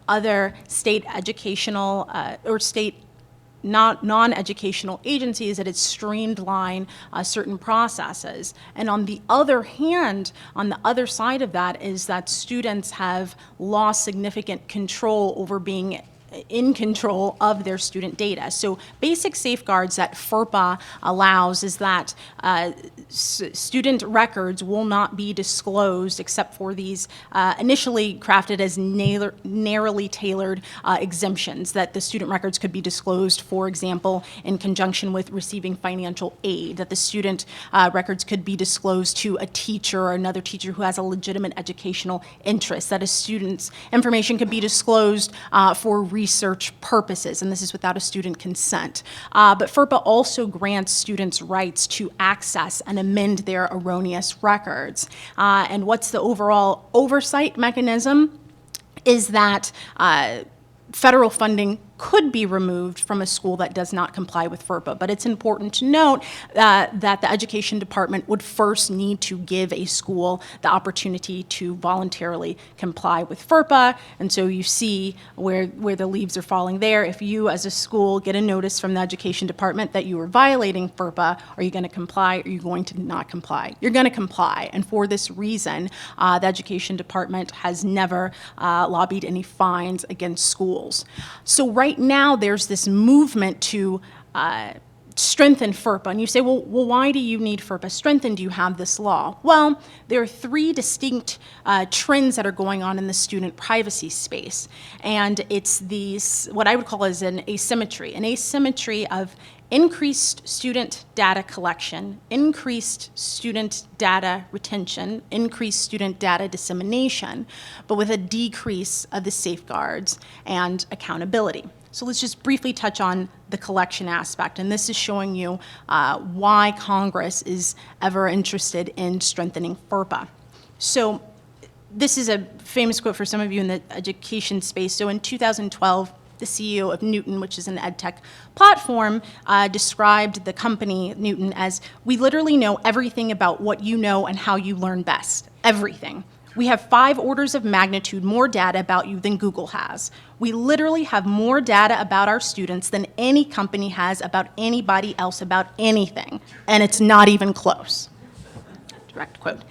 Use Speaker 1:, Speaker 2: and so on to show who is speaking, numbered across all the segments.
Speaker 1: other state educational or state non-educational agencies, that it's streamlined certain processes. And on the other hand, on the other side of that is that students have lost significant control over being in control of their student data. So basic safeguards that FERPA allows is that student records will not be disclosed except for these initially crafted as narrowly tailored exemptions, that the student records could be disclosed, for example, in conjunction with receiving financial aid, that the student records could be disclosed to a teacher or another teacher who has a legitimate educational interest, that a student's information could be disclosed for research purposes, and this is without a student consent. But FERPA also grants students rights to access and amend their erroneous records. And what's the overall oversight mechanism is that federal funding could be removed from a school that does not comply with FERPA. But it's important to note that the Education Department would first need to give a school the opportunity to voluntarily comply with FERPA. And so you see where the leaves are falling there. If you as a school get a notice from the Education Department that you are violating FERPA, are you going to comply or are you going to not comply? You're going to comply. And for this reason, the Education Department has never lobbied any fines against schools. So right now, there's this movement to strengthen FERPA. And you say, well, why do you need FERPA strengthened? Do you have this law? Well, there are three distinct trends that are going on in the student privacy space. And it's these, what I would call as an asymmetry of increased student data collection, increased student data retention, increased student data dissemination, but with a decrease of the safeguards and accountability. So let's just briefly touch on the collection aspect, and this is showing you why Congress is ever interested in strengthening FERPA. So this is a famous quote for some of you in the education space. So in 2012, the CEO of Newton, which is an ed tech platform, described the company, Newton, as, we literally know everything about what you know and how you learn best, everything. We have 5 orders of magnitude more data about you than Google has. We literally have more data about our students than any company has about anybody else about anything, and it's not even close. Direct quote.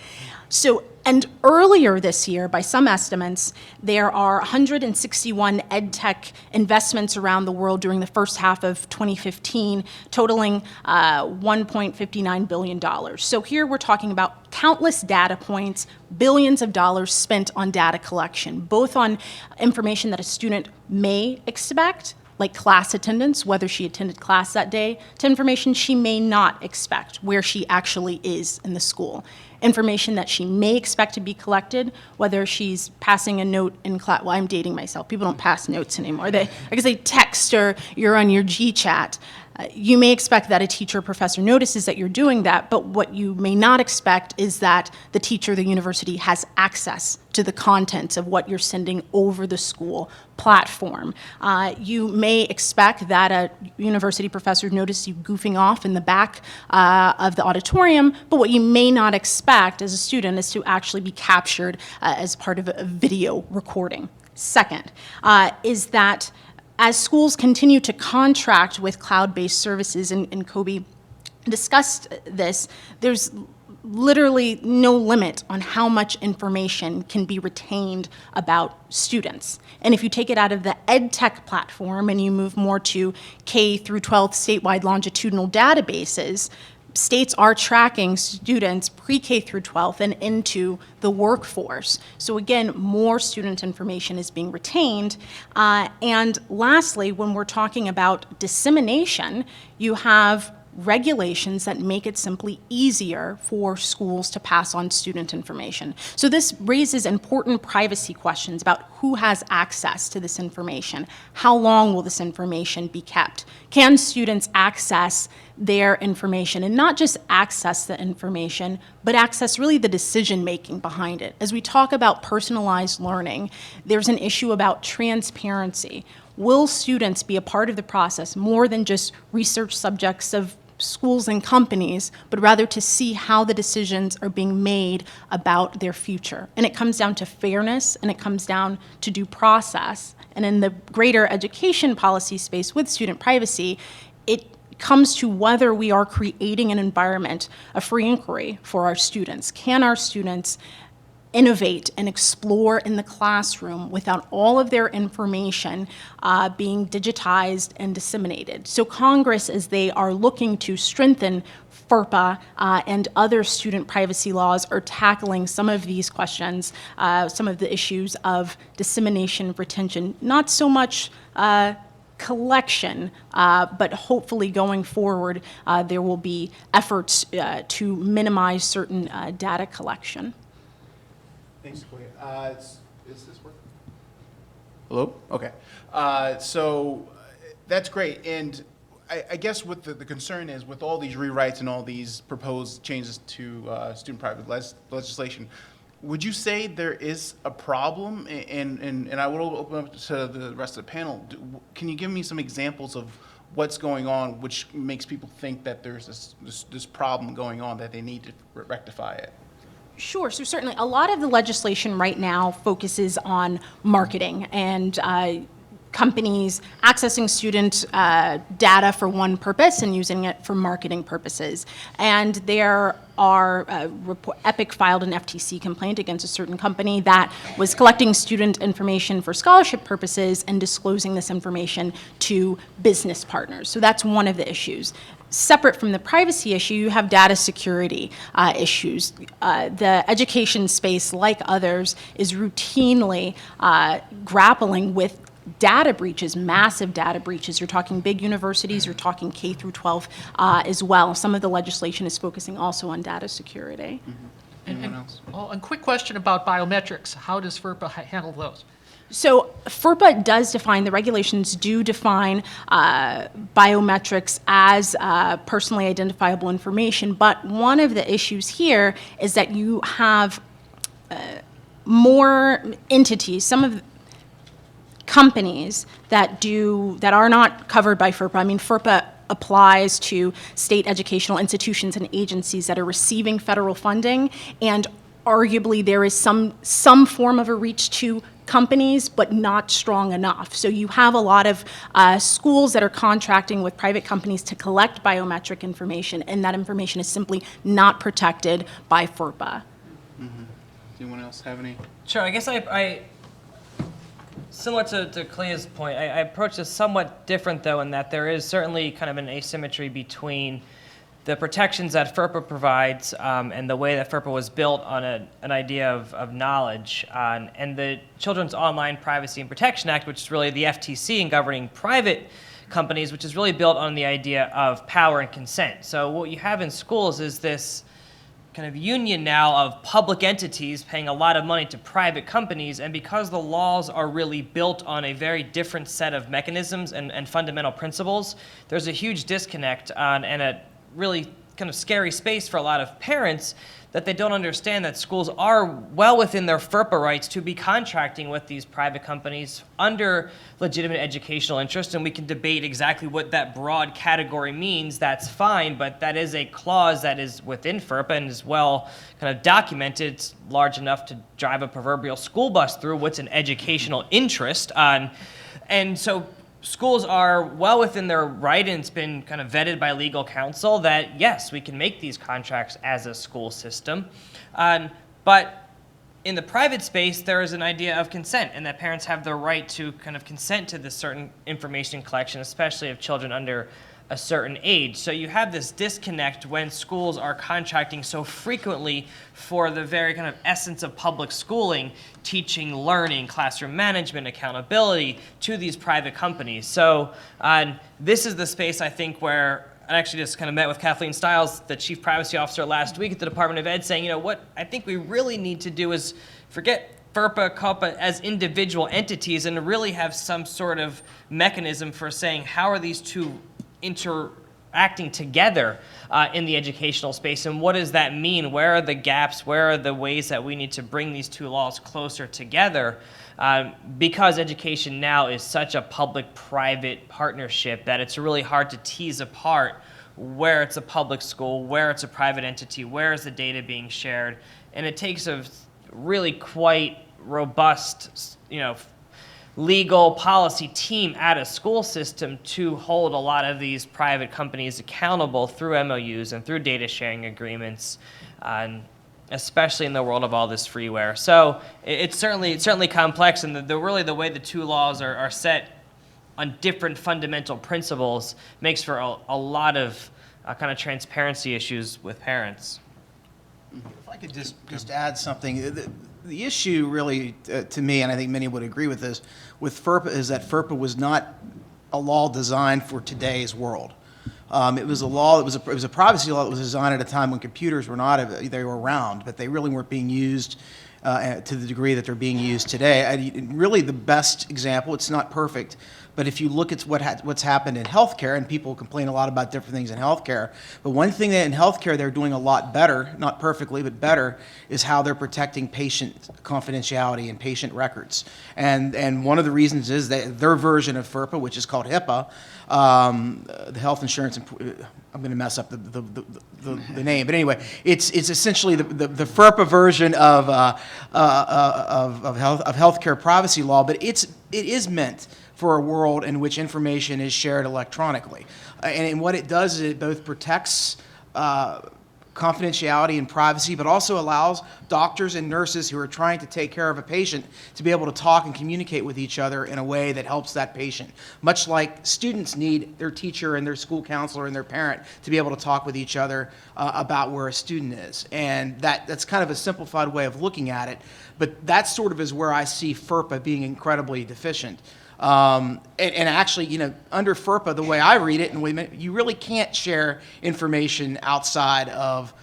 Speaker 1: So, and earlier this year, by some estimates, there are 161 ed tech investments around the world during the first half of 2015, totaling $1.59 billion. So here we're talking about countless data points, billions of dollars spent on data collection, both on information that a student may expect, like class attendance, whether she attended class that day, to information she may not expect, where she actually is in the school. Information that she may expect to be collected, whether she's passing a note in class. Well, I'm dating myself. People don't pass notes anymore. I guess they text or you're on your GChat. You may expect that a teacher or professor notices that you're doing that, but what you may not expect is that the teacher or the university has access to the contents of what you're sending over the school platform. You may expect that a university professor notices you goofing off in the back of the auditorium, but what you may not expect as a student is to actually be captured as part of a video recording. Second, is that as schools continue to contract with cloud-based services, and Kobe discussed this, there's literally no limit on how much information can be retained about students. And if you take it out of the ed tech platform and you move more to K through 12 statewide longitudinal databases, states are tracking students pre-K through 12 and into the workforce. So again, more student information is being retained. And lastly, when we're talking about dissemination, you have regulations that make it simply easier for schools to pass on student information. So this raises important privacy questions about who has access to this information. How long will this information be kept? Can students access their information, and not just access the information, but access really the decision-making behind it? As we talk about personalized learning, there's an issue about transparency. Will students be a part of the process more than just research subjects of schools and companies, but rather to see how the decisions are being made about their future. And it comes down to fairness, and it comes down to due process. And in the greater education policy space with student privacy, it comes to whether we are creating an environment of free inquiry for our students. Can our students innovate and explore in the classroom without all of their information being digitized and disseminated? So Congress, as they are looking to strengthen FERPA and other student privacy laws, are tackling some of these questions, some of the issues of dissemination, retention, not so much collection, but hopefully going forward, there will be efforts to minimize certain data collection.
Speaker 2: Thanks, Sequoia. Is this working? Hello? Okay. So that's great. And I guess what the concern is with all these rewrites and all these proposed changes to student private legislation, would you say there is a problem? And I will open up to the rest of the panel. Can you give me some examples of what's going on which makes people think that there's this problem going on, that they need to rectify it?
Speaker 1: Sure. So certainly a lot of the legislation right now focuses on marketing and companies accessing student data for one purpose and using it for marketing purposes. And there are, Epic filed an FTC complaint against a certain company that was collecting student information for scholarship purposes and disclosing this information to business partners. So that's one of the issues. Separate from the privacy issue, you have data security issues. The education space, like others, is routinely grappling with data breaches, massive data breaches. You're talking big universities, you're talking K through 12 as well. Some of the legislation is focusing also on data security.
Speaker 2: Mm-hmm. Anyone else?
Speaker 3: Oh, and quick question about biometrics. How does FERPA handle those?
Speaker 1: So FERPA does define, the regulations do define biometrics as personally identifiable information, but one of the issues here is that you have more entities, some of companies that are not covered by FERPA. I mean, FERPA applies to state educational institutions and agencies that are receiving federal funding, and arguably there is some form of a reach to companies, but not strong enough. So you have a lot of schools that are contracting with private companies to collect biometric information, and that information is simply not protected by FERPA.
Speaker 2: Mm-hmm. Anyone else have any?
Speaker 4: Sure. I guess I similar to Clea's point, I approach this somewhat different, though, in that there is certainly kind of an asymmetry between the protections that FERPA provides and the way that FERPA was built on an idea of knowledge, and the Children's Online Privacy and Protection Act, which is really the FTC in governing private companies, which is really built on the idea of power and consent. So what you have in schools is this kind of union now of public entities paying a lot of money to private companies, and because the laws are really built on a very different set of mechanisms and fundamental principles, there's a huge disconnect and a really kind of scary space for a lot of parents that they don't understand that schools are well within their FERPA rights to be contracting with these private companies under legitimate educational interest, and we can debate exactly what that broad category means. That's fine, but that is a clause that is within FERPA and is well kind of documented. It's large enough to drive a proverbial school bus through what's an educational interest on. And so schools are well within their right, and it's been kind of vetted by legal counsel that, yes, we can make these contracts as a school system. But in the private space, there is an idea of consent, and that parents have the right to kind of consent to this certain information collection, especially of children under a certain age. So you have this disconnect when schools are contracting so frequently for the very kind of essence of public schooling, teaching, learning, classroom management, accountability to these private companies. So this is the space, I think, where I actually just kind of met with Kathleen Stiles, the Chief Privacy Officer, last week at the Department of Ed, saying, you know, what I think we really need to do is forget FERPA, COPPA as individual entities and really have some sort of mechanism for saying how are these two interacting together in the educational space, and what does that mean? Where are the gaps? Where are the ways that we need to bring these two laws closer together? Because education now is such a public-private partnership that it's really hard to tease apart where it's a public school, where it's a private entity, where is the data being shared. And it takes a really quite robust, legal policy team at a school system to hold a lot of these private companies accountable through MOUs and through data sharing agreements, especially in the world of all this freeware. So it's certainly complex, and the way the two laws are set on different fundamental principles makes for a lot of kind of transparency issues with parents.
Speaker 5: If I could just add something, the issue really, to me, and I think many would agree with this, with FERPA is that FERPA was not a law designed for today's world. It was a law, it was a privacy law that was designed at a time when computers were not, they were around, but they really weren't being used to the degree that they're being used today. Really the best example, it's not perfect, but if you look at what's happened in healthcare, and people complain a lot about different things in healthcare, but one thing that in healthcare they're doing a lot better, not perfectly, but better, is how they're protecting patient confidentiality and patient records. And one of the reasons is that their version of FERPA, which is called HIPAA, the Health Insurance, I'm going to mess up the name, but anyway, it's essentially the FERPA version of healthcare privacy law, but it is meant for a world in which information is shared electronically. And what it does is it both protects confidentiality and privacy, but also allows doctors and nurses who are trying to take care of a patient to be able to talk and communicate with each other in a way that helps that patient. Much like students need their teacher and their school counselor and their parent to be able to talk with each other about where a student is. And that's kind of a simplified way of looking at it, but that sort of is where I see FERPA being incredibly deficient. And actually, under FERPA, the way I read it, you really can't share information outside of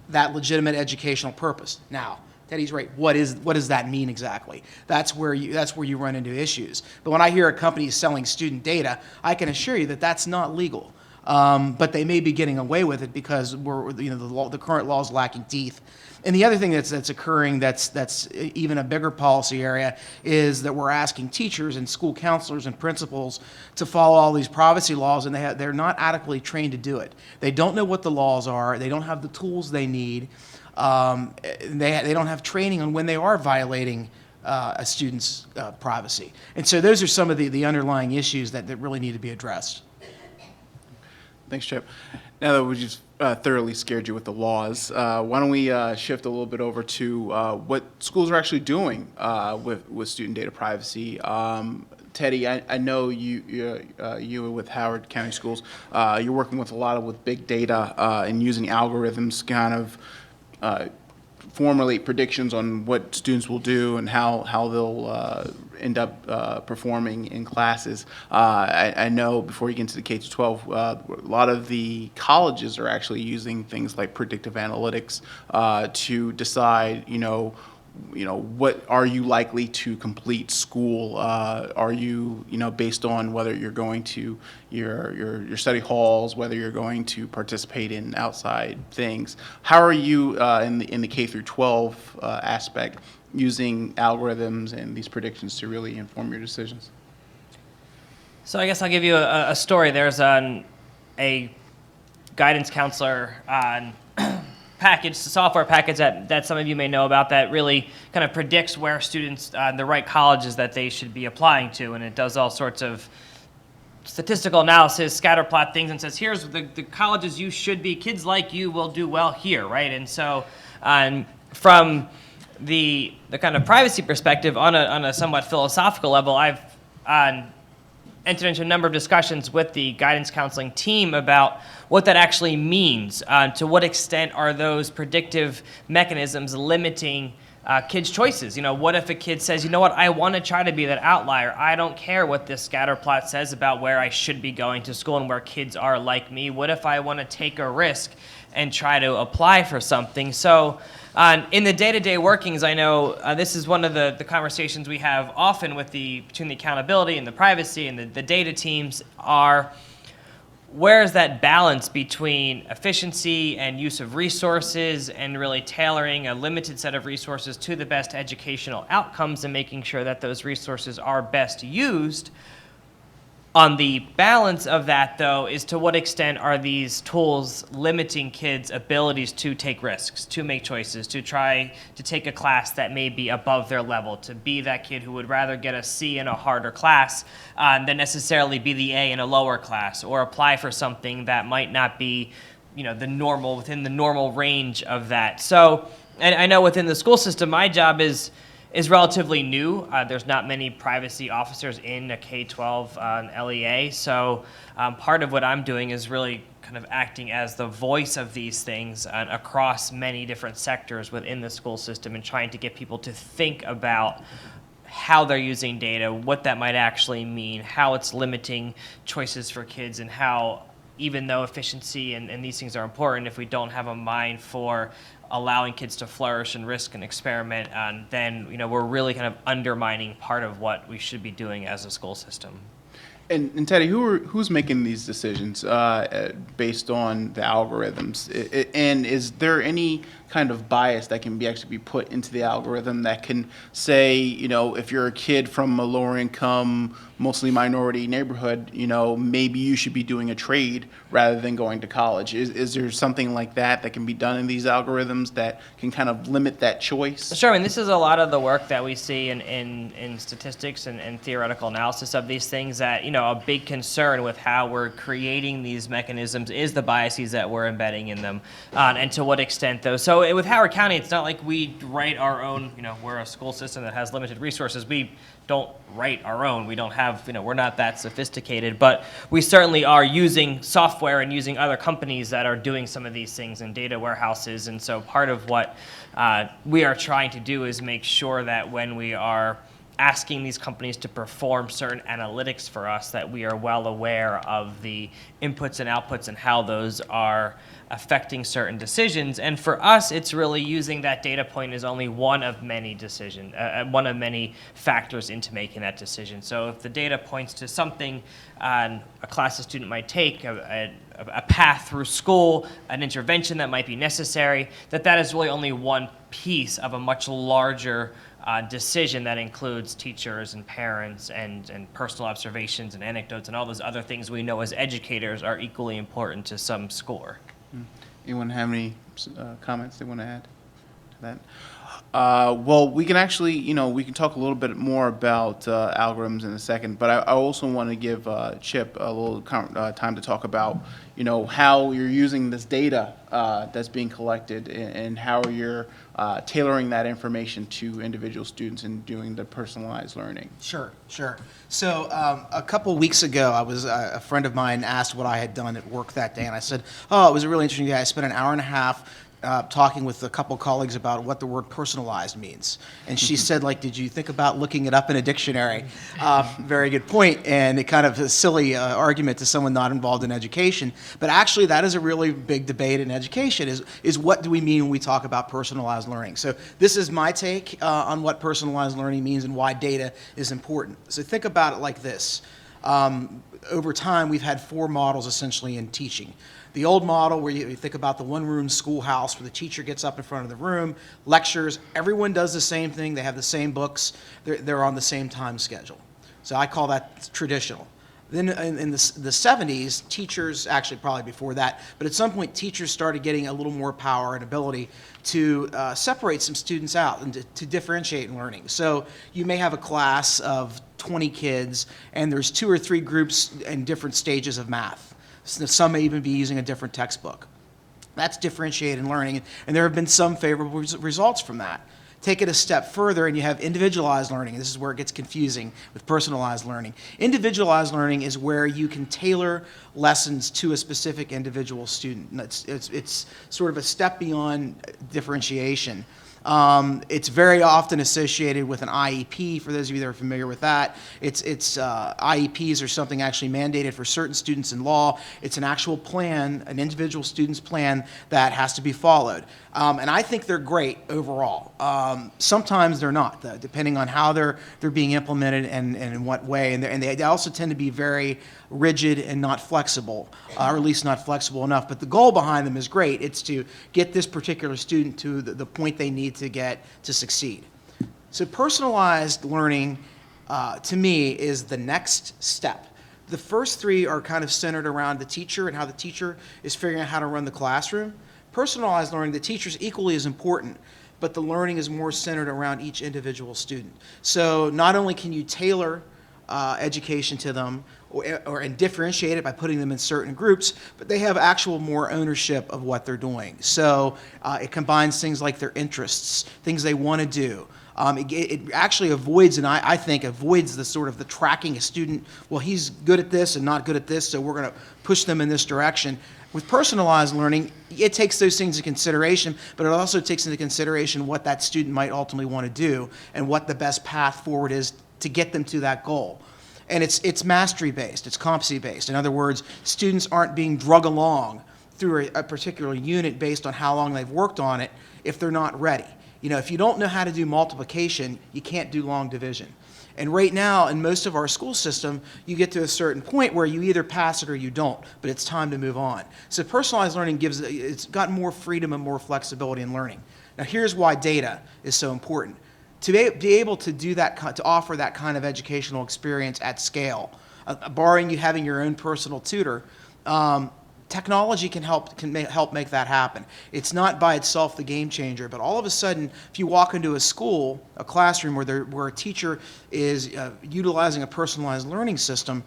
Speaker 5: that legitimate educational purpose. Now, Teddy's right. What does that mean exactly? That's where you run into issues. But when I hear a company selling student data, I can assure you that that's not legal. But they may be getting away with it because the current law is lacking teeth. And the other thing that's occurring that's even a bigger policy area is that we're asking teachers and school counselors and principals to follow all these privacy laws, and they're not adequately trained to do it. They don't know what the laws are. They don't have the tools they need. They don't have training on when they are violating a student's privacy. And so those are some of the underlying issues that really need to be addressed.
Speaker 2: Thanks, Chip. Now that we just thoroughly scared you with the laws, why don't we shift a little bit over to what schools are actually doing with student data privacy. Teddy, I know you with Howard County Schools, you're working with a lot with big data and using algorithms kind of formulate predictions on what students will do and how they'll end up performing in classes. I know before you get into the K-12, a lot of the colleges are actually using things like predictive analytics to decide, what are you likely to complete school? Are you, based on whether you're going to your study halls, whether you're going to participate in outside things? How are you in the K through 12 aspect using algorithms and these predictions to really inform your decisions?
Speaker 4: So I guess I'll give you a story. There's a guidance counselor software package that some of you may know about that really kind of predicts where students, the right colleges that they should be applying to, and it does all sorts of statistical analysis, scatter plot things, and says, here's the colleges you should be, kids like you will do well here, right? And so from the kind of privacy perspective, on a somewhat philosophical level, I've entered into a number of discussions with the guidance counseling team about what that actually means. To what extent are those predictive mechanisms limiting kids' choices? What if a kid says, I want to try to be that outlier. I don't care what this scatter plot says about where I should be going to school and where kids are like me. What if I want to take a risk and try to apply for something? So in the day-to-day workings, I know this is one of the conversations we have often between the accountability and the privacy and the data teams are, where is that balance between efficiency and use of resources and really tailoring a limited set of resources to the best educational outcomes and making sure that those resources are best used, On the balance of that, though, is to what extent are these tools limiting kids' abilities to take risks, to make choices, to try to take a class that may be above their level, to be that kid who would rather get a C in a harder class than necessarily be the A in a lower class, or apply for something that might not be, within the normal range of that. So, and I know within the school system, my job is relatively new. There's not many privacy officers in a K-12 LEA, so part of what I'm doing is really kind of acting as the voice of these things across many different sectors within the school system and trying to get people to think about how they're using data, what that might actually mean, how it's limiting choices for kids, and how, even though efficiency and these things are important, if we don't have a mind for allowing kids to flourish and risk and experiment, then we're really kind of undermining part of what we should be doing as a school system.
Speaker 2: And Teddy, who's making these decisions based on the algorithms? And is there any kind of bias that can actually be put into the algorithm that can say, if you're a kid from a lower income, mostly minority neighborhood, maybe you should be doing a trade rather than going to college? Is there something like that can be done in these algorithms that can kind of limit that choice?
Speaker 4: Sure. I mean, this is a lot of the work that we see in statistics and theoretical analysis of these things, that, a big concern with how we're creating these mechanisms is the biases that we're embedding in them, and to what extent those. So with Howard County, it's not like we write our own, we're a school system that has limited resources. We don't write our own. We don't have, we're not that sophisticated, but we certainly are using software and using other companies that are doing some of these things in data warehouses. And so part of what we are trying to do is make sure that when we are asking these companies to perform certain analytics for us, that we are well aware of the inputs and outputs and how those are affecting certain decisions. And for us, it's really using that data point as only one of many decisions, one of many factors into making that decision. So if the data points to something a class a student might take, a path through school, an intervention that might be necessary, that is really only one piece of a much larger decision that includes teachers and parents and personal observations and anecdotes and all those other things we know as educators are equally important to some score.
Speaker 2: Anyone have any comments they want to add to that? Well, we can actually, we can talk a little bit more about algorithms in a second, but I also want to give Chip a little time to talk about, how you're using this data that's being collected and how you're tailoring that information to individual students and doing the personalized learning.
Speaker 5: Sure. So a couple weeks ago, a friend of mine asked what I had done at work that day, and I said, oh, it was a really interesting day. I spent an hour and a half talking with a couple colleagues about what the word personalized means. And she said, did you think about looking it up in a dictionary? Very good point, and it kind of a silly argument to someone not involved in education. But actually, that is a really big debate in education, is what do we mean when we talk about personalized learning? So this is my take on what personalized learning means and why data is important. So think about it like this. Over time, we've had four models essentially in teaching. The old model, where you think about the one-room schoolhouse where the teacher gets up in front of the room, lectures, everyone does the same thing, they have the same books, they're on the same time schedule. So I call that traditional. Then in the 70s, teachers, actually probably before that, but at some point teachers started getting a little more power and ability to separate some students out and to differentiate in learning. So you may have a class of 20 kids and there's 2 or 3 groups in different stages of math. Some may even be using a different textbook. That's differentiated learning, and there have been some favorable results from that. Take it a step further, and you have individualized learning. This is where it gets confusing with personalized learning. Individualized learning is where you can tailor lessons to a specific individual student. It's sort of a step beyond differentiation. It's very often associated with an IEP, for those of you that are familiar with that. IEPs are something actually mandated for certain students in law. It's an actual plan, an individual student's plan that has to be followed. And I think they're great overall. Sometimes they're not, though, depending on how they're being implemented and in what way. And they also tend to be very rigid and not flexible, or at least not flexible enough. But the goal behind them is great. It's to get this particular student to the point they need to get to succeed. So personalized learning, to me, is the next step. The first three are kind of centered around the teacher and how the teacher is figuring out how to run the classroom. Personalized learning, the teacher's equally as important, but the learning is more centered around each individual student. So not only can you tailor education to them and differentiate it by putting them in certain groups, but they have actual more ownership of what they're doing. So it combines things like their interests, things they want to do. It actually avoids, and I think avoids the sort of the tracking a student, well, he's good at this and not good at this, so we're going to push them in this direction. With personalized learning, it takes those things into consideration, but it also takes into consideration what that student might ultimately want to do and what the best path forward is to get them to that goal. And it's mastery-based, it's competency-based. In other words, students aren't being drug along through a particular unit based on how long they've worked on it if they're not ready. You know, if you don't know how to do multiplication, you can't do long division. And right now, in most of our school system, you get to a certain point where you either pass it or you don't, but it's time to move on. So personalized learning it's got more freedom and more flexibility in learning. Now here's why data is so important. To be able to do that, to offer that kind of educational experience at scale, barring you having your own personal tutor, technology can help make that happen. It's not by itself the game changer, but all of a sudden, if you walk into a school, a classroom where a teacher is utilizing a personalized learning system,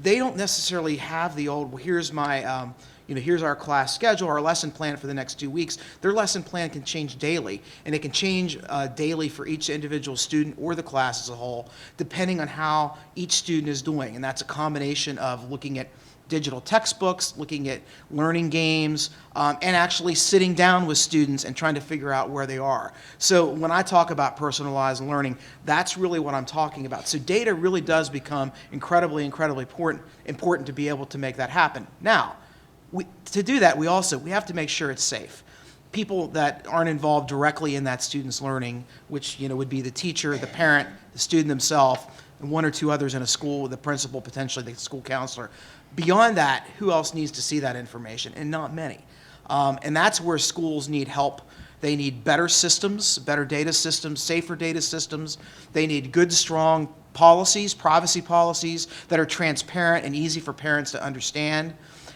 Speaker 5: they don't necessarily have the old, well, here's my, here's our class schedule, our lesson plan for the next 2 weeks. Their lesson plan can change daily, and it can change daily for each individual student or the class as a whole, depending on how each student is doing. And that's a combination of looking at digital textbooks, looking at learning games, and actually sitting down with students and trying to figure out where they are. So when I talk about personalized learning, that's really what I'm talking about. So data really does become incredibly, incredibly important to be able to make that happen. Now, to do that, we have to make sure it's safe. People that aren't involved directly in that student's learning, which would be the teacher, the parent, the student themselves, and one or two others in a school, the principal, potentially the school counselor. Beyond that, who else needs to see that information? And not many. And that's where schools need help. They need better systems, better data systems, safer data systems. They need good, strong policies, privacy policies that are transparent and easy for parents to understand.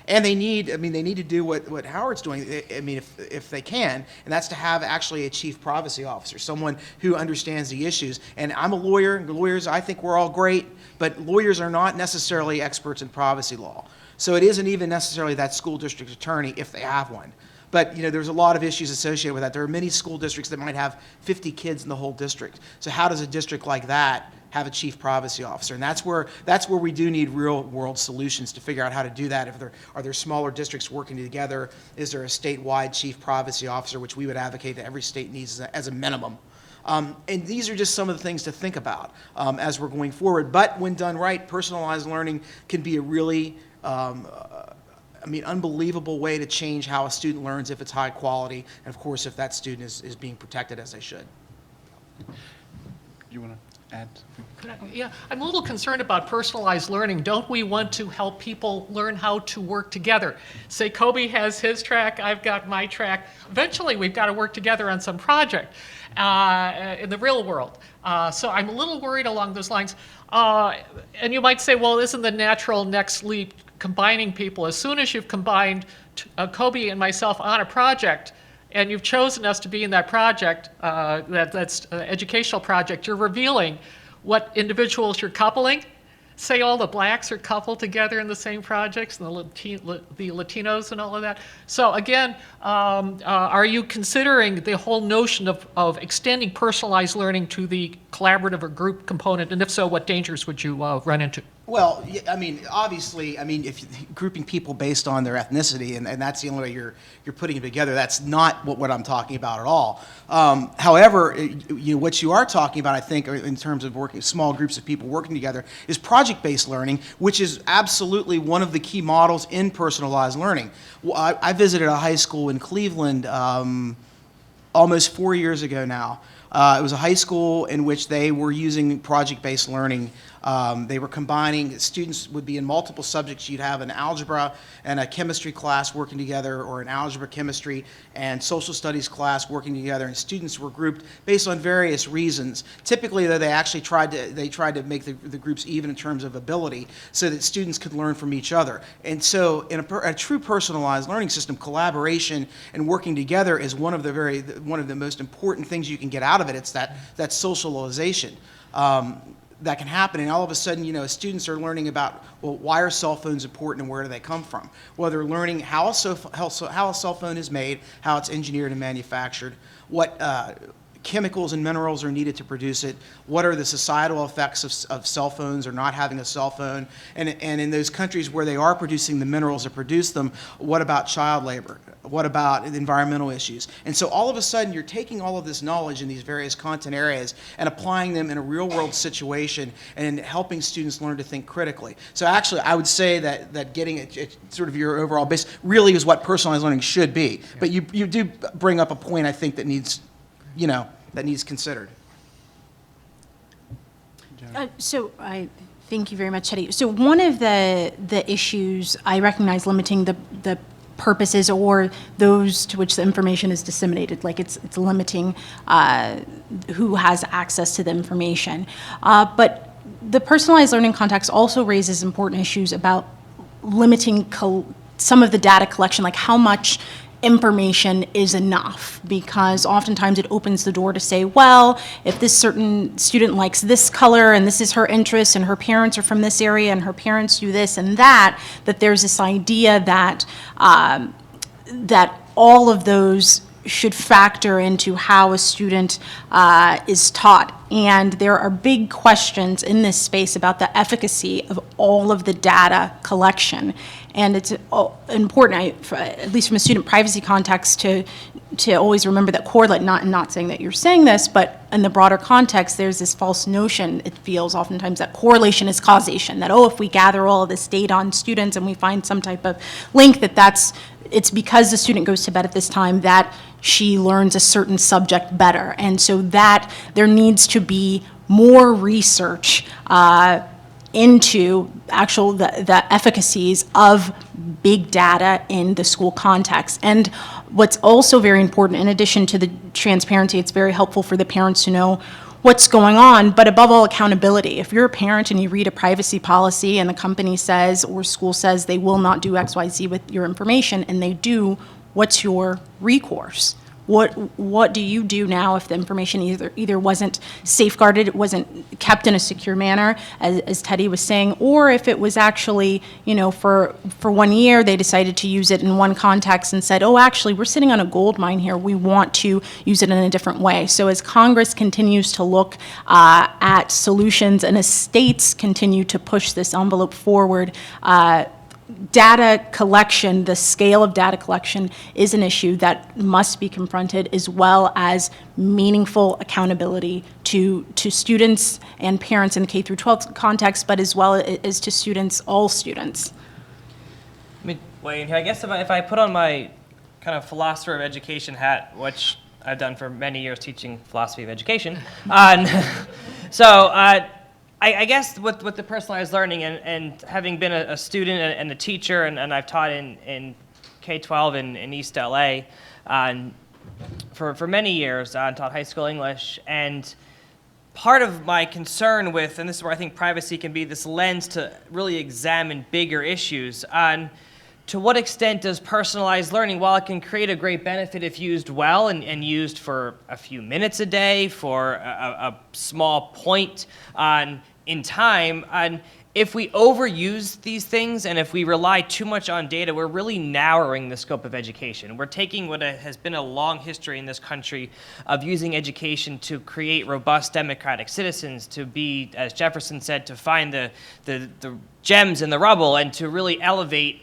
Speaker 5: And they need to do what Howard's doing, if they can, and that's to have actually a chief privacy officer, someone who understands the issues. And I'm a lawyer, and lawyers, I think we're all great, but lawyers are not necessarily experts in privacy law. So it isn't even necessarily that school district attorney if they have one. But there's a lot of issues associated with that. There are many school districts that might have 50 kids in the whole district. So how does a district like that have a chief privacy officer? And that's where we do need real world solutions to figure out how to do that. Are there smaller districts working together? Is there a statewide chief privacy officer, which we would advocate that every state needs as a minimum? And these are just some of the things to think about as we're going forward. But when done right, personalized learning can be a really unbelievable way to change how a student learns if it's high quality, and of course if that student is being protected as they should.
Speaker 2: You want to add?
Speaker 3: Yeah, I'm a little concerned about personalized learning. Don't we want to help people learn how to work together? Say Kobe has his track, I've got my track. Eventually we've got to work together on some project in the real world. So I'm a little worried along those lines. And you might say, well, isn't the natural next leap combining people? As soon as you've combined Kobe and myself on a project, and you've chosen us to be in that project, that's an educational project, you're revealing what individuals you're coupling. Say all the blacks are coupled together in the same projects, and the Latinos and all of that. So again, are you considering the whole notion of extending personalized learning to the collaborative or group component? And if so, what dangers would you run into?
Speaker 5: Well, obviously, if grouping people based on their ethnicity, and that's the only way you're putting them together, that's not what I'm talking about at all. However, what you are talking about, I think, in terms of working small groups of people working together, is project-based learning, which is absolutely one of the key models in personalized learning. I visited a high school in Cleveland almost 4 years ago now. It was a high school in which they were using project-based learning They were combining, students would be in multiple subjects. You'd have an algebra and a chemistry class working together, or an algebra, chemistry, and social studies class working together, and students were grouped based on various reasons. Typically, though, they actually tried to make the groups even in terms of ability, so that students could learn from each other. And so in a true personalized learning system, collaboration and working together is one of the most important things you can get out of it. It's that socialization that can happen, and all of a sudden, students are learning about, well, why are cell phones important and where do they come from? Well, they're learning how a cell phone is made, how it's engineered and manufactured, what chemicals and minerals are needed to produce it, what are the societal effects of cell phones or not having a cell phone, and in those countries where they are producing the minerals or produce them, what about child labor? What about environmental issues? And so all of a sudden, you're taking all of this knowledge in these various content areas and applying them in a real-world situation and helping students learn to think critically. So actually, I would say that getting it sort of your overall base really is what personalized learning should be. Yeah. But you do bring up a point, I think, that needs considered.
Speaker 1: So I thank you very much, Teddy. So one of the issues I recognize limiting the purposes or those to which the information is disseminated, like it's limiting who has access to the information. But the personalized learning context also raises important issues about limiting some of the data collection, like how much information is enough, because oftentimes it opens the door to say, well, if this certain student likes this color and this is her interest and her parents are from this area and her parents do this and that there's this idea that that all of those should factor into how a student is taught. And there are big questions in this space about the efficacy of all of the data collection. And it's important, at least from a student privacy context, to always remember that correlate, not saying that you're saying this, but in the broader context, there's this false notion, it feels oftentimes, that correlation is causation, that, if we gather all of this data on students and we find some type of link, it's because the student goes to bed at this time that she learns a certain subject better. And so that there needs to be more research into the efficacies of big data in the school context. And what's also very important, in addition to the transparency, it's very helpful for the parents to know what's going on, but above all, accountability. If you're a parent and you read a privacy policy and the company says or school says they will not do X, Y, Z with your information, and they do, what's your recourse? What do you do now if the information either wasn't safeguarded, it wasn't kept in a secure manner, as Teddy was saying, or if it was actually, for 1 year they decided to use it in one context and said, actually, we're sitting on a gold mine here, we want to use it in a different way. So as Congress continues to look at solutions and as states continue to push this envelope forward, data collection, the scale of data collection is an issue that must be confronted, as well as meaningful accountability to students and parents in the K through 12 context, but as well as to students, all students.
Speaker 4: Wayne, I guess if I put on my kind of philosopher of education hat, which I've done for many years teaching philosophy of education, I guess with the personalized learning and having been a student and a teacher, and I've taught in K-12 in East LA for many years, taught high school English, and part of my concern with, and this is where I think privacy can be this lens to really examine bigger issues, on to what extent does personalized learning, while it can create a great benefit if used well and used for a few minutes a day, for a small point in time, and if we overuse these things and if we rely too much on data, we're really narrowing the scope of education. We're taking what has been a long history in this country of using education to create robust democratic citizens, to be, as Jefferson said, to find the gems in the rubble and to really elevate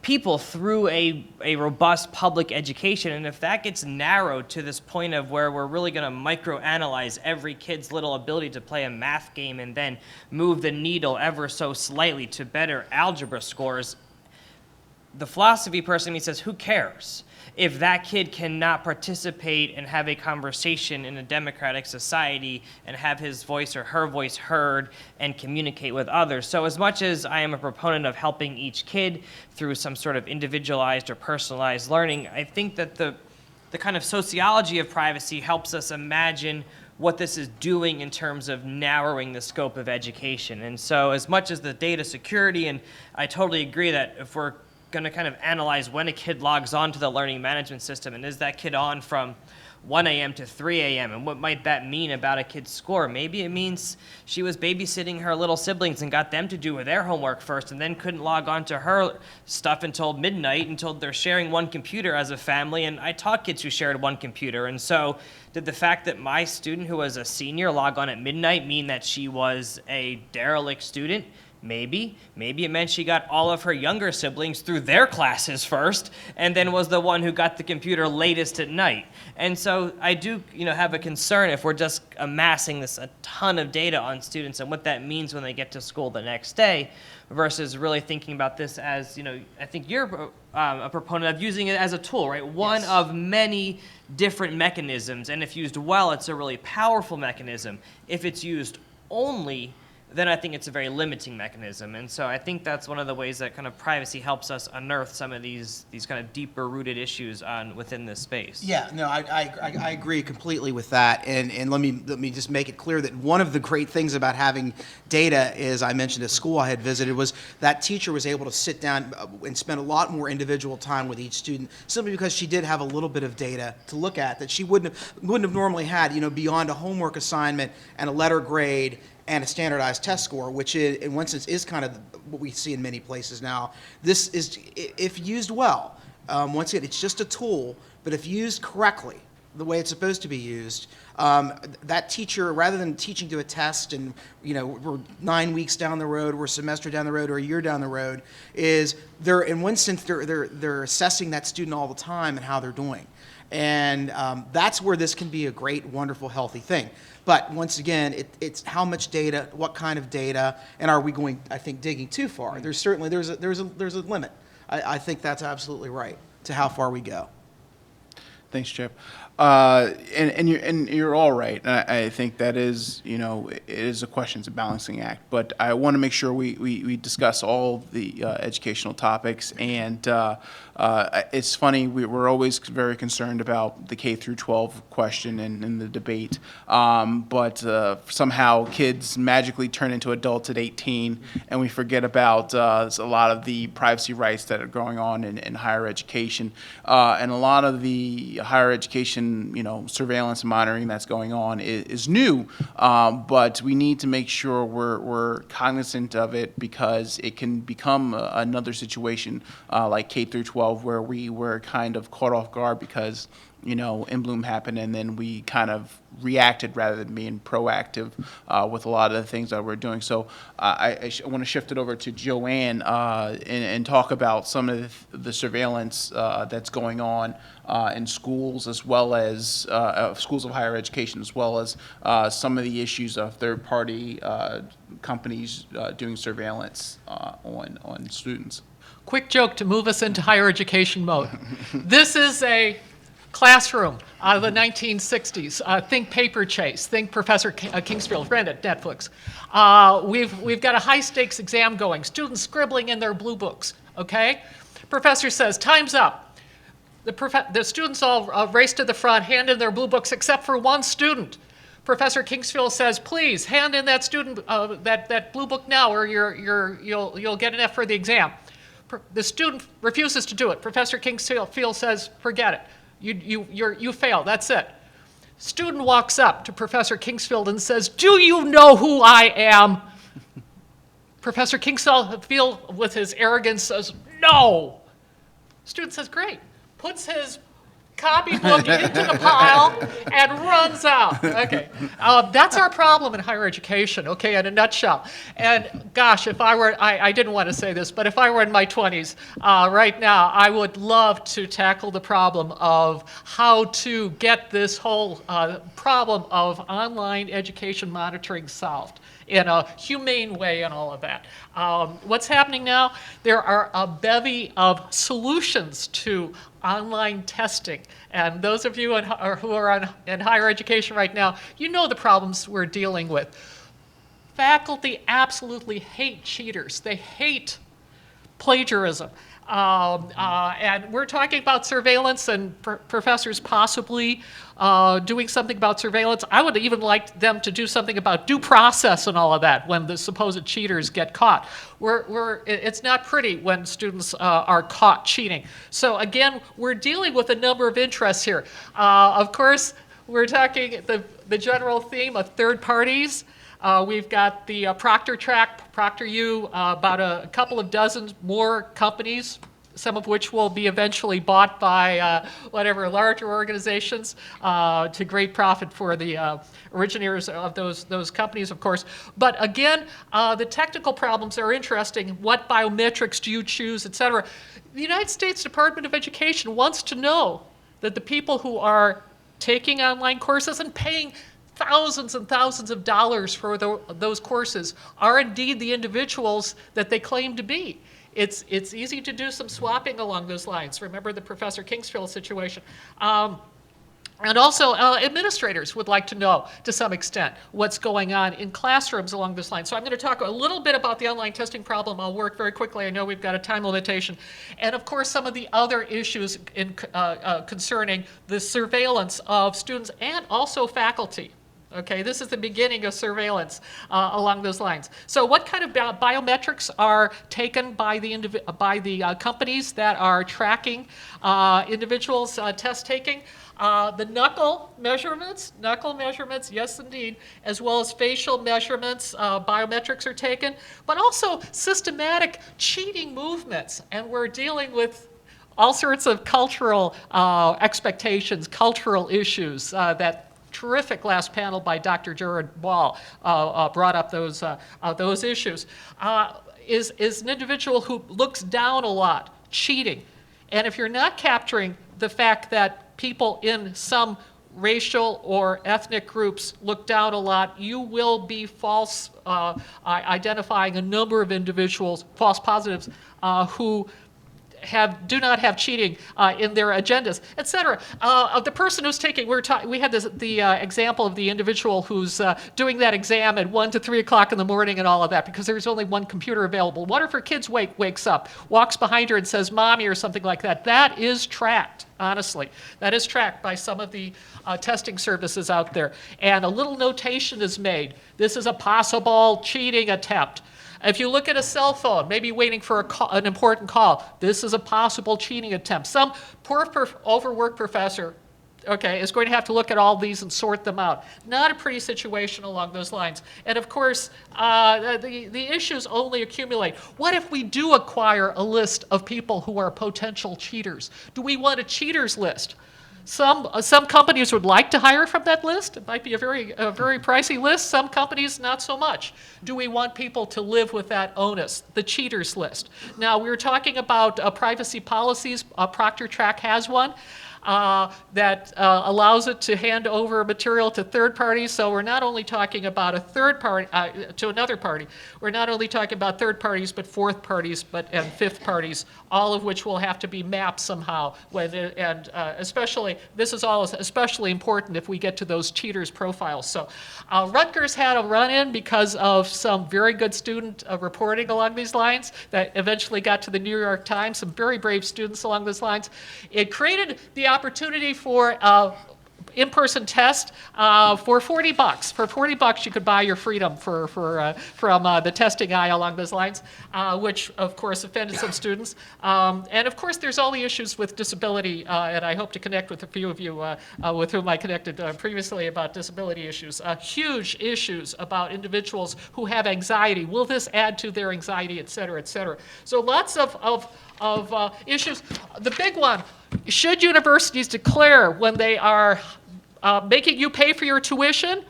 Speaker 4: people through a robust public education. And if that gets narrowed to this point of where we're really going to microanalyze every kid's little ability to play a math game and then move the needle ever so slightly to better algebra scores, the philosophy person in me says, who cares? if that kid cannot participate and have a conversation in a democratic society and have his voice or her voice heard and communicate with others. So as much as I am a proponent of helping each kid through some sort of individualized or personalized learning, I think that the kind of sociology of privacy helps us imagine what this is doing in terms of narrowing the scope of education. And so as much as the data security, and I totally agree that if we're going to kind of analyze when a kid logs on to the learning management system, and is that kid on from 1 a.m. to 3 a.m., and what might that mean about a kid's score? Maybe it means she was babysitting her little siblings and got them to do their homework first and then couldn't log on to her stuff until midnight, until they're sharing one computer as a family. And I taught kids who shared one computer. And so did the fact that my student who was a senior log on at midnight mean that she was a derelict student? Maybe. Maybe it meant she got all of her younger siblings through their classes first and then was the one who got the computer latest at night. And so I do, have a concern if we're just amassing a ton of data on students and what that means when they get to school the next day versus really thinking about this as, I think you're a proponent of using it as a tool, right? One of many different mechanisms. And if used well, it's a really powerful mechanism. If it's used only, then I think it's a very limiting mechanism. And so I think that's one of the ways that kind of privacy helps us unearth some of these kind of deeper rooted issues within this space.
Speaker 5: Yeah, no, I agree completely with that. And let me just make it clear that one of the great things about having data is, I mentioned a school I had visited, was that teacher was able to sit down and spend a lot more individual time with each student, simply because she did have a little bit of data to look at that she wouldn't have normally had, beyond a homework assignment and a letter grade and a standardized test score, which in one sense is kind of what we see in many places now. This is, if used well, once again, it's just a tool, but if used correctly, the way it's supposed to be used, that teacher, rather than teaching to a test and, we're 9 weeks down the road, we're a semester down the road, or a year down the road, is they're, in one sense, they're assessing that student all the time and how they're doing. And that's where this can be a great, wonderful, healthy thing. But once again, it's how much data, what kind of data, and are we going, I think, digging too far? There's certainly, there's a limit. I think that's absolutely right to how far we go.
Speaker 2: Thanks, Chip. And you're all right. And I think that is, it is a question, it's a balancing act. But I want to make sure we discuss all the educational topics. And it's funny, we're always very concerned about the K through 12 question and the debate. But somehow kids magically turn into adults at 18, and we forget about a lot of the privacy rights that are going on in higher education. And a lot of the higher education, surveillance and monitoring that's going on is new, but we need to make sure we're cognizant of it, because it can become another situation like K through 12, where we were kind of caught off guard because in Bloom happened, and then we kind of reacted rather than being proactive with a lot of the things that we're doing. So I want to shift it over to Joanne and talk about some of the surveillance that's going on in schools, as well as schools of higher education, as well as some of the issues of third-party companies doing surveillance on students.
Speaker 3: Quick joke to move us into higher education mode. This is a classroom out of the 1960s. Think Paper Chase. Think Professor Kingsfield. Granted, Netflix. We've got a high-stakes exam going. Students scribbling in their blue books. Okay. Professor says, "Time's up." The students all race to the front, hand in their blue books, except for one student. Professor Kingsfield says, "Please hand in that student that blue book now, or you'll get an F for the exam." The student refuses to do it. Professor Kingsfield says, "Forget it. You fail. That's it." Student walks up to Professor Kingsfield and says, "Do you know who I am?" Professor Kingsfield, with his arrogance, says, "No." Student says, "Great." Puts his copybook into the pile and runs out. Okay, that's our problem in higher education, okay, in a nutshell. And gosh, if I were, I didn't want to say this, but if I were in my 20s right now, I would love to tackle the problem of how to get this whole problem of online education monitoring solved. in a humane way and all of that. What's happening now? There are a bevy of solutions to online testing. And those of you who are in higher education right now, you know the problems we're dealing with. Faculty absolutely hate cheaters. They hate plagiarism. And we're talking about surveillance and professors possibly doing something about surveillance. I would even like them to do something about due process and all of that when the supposed cheaters get caught. It's not pretty when students are caught cheating. So again, we're dealing with a number of interests here. Of course, we're talking the general theme of third parties. We've got the ProctorU, about a couple of dozen more companies, some of which will be eventually bought by larger organizations to great profit for the originators of those companies, of course. But again, the technical problems are interesting. What biometrics do you choose, et cetera? The United States Department of Education wants to know that the people who are taking online courses and paying thousands and thousands of dollars for those courses are indeed the individuals that they claim to be. It's easy to do some swapping along those lines. Remember the Professor Kingsfield situation. And also, administrators would like to know, to some extent, what's going on in classrooms along this line. So I'm going to talk a little bit about the online testing problem. I'll work very quickly. I know we've got a time limitation. And of course, some of the other issues concerning the surveillance of students and also faculty. Okay, this is the beginning of surveillance along those lines. So what kind of biometrics are taken by the companies that are tracking individuals' test taking? The knuckle measurements, yes indeed, as well as facial measurements, biometrics are taken, but also systematic cheating movements. And we're dealing with all sorts of cultural expectations, cultural issues that terrific last panel by Dr. Jared Wall brought up those issues. Is an individual who looks down a lot, cheating. And if you're not capturing the fact that people in some racial or ethnic groups look down a lot, you will be false identifying a number of individuals, false positives, who do not have cheating in their agendas, et cetera. The person who's taking, we had the example of the individual who's doing that exam at 1 to 3 o'clock in the morning and all of that because there's only one computer available. What if her kid wakes up, walks behind her and says, "Mommy," or something like that? That is tracked, honestly. That is tracked by some of the testing services out there. And a little notation is made. This is a possible cheating attempt. If you look at a cell phone, maybe waiting for an important call, this is a possible cheating attempt. Some poor overworked professor, okay, is going to have to look at all these and sort them out. Not a pretty situation along those lines. And of course, the issues only accumulate. What if we do acquire a list of people who are potential cheaters? Do we want a cheaters list? Some companies would like to hire from that list. It might be a very pricey list. Some companies, not so much. Do we want people to live with that onus, the cheaters list? Now, we were talking about privacy policies. ProctorTrack has one that allows it to hand over material to third parties. So we're not only talking about a third party to another party. We're not only talking about third parties, but fourth parties, and fifth parties, all of which will have to be mapped somehow. Especially, this is all especially important if we get to those cheaters profiles. So Rutgers had a run-in because of some very good student reporting along these lines that eventually got to the New York Times, some very brave students along those lines. It created the opportunity for in-person test for $40. For $40, you could buy your freedom from the testing eye along those lines, which of course offended some students. And of course, there's all the issues with disability, and I hope to connect with a few of you with whom I connected previously about disability issues. Huge issues about individuals who have anxiety. Will this add to their anxiety, et cetera, et cetera? So lots of issues. The big one, should universities declare when they are making you pay for your tuition?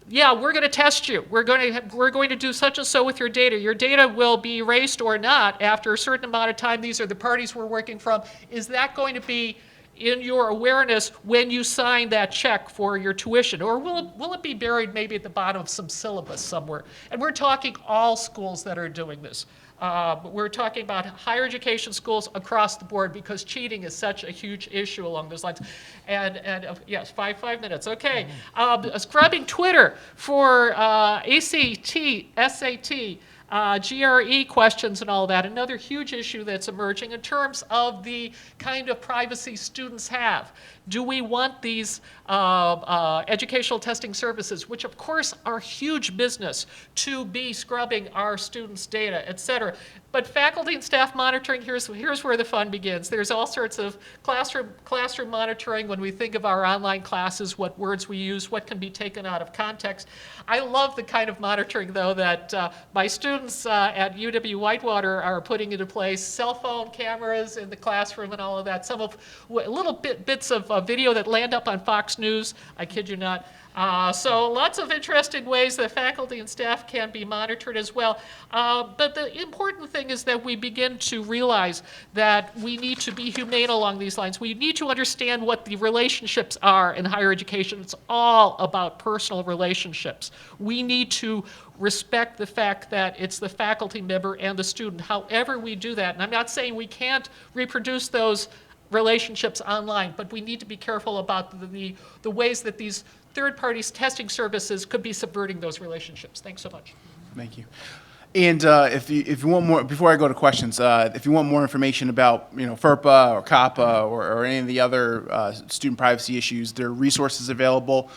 Speaker 3: Yeah, we're going to test you. We're going to do such and so with your data. Your data will be erased or not after a certain amount of time. These are the parties we're working from. Is that going to be in your awareness when you sign that check for your tuition? Or will it be buried maybe at the bottom of some syllabus somewhere? And we're talking all schools that are doing this. We're talking about higher education schools across the board because cheating is such a huge issue along those lines. And yes, five minutes. Okay. Scrubbing Twitter for ACT, SAT, GRE questions and all that. Another huge issue that's emerging in terms of the kind of privacy students have. Do we want these educational testing services, which of course are huge business, to be scrubbing our students' data, et cetera? But faculty and staff monitoring, here's where the fun begins. There's all sorts of classroom monitoring when we think of our online classes, what words we use, what can be taken out of context. I love the kind of monitoring, though, that my students at UW-Whitewater are putting into place, cell phone cameras in the classroom and all of that. Some of little bits of video that land up on Fox News, I kid you not. So lots of interesting ways that faculty and staff can be monitored as well. But the important thing is that we begin to realize that we need to be humane along these lines. We need to understand what the relationships are in higher education. It's all about personal relationships. We need to respect the fact that it's the faculty member and the student. However we do that, and I'm not saying we can't reproduce those relationships online, but we need to be careful about the ways that these third-party testing services could be subverting those relationships. Thanks so much.
Speaker 2: Thank you. And if you want more, before I go to questions, if you want more information about FERPA or COPPA or any of the other student privacy issues, there are resources available.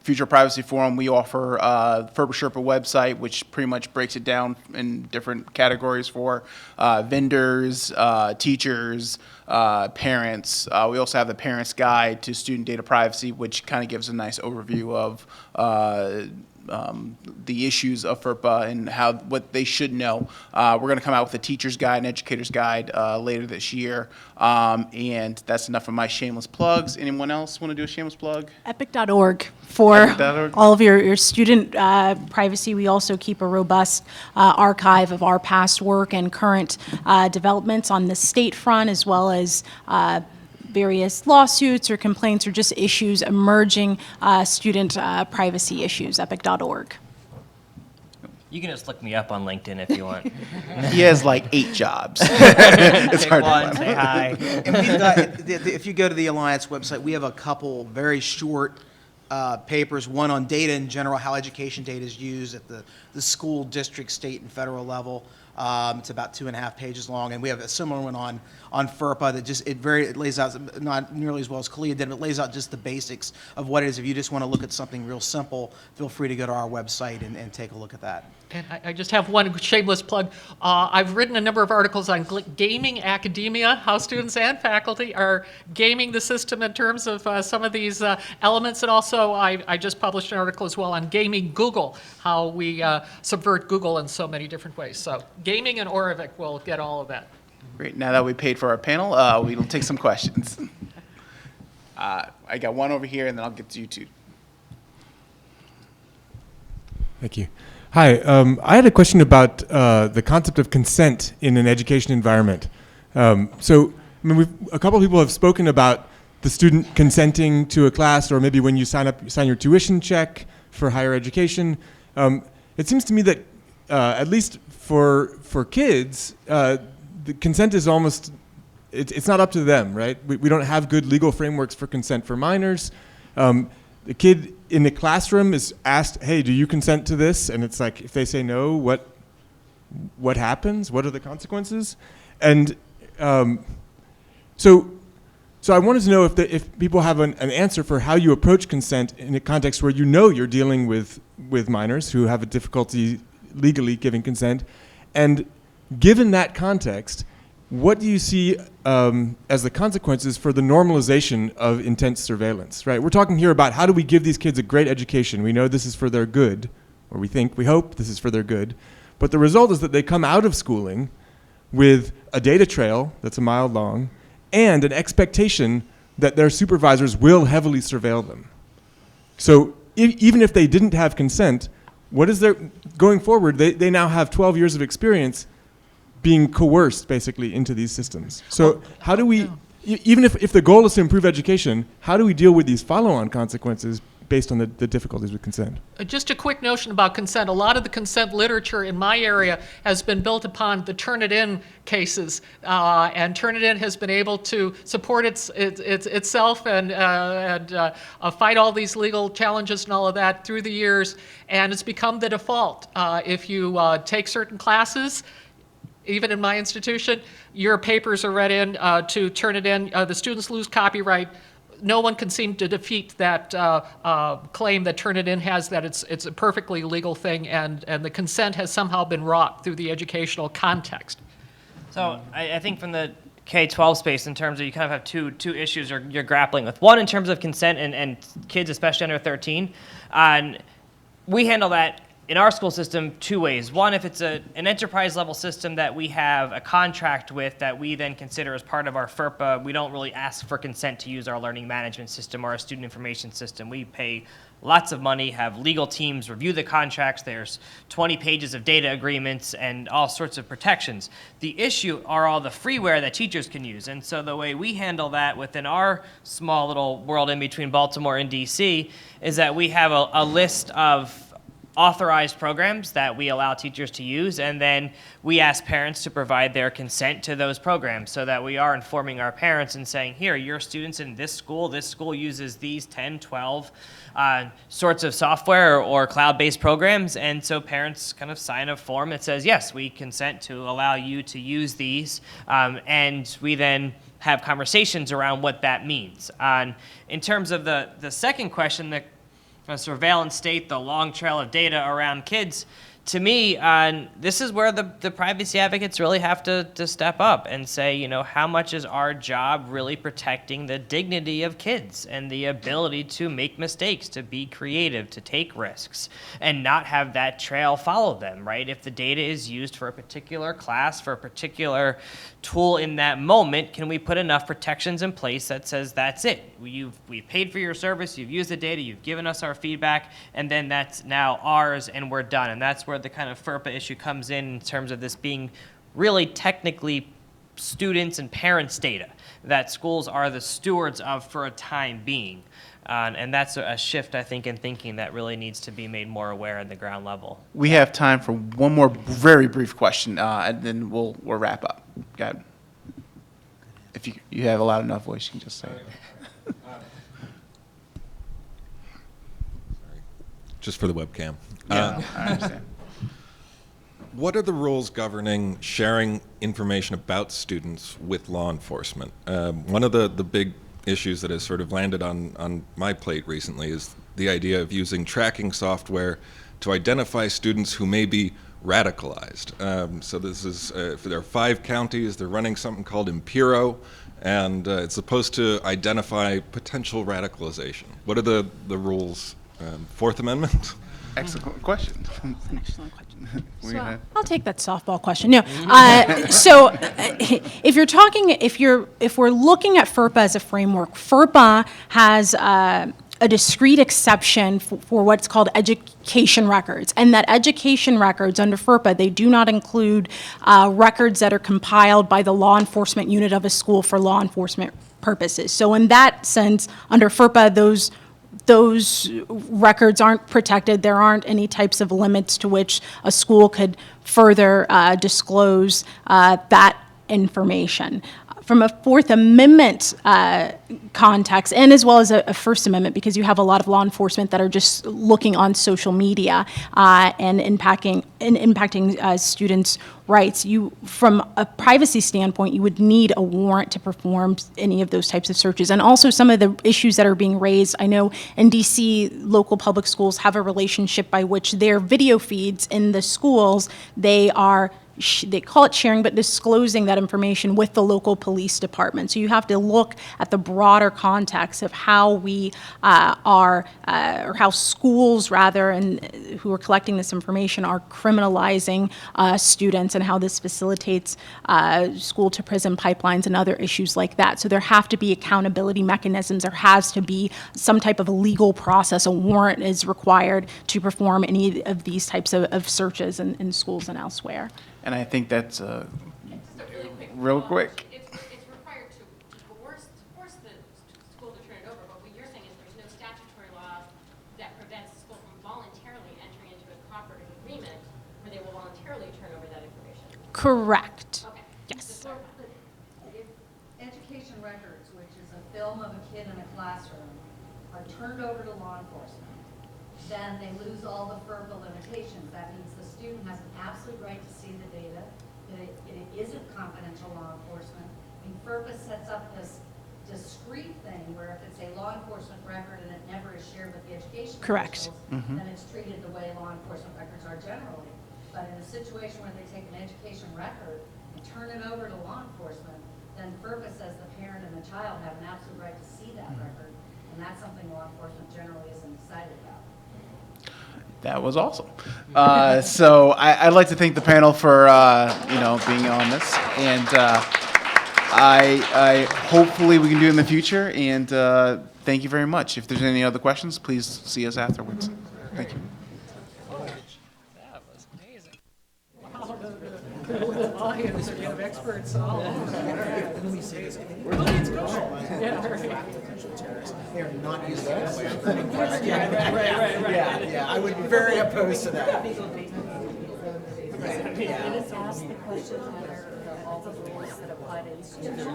Speaker 2: Future Privacy Forum, we offer FERPA Sherpa website, which pretty much breaks it down in different categories for vendors, teachers, parents. We also have the Parents Guide to Student Data Privacy, which kind of gives a nice overview of the issues of FERPA and what they should know. We're going to come out with a teacher's guide, an educator's guide later this year. And that's enough of my shameless plugs. Anyone else want to do a shameless plug?
Speaker 1: Epic.org for
Speaker 2: Epic.org.
Speaker 1: all of your student privacy. We also keep a robust archive of our past work and current developments on the state front, as well as various lawsuits or complaints or just issues emerging, student privacy issues, epic.org.
Speaker 6: You can just look me up on LinkedIn if you want.
Speaker 2: He has like 8 jobs. It's
Speaker 6: Pick
Speaker 2: hard
Speaker 6: one,
Speaker 2: to
Speaker 6: say hi.
Speaker 5: And we've got, if you go to the Alliance website, we have a couple very short papers, one on data in general, how education data is used at the school, district, state, and federal level. It's about 2.5 pages long, and we have a similar one on FERPA that just it lays out, not nearly as well as Kalia did, but it lays out just the basics of what it is. If you just want to look at something real simple, feel free to go to our website and take a look at that.
Speaker 3: And I just have one shameless plug. I've written a number of articles on gaming academia, how students and faculty are gaming the system in terms of some of these elements. And also, I just published an article as well on gaming Google, how we subvert Google in so many different ways. So gaming and Oravik will get all of that.
Speaker 2: Great. Now that we paid for our panel, we'll take some questions. I got one over here, and then I'll get to you two.
Speaker 7: Thank you. Hi, I had a question about the concept of consent in an education environment. So, I mean, a couple of people have spoken about the student consenting to a class, or maybe when you sign your tuition check for higher education. It seems to me that, at least for kids, the consent is almost, it's not up to them, right? We don't have good legal frameworks for consent for minors. The kid in the classroom is asked, hey, do you consent to this? And it's like, if they say no, what happens? What are the consequences? And so I wanted to know if people have an answer for how you approach consent in a context where you know you're dealing with minors who have a difficulty legally giving consent. And given that context, what do you see as the consequences for the normalization of intense surveillance, right? We're talking here about how do we give these kids a great education. We know this is for their good, or we hope this is for their good. But the result is that they come out of schooling with a data trail that's a mile long and an expectation that their supervisors will heavily surveil them. So even if they didn't have consent, going forward, they now have 12 years of experience being coerced basically into these systems. So how do we even if the goal is to improve education, how do we deal with these follow-on consequences based on the difficulties with consent?
Speaker 3: Just a quick notion about consent. A lot of the consent literature in my area has been built upon the Turnitin cases, and Turnitin has been able to support itself and fight all these legal challenges and all of that through the years, and it's become the default. If you take certain classes, even in my institution, your papers are read in to Turnitin. The students lose copyright. No one can seem to defeat that claim that Turnitin has, that it's a perfectly legal thing, and the consent has somehow been wrought through the educational context.
Speaker 4: So I think from the K-12 space, in terms of, you kind of have two issues you're grappling with. One, in terms of consent and kids, especially under 13. And we handle that in our school system two ways. One, if it's an enterprise level system that we have a contract with that we then consider as part of our FERPA, we don't really ask for consent to use our learning management system or our student information system. We pay lots of money, have legal teams review the contracts. There's 20 pages of data agreements and all sorts of protections. The issue are all the freeware that teachers can use. And so the way we handle that within our small little world in between Baltimore and DC is that we have a list of authorized programs that we allow teachers to use, and then we ask parents to provide their consent to those programs, so that we are informing our parents and saying, here, your students in this school uses these 10, 12 sorts of software or cloud-based programs, and so parents kind of sign a form that says, yes, we consent to allow you to use these, and we then have conversations around what that means. In terms of the second question, the surveillance state, the long trail of data around kids, to me, this is where the privacy advocates really have to step up and say, how much is our job really protecting the dignity of kids and the ability to make mistakes, to be creative, to take risks, and not have that trail follow them, right? If the data is used for a particular class, for a particular tool in that moment, can we put enough protections in place that says that's it? We've paid for your service, you've used the data, you've given us our feedback, and then that's now ours and we're done. And that's where the kind of FERPA issue comes in terms of this being really technically students' and parents' data that schools are the stewards of for a time being. And that's a shift, I think, in thinking that really needs to be made more aware at the ground level.
Speaker 2: We have time for one more very brief question, and then we'll wrap up. Go ahead. If you have a loud enough voice, you can just say it.
Speaker 8: Just for the webcam.
Speaker 2: Yeah, I understand.
Speaker 8: What are the rules governing sharing information about students with law enforcement? One of the big issues that has sort of landed on my plate recently is the idea of using tracking software to identify students who may be radicalized. So this is, there are 5 counties, they're running something called Impero, and it's supposed to identify potential radicalization. What are the rules? Fourth Amendment?
Speaker 2: Excellent question.
Speaker 1: Excellent question.
Speaker 2: We had-
Speaker 1: I'll take that softball question. No. If we're looking at FERPA as a framework, FERPA has a discrete exception for what's called education records. And that education records under FERPA, they do not include records that are compiled by the law enforcement unit of a school for law enforcement purposes. So in that sense, under FERPA, those records aren't protected. There aren't any types of limits to which a school could further disclose that information. From a Fourth Amendment context, and as well as a First Amendment, because you have a lot of law enforcement that are just looking on social media and impacting students' rights. From a privacy standpoint, you would need a warrant to perform any of those types of searches. And also some of the issues that are being raised, I know in DC, local public schools have a relationship by which their video feeds in the schools, they call it sharing, but disclosing that information with the local police department. So you have to look at the broader context of how we or how schools, rather, and who are collecting this information are criminalizing students, and how this facilitates school-to-prison pipelines and other issues like that. So there have to be accountability mechanisms. There has to be some type of legal process. A warrant is required to perform any of these types of searches in schools and elsewhere.
Speaker 2: And I think that's real quick.
Speaker 9: It's required to coerce
Speaker 1: Correct. Yes.
Speaker 9: If education records, which is a film of a kid in a classroom, are turned over to law enforcement, then they lose all the FERPA limitations. That means the student has an absolute right to see the data, that it isn't confidential law enforcement. I mean, FERPA sets up this discrete thing where if it's a law enforcement record and it never is shared with the education
Speaker 1: Correct.
Speaker 9: officials, then it's treated the way law enforcement records are generally. But in a situation where they take an education record and turn it over to law enforcement, then FERPA says the parent and the child have an absolute right to see that record, and that's something law enforcement generally isn't excited about.
Speaker 2: That was awesome. So I'd like to thank the panel for being on this, and I hopefully we can do it in the future. And thank you very much. If there's any other questions, please see us afterwards. Thank you.
Speaker 3: That was amazing. Wow, the audience, we have experts all over. Yeah, right.
Speaker 5: They're not used to that way. Yeah, I would be very opposed to that.
Speaker 10: It is asked the question whether all the rules that apply to institutions.
Speaker 5: They're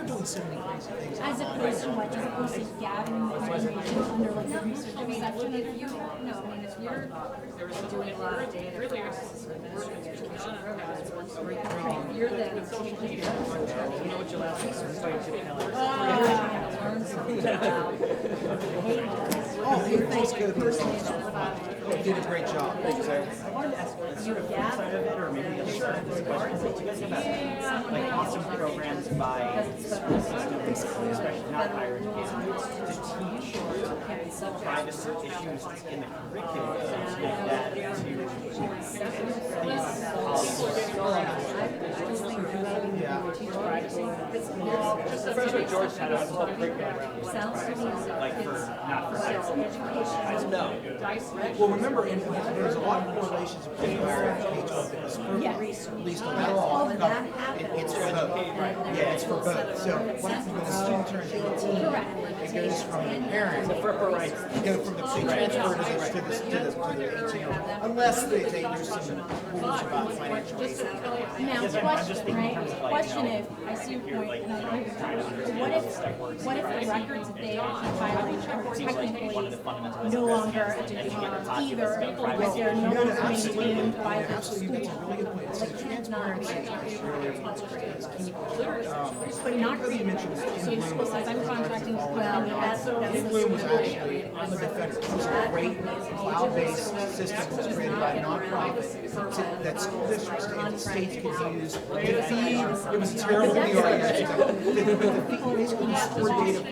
Speaker 5: doing so many crazy things.
Speaker 10: As opposed to what, as opposed to gathering the information under like the research section.
Speaker 9: If you're doing a lot of data analysis and administering education programs, you're then taking
Speaker 5: Oh, they did a great job.
Speaker 11: Like awesome programs by school systems, especially not higher education, to teach privacy issues in the curriculum, so to take that to Professor George had a whole curriculum like for not for science. No.
Speaker 5: Well, remember, there's a lot of correlations between higher education and at least on that fall. It's for both. Yeah, it's for both. So what happens when a student turns 18? It goes from the parent. They go from the transfer to the 18-year-old, unless there's some rules about financial aid.
Speaker 10: Now, question, right? Question if, I see your point, and I agree with you. What if the records that they compiled are technically no longer either, because they're no longer maintained by the school? Like, transparency. But not created. So the school says, I'm contracting with
Speaker 5: Bloom was actually, I'm a defender. It was a great cloud-based system that was created by a nonprofit that school districts and states could use. The fee, it was terrible in the audience. The fee basically stored data for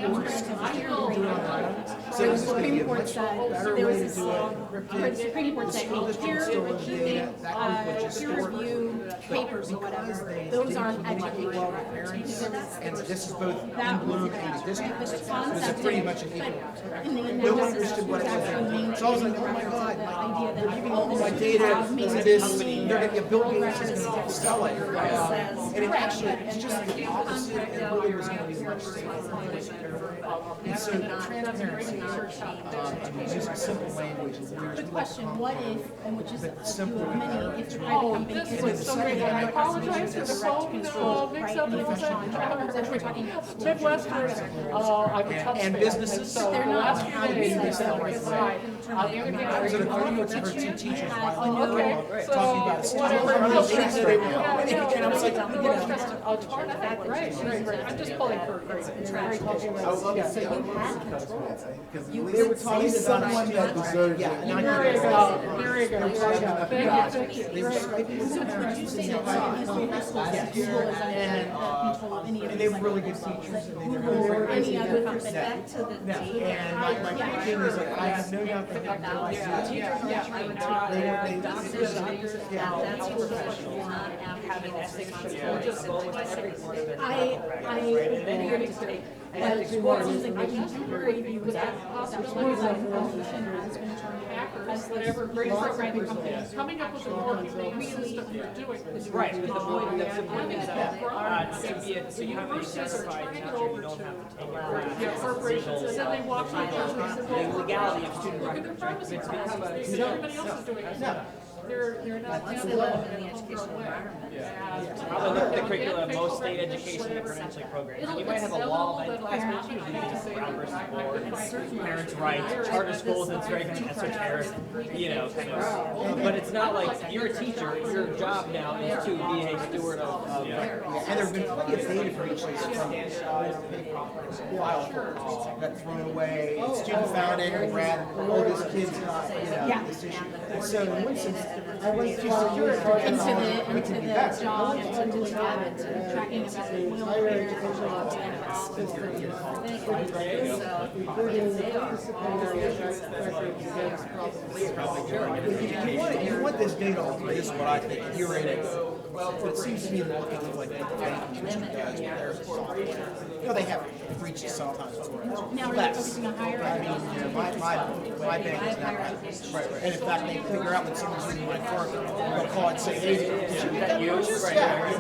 Speaker 5: so it was going to be a much better way to do it.
Speaker 10: The Supreme Court said, peer review papers or whatever, those aren't educational records.
Speaker 5: And this is both in Bloom and the district. So it's pretty much an equal.
Speaker 10: In the
Speaker 5: No one understood what it was. So I was like, oh my God, they're giving all my data to this, they're going to get Bill Gates is going to sell it. And it actually, it's just the opposite, and really was going to be much safer. And so transparency, using simple language.
Speaker 10: Good question, what if, and which is a few
Speaker 5: simple.
Speaker 10: of many, if the private
Speaker 3: Oh,
Speaker 10: company
Speaker 3: this
Speaker 10: is
Speaker 3: was so great. I apologize for the phone mix-up. It was
Speaker 10: we're talking about
Speaker 3: Midwestern, I'm a tough
Speaker 5: And
Speaker 3: fan.
Speaker 5: businesses,
Speaker 3: So the
Speaker 10: they're not
Speaker 3: last few
Speaker 10: how to
Speaker 3: days,
Speaker 10: be
Speaker 3: they
Speaker 10: like
Speaker 3: said,
Speaker 10: that.
Speaker 3: right. On the other hand,
Speaker 5: I was at a conference and heard two teachers
Speaker 3: okay,
Speaker 5: talking about
Speaker 3: so
Speaker 5: whatever
Speaker 3: whatever.
Speaker 5: and I was like,
Speaker 3: I'm just pulling for great.
Speaker 5: they were talking to someone that deserves it.
Speaker 3: There you go. There you go. Thank you.
Speaker 5: They were Skyping with and they were really good teachers, and they were very
Speaker 10: any other company.
Speaker 9: back to the data.
Speaker 5: And my thing is like, I have no doubt that they
Speaker 9: That's professional, not advocating.
Speaker 10: I But it seems like the contemporary view is that level of information is going to turn hackers, whatever great programming companies,
Speaker 3: Coming up with a more humane system to do it.
Speaker 11: Right, but the point is so you have a certified teacher, you don't have to take a
Speaker 3: Yeah, corporations, and then they walk through
Speaker 11: the legality of student
Speaker 3: look at their
Speaker 11: records, right?
Speaker 3: privacy
Speaker 11: It's become a,
Speaker 3: policies. Everybody else is doing it. They're not.
Speaker 9: What's the level in the educational environment?
Speaker 11: probably look at the curriculum of most state education and credentialing programs. You might have a law that Brown versus Board, parents' rights, charter schools, it's very kind of esoteric, you know, kind of. But it's not like you're a teacher, your job now is to be a steward of
Speaker 5: And there have been plenty of data breaches from file folders got thrown away. A student found it and ran all these kids, this issue. And so in one sense, to secure it,
Speaker 10: into the job, into the habit, to tracking about the welfare,
Speaker 5: if you want this data, this is what I think, curated. But it seems to me that looking at like the banking industry does, there's software. You know, they have breaches sometimes.
Speaker 10: now we're focusing on hiring.
Speaker 5: I mean, my bank is not that. And in fact, they figure out when someone's using my card, they'll call and say, hey, did you get that purchase? Yeah.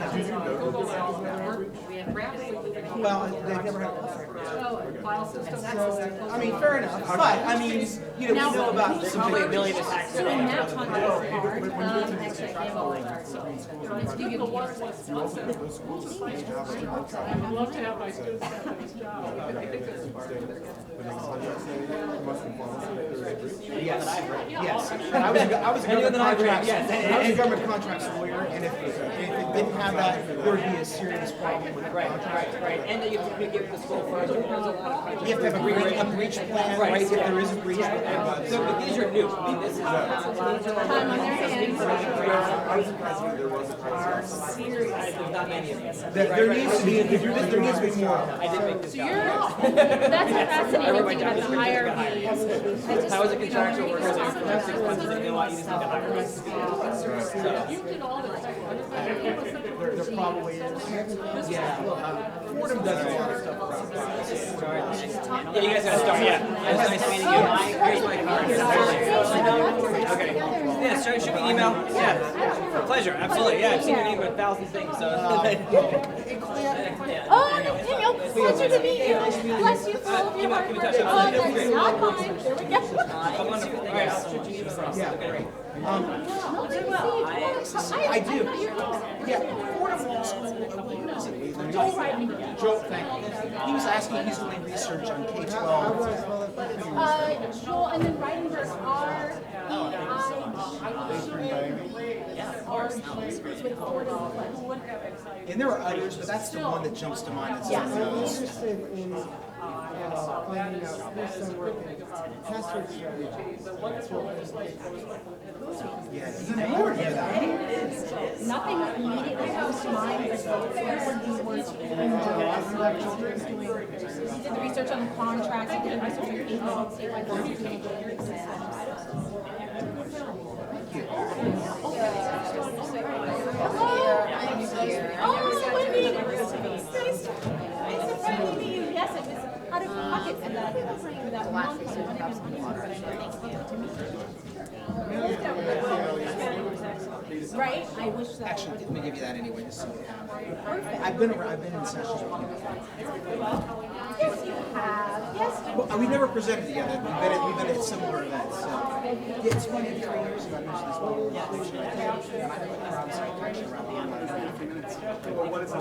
Speaker 5: Well, they've never had a
Speaker 3: File systems.
Speaker 5: I mean, fair enough. But, I mean, you know, we know about
Speaker 11: there's probably a million attacks.
Speaker 10: So in that context, it's hard, actually,
Speaker 3: Give you the one less. I would love to have my students have this job. I think they're
Speaker 5: Yes. And I was a government contracts. I was a government contracts lawyer, and if it didn't have that, there would be a serious problem with contracts.
Speaker 11: Right, and then you have to give the school first. There's a lot of contracts.
Speaker 5: You have to have a breach plan, right? If there is a breach plan.
Speaker 11: So, but these are new. I mean, this is
Speaker 10: time on their hands.
Speaker 11: there's not many of these.
Speaker 5: There needs to be more.
Speaker 11: I did make this
Speaker 10: So
Speaker 11: job.
Speaker 10: that's a fascinating thing about the hierarchy.
Speaker 11: If I was a contractual worker there for 6 months, and they want you to take a hire.
Speaker 3: You did all the tech.
Speaker 5: There probably is. Yeah. Fordham does a lot of stuff around that.
Speaker 11: Yeah, you guys gotta start, yeah. It was nice meeting you. Here's my card. Okay. Yeah, sure, shoot me an email. Yeah. Pleasure, absolutely. Yeah, I've seen your name in 1,000 things, so.
Speaker 10: Oh, Daniel, pleasure to meet you. Bless you for all of your hard work. Oh, that's not mine. There we go.
Speaker 11: Oh, wonderful. All right, I'll shoot you an email.
Speaker 5: Yeah, great.
Speaker 10: I
Speaker 5: I do. Yeah, Fordham Law School. Joe, thank you. He was asking, he's doing research on K-12.
Speaker 10: Joel, and then Reidenberg,
Speaker 5: And there are others, but that's the one that jumps to mind. That's the most.
Speaker 12: Interested in finding out who's some work in password strategies.
Speaker 5: Yeah, you never hear that.
Speaker 10: nothing immediately comes to mind, but these words he did the research on the contracts, he did the research on statewide constitutional systems. Oh, Wendy! Nice to finally meet you. Yes, it was out of pocket for that month. Right? I wish that.
Speaker 5: Actually, let me give you that anyway, just so you have it.
Speaker 10: Perfect.
Speaker 5: I've been in sessions with you.
Speaker 10: Yes, you have. Yes,
Speaker 5: Well, we never presented together. We've been at similar events. So. Yeah, it's funny, 3 years ago, I mentioned this one. And I have a crowd citation around the end. Well, what is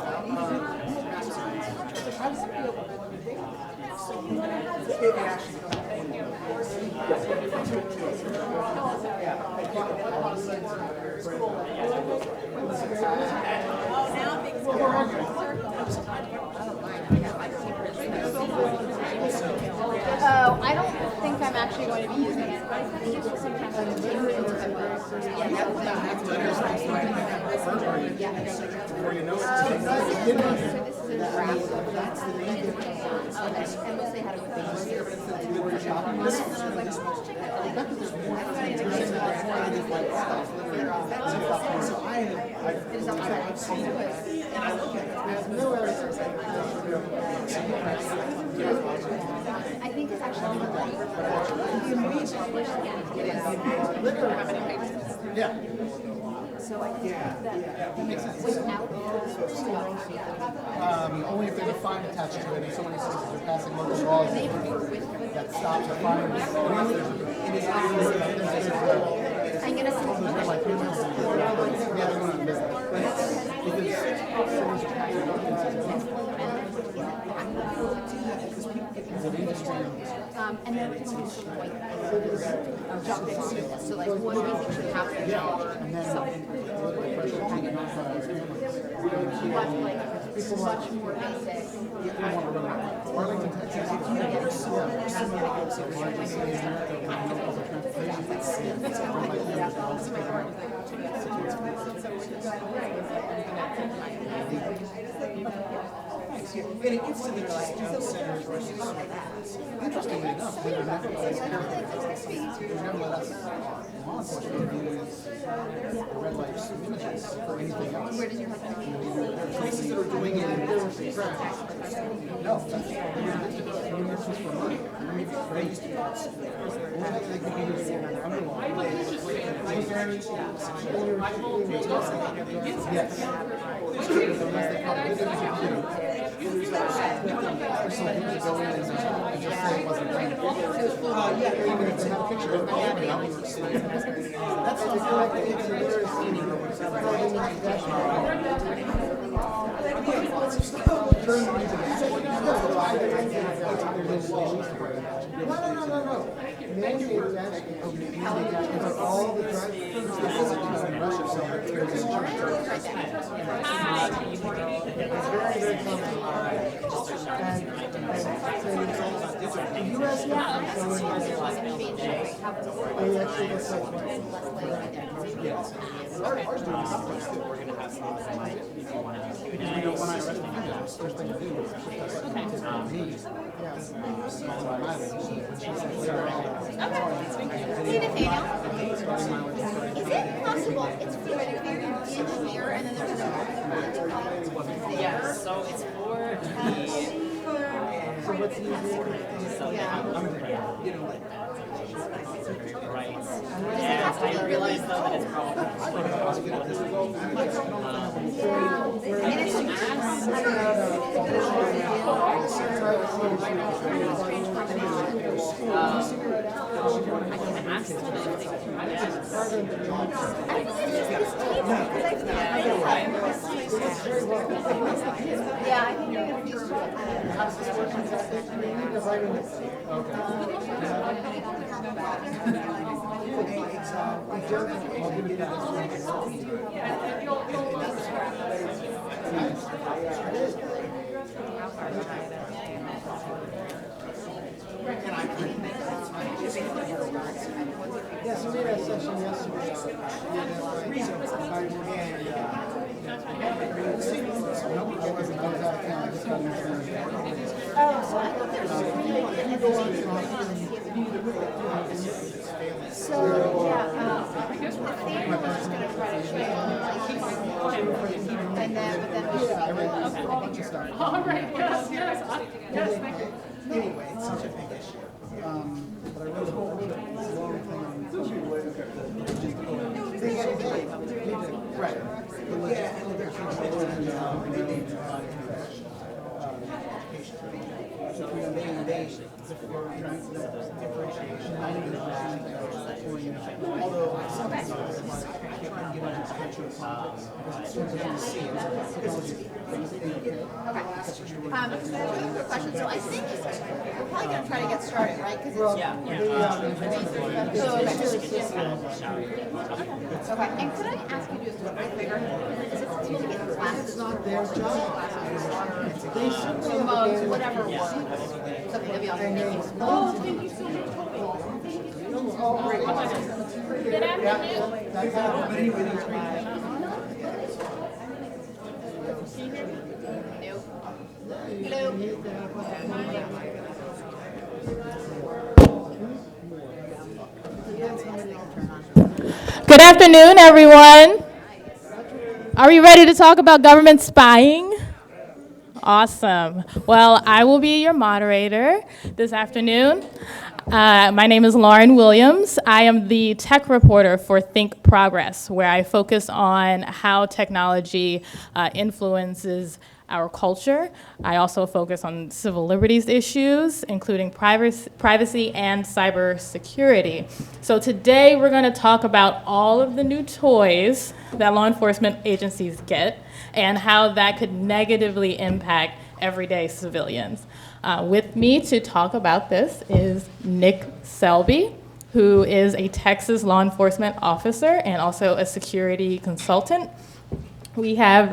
Speaker 10: Oh, I don't think I'm actually going to be using it. Sometimes I take it into my work. This is a draft of that's the name. And we'll say how to put things here. And I was like, oh, let's check that out.
Speaker 5: So I've seen it.
Speaker 10: I think it's actually
Speaker 12: Yeah.
Speaker 10: so I think that without
Speaker 12: Only if there's a fine attached to it, and so many cities are passing local laws that stop the fine.
Speaker 10: I'm gonna say
Speaker 12: Like, yeah, they're gonna miss
Speaker 10: and then we're going to sort of like jump into this. So like, what do you think should happen for something much more basic?
Speaker 12: And it gets to the justice centers versus, interestingly enough, they've never let us, law enforcement, use the red light images for anything else.
Speaker 10: Where does your husband live?
Speaker 12: There are places that are doing it in crash. No, that's just for money. I mean, they used to do that. They could be used for underlaw. Yes. Unless they call it go in and just say it wasn't raining. Yeah, even if they have a picture of it. That's not correct. No. Mandated actually for all the drivers in Russia, so it's very the U.S. they actually get yes. Ours do we're going to have some if you want to. When I arrested females, first thing to do was
Speaker 10: Hey, Nathaniel. Is it possible it's for like if you're in here and then there's a
Speaker 11: Yes, so it's for the.
Speaker 12: So what's easier?
Speaker 11: Right. And I realize though that it's probably.
Speaker 10: Yeah, I think you're going to use
Speaker 12: Yes, we made a session yesterday.
Speaker 10: So, yeah, I guess we're just going to try to show and then we
Speaker 3: All right, yes, thank you.
Speaker 12: Anyway, it's such a big issue. But I wrote a whole long thing on right. Yeah, and there's so although I sometimes try and get into the culture of politics because it's sort of unseen.
Speaker 10: Two quick questions. So I think we're probably going to try to get started, right? Because okay. And could I ask you to do a quick favor? Because it's to get classes on
Speaker 12: their job. They simply
Speaker 10: remote, whatever works. Something that'd be awesome. Oh, thank you so much. Good afternoon.
Speaker 13: Good afternoon, everyone. Are we ready to talk about government spying? Awesome. Well, I will be your moderator this afternoon. My name is Lauren Williams. I am the tech reporter for Think Progress, where I focus on how technology influences our culture. I also focus on civil liberties issues, including privacy and cybersecurity. So today we're going to talk about all of the new toys that law enforcement agencies get and how that could negatively impact everyday civilians. With me to talk about this is Nick Selby, who is a Texas law enforcement officer and also a security consultant. We have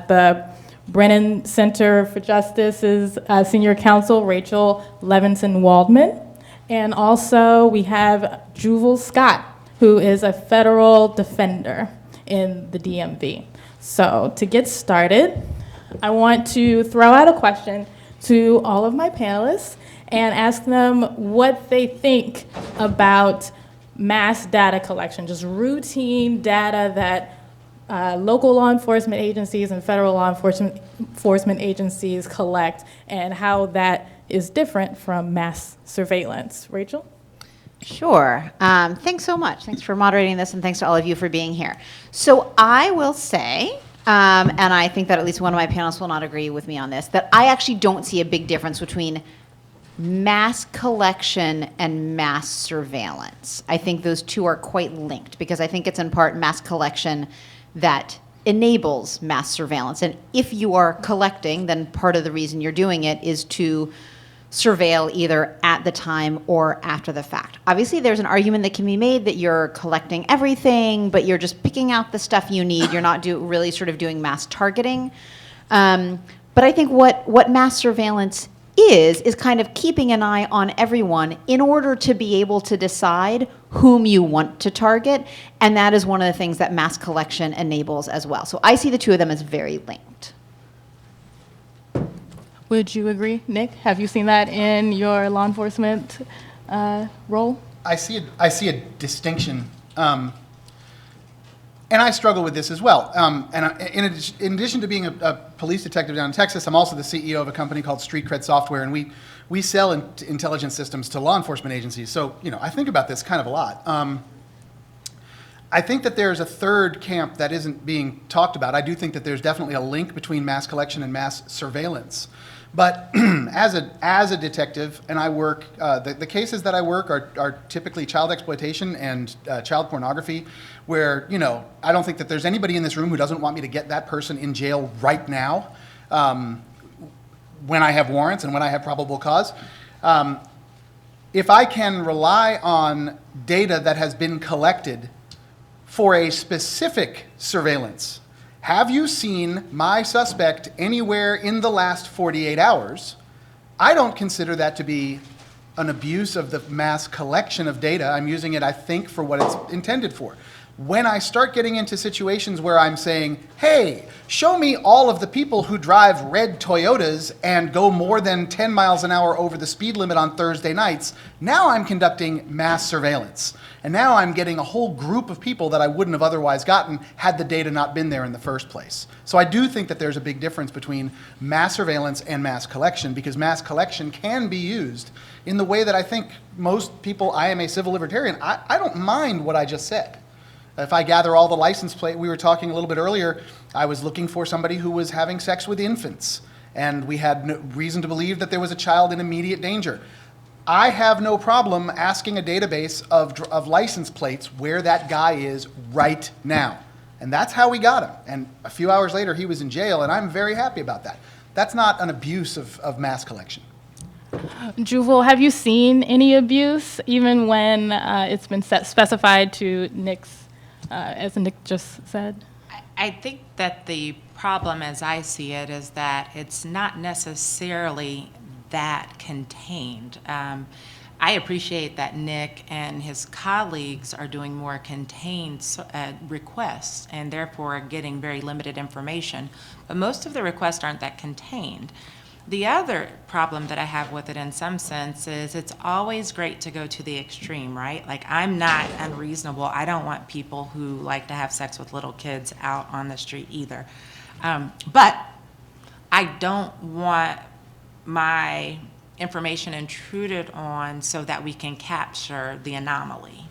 Speaker 13: the Brennan Center for Justice's senior counsel, Rachel Levinson-Waldman. And also we have Juval Scott, who is a federal defender in the DMV. So to get started, I want to throw out a question to all of my panelists and ask them what they think about mass data collection, just routine data that local law enforcement agencies and federal law enforcement agencies collect, and how that is different from mass surveillance. Rachel?
Speaker 14: Sure. Thanks so much. Thanks for moderating this, and thanks to all of you for being here. So I will say, and I think that at least one of my panelists will not agree with me on this, that I actually don't see a big difference between mass collection and mass surveillance. I think those two are quite linked, because I think it's in part mass collection that enables mass surveillance. And if you are collecting, then part of the reason you're doing it is to surveil either at the time or after the fact. Obviously, there's an argument that can be made that you're collecting everything, but you're just picking out the stuff you need. You're not really sort of doing mass targeting. But I think what mass surveillance is kind of keeping an eye on everyone in order to be able to decide whom you want to target. And that is one of the things that mass collection enables as well. So I see the two of them as very linked.
Speaker 13: Would you agree, Nick? Have you seen that in your law enforcement role?
Speaker 2: I see a distinction, and I struggle with this as well. In addition to being a police detective down in Texas, I'm also the CEO of a company called Street Cred Software, and we sell intelligence systems to law enforcement agencies. So I think about this kind of a lot. I think that there's a third camp that isn't being talked about. I do think that there's definitely a link between mass collection and mass surveillance. But as a detective, and I work, the cases that I work are typically child exploitation and child pornography, where, I don't think that there's anybody in this room who doesn't want me to get that person in jail right now, when I have warrants and when I have probable cause. If I can rely on data that has been collected for a specific surveillance, have you seen my suspect anywhere in the last 48 hours? I don't consider that to be an abuse of the mass collection of data. I'm using it, I think, for what it's intended for. When I start getting into situations where I'm saying, hey, show me all of the people who drive red Toyotas and go more than 10 miles an hour over the speed limit on Thursday nights, now I'm conducting mass surveillance. And now I'm getting a whole group of people that I wouldn't have otherwise gotten had the data not been there in the first place. So I do think that there's a big difference between mass surveillance and mass collection, because mass collection can be used in the way that I think most people, I am a civil libertarian, I don't mind what I just said. If I gather all the license plate, we were talking a little bit earlier, I was looking for somebody who was having sex with infants, and we had no reason to believe that there was a child in immediate danger. I have no problem asking a database of license plates where that guy is right now. And that's how we got him. And a few hours later, he was in jail, and I'm very happy about that. That's not an abuse of mass collection.
Speaker 13: Juval, have you seen any abuse, even when it's been specified to Nick's, as Nick just said?
Speaker 15: I think that the problem, as I see it, is that it's not necessarily that contained. I appreciate that Nick and his colleagues are doing more contained requests and therefore getting very limited information, but most of the requests aren't that contained. The other problem that I have with it in some sense is it's always great to go to the extreme, right? Like, I'm not unreasonable. I don't want people who like to have sex with little kids out on the street either. But I don't want my information intruded on so that we can capture the anomaly.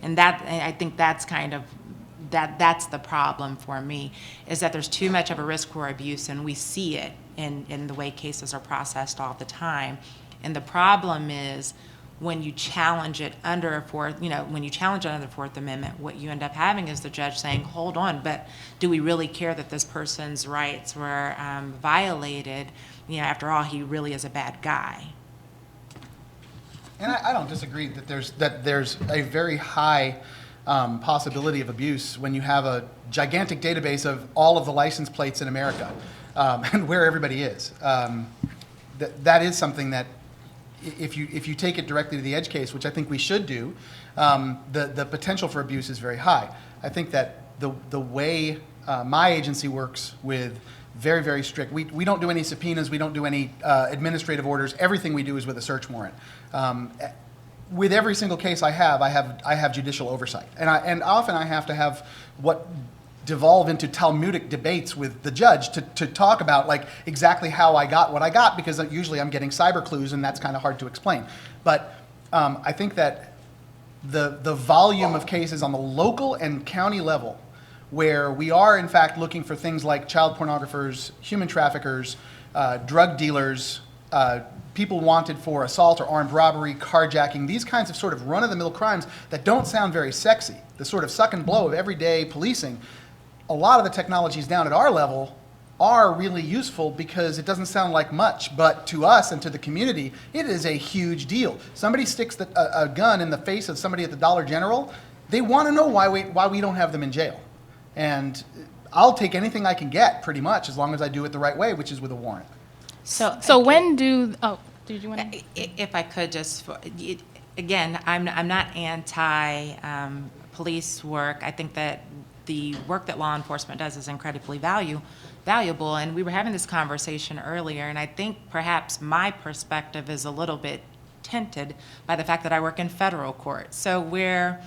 Speaker 15: And that, I think that's kind of, that's the problem for me, is that there's too much of a risk for abuse, and we see it in the way cases are processed all the time. And the problem is when you challenge it under a when you challenge it under the Fourth Amendment, what you end up having is the judge saying, hold on, but do we really care that this person's rights were violated? After all, he really is a bad guy.
Speaker 2: And I don't disagree that there's a very high possibility of abuse when you have a gigantic database of all of the license plates in America and where everybody is. That is something that, if you take it directly to the edge case, which I think we should do, the potential for abuse is very high. I think that the way my agency works with very, very strict. We don't do any subpoenas. We don't do any administrative orders. Everything we do is with a search warrant. With every single case I have judicial oversight, and often I have to have what devolve into Talmudic debates with the judge to talk about like exactly how I got what I got, because usually I'm getting cyber clues, and that's kind of hard to explain. But I think that the volume of cases on the local and county level, where we are in fact looking for things like child pornographers, human traffickers, drug dealers, people wanted for assault or armed robbery, carjacking, these kinds of sort of run-of-the-mill crimes that don't sound very sexy, the sort of suck and blow of everyday policing. A lot of the technologies down at our level are really useful because it doesn't sound like much, but to us and to the community, it is a huge deal. Somebody sticks a gun in the face of somebody at the Dollar General, they want to know why we don't have them in jail. And I'll take anything I can get, pretty much, as long as I do it the right way, which is with a warrant.
Speaker 13: So when do, did you want to?
Speaker 15: If I could just, again, I'm not anti police work. I think that the work that law enforcement does is incredibly valuable. And we were having this conversation earlier, and I think perhaps my perspective is a little bit tinted by the fact that I work in federal court. So where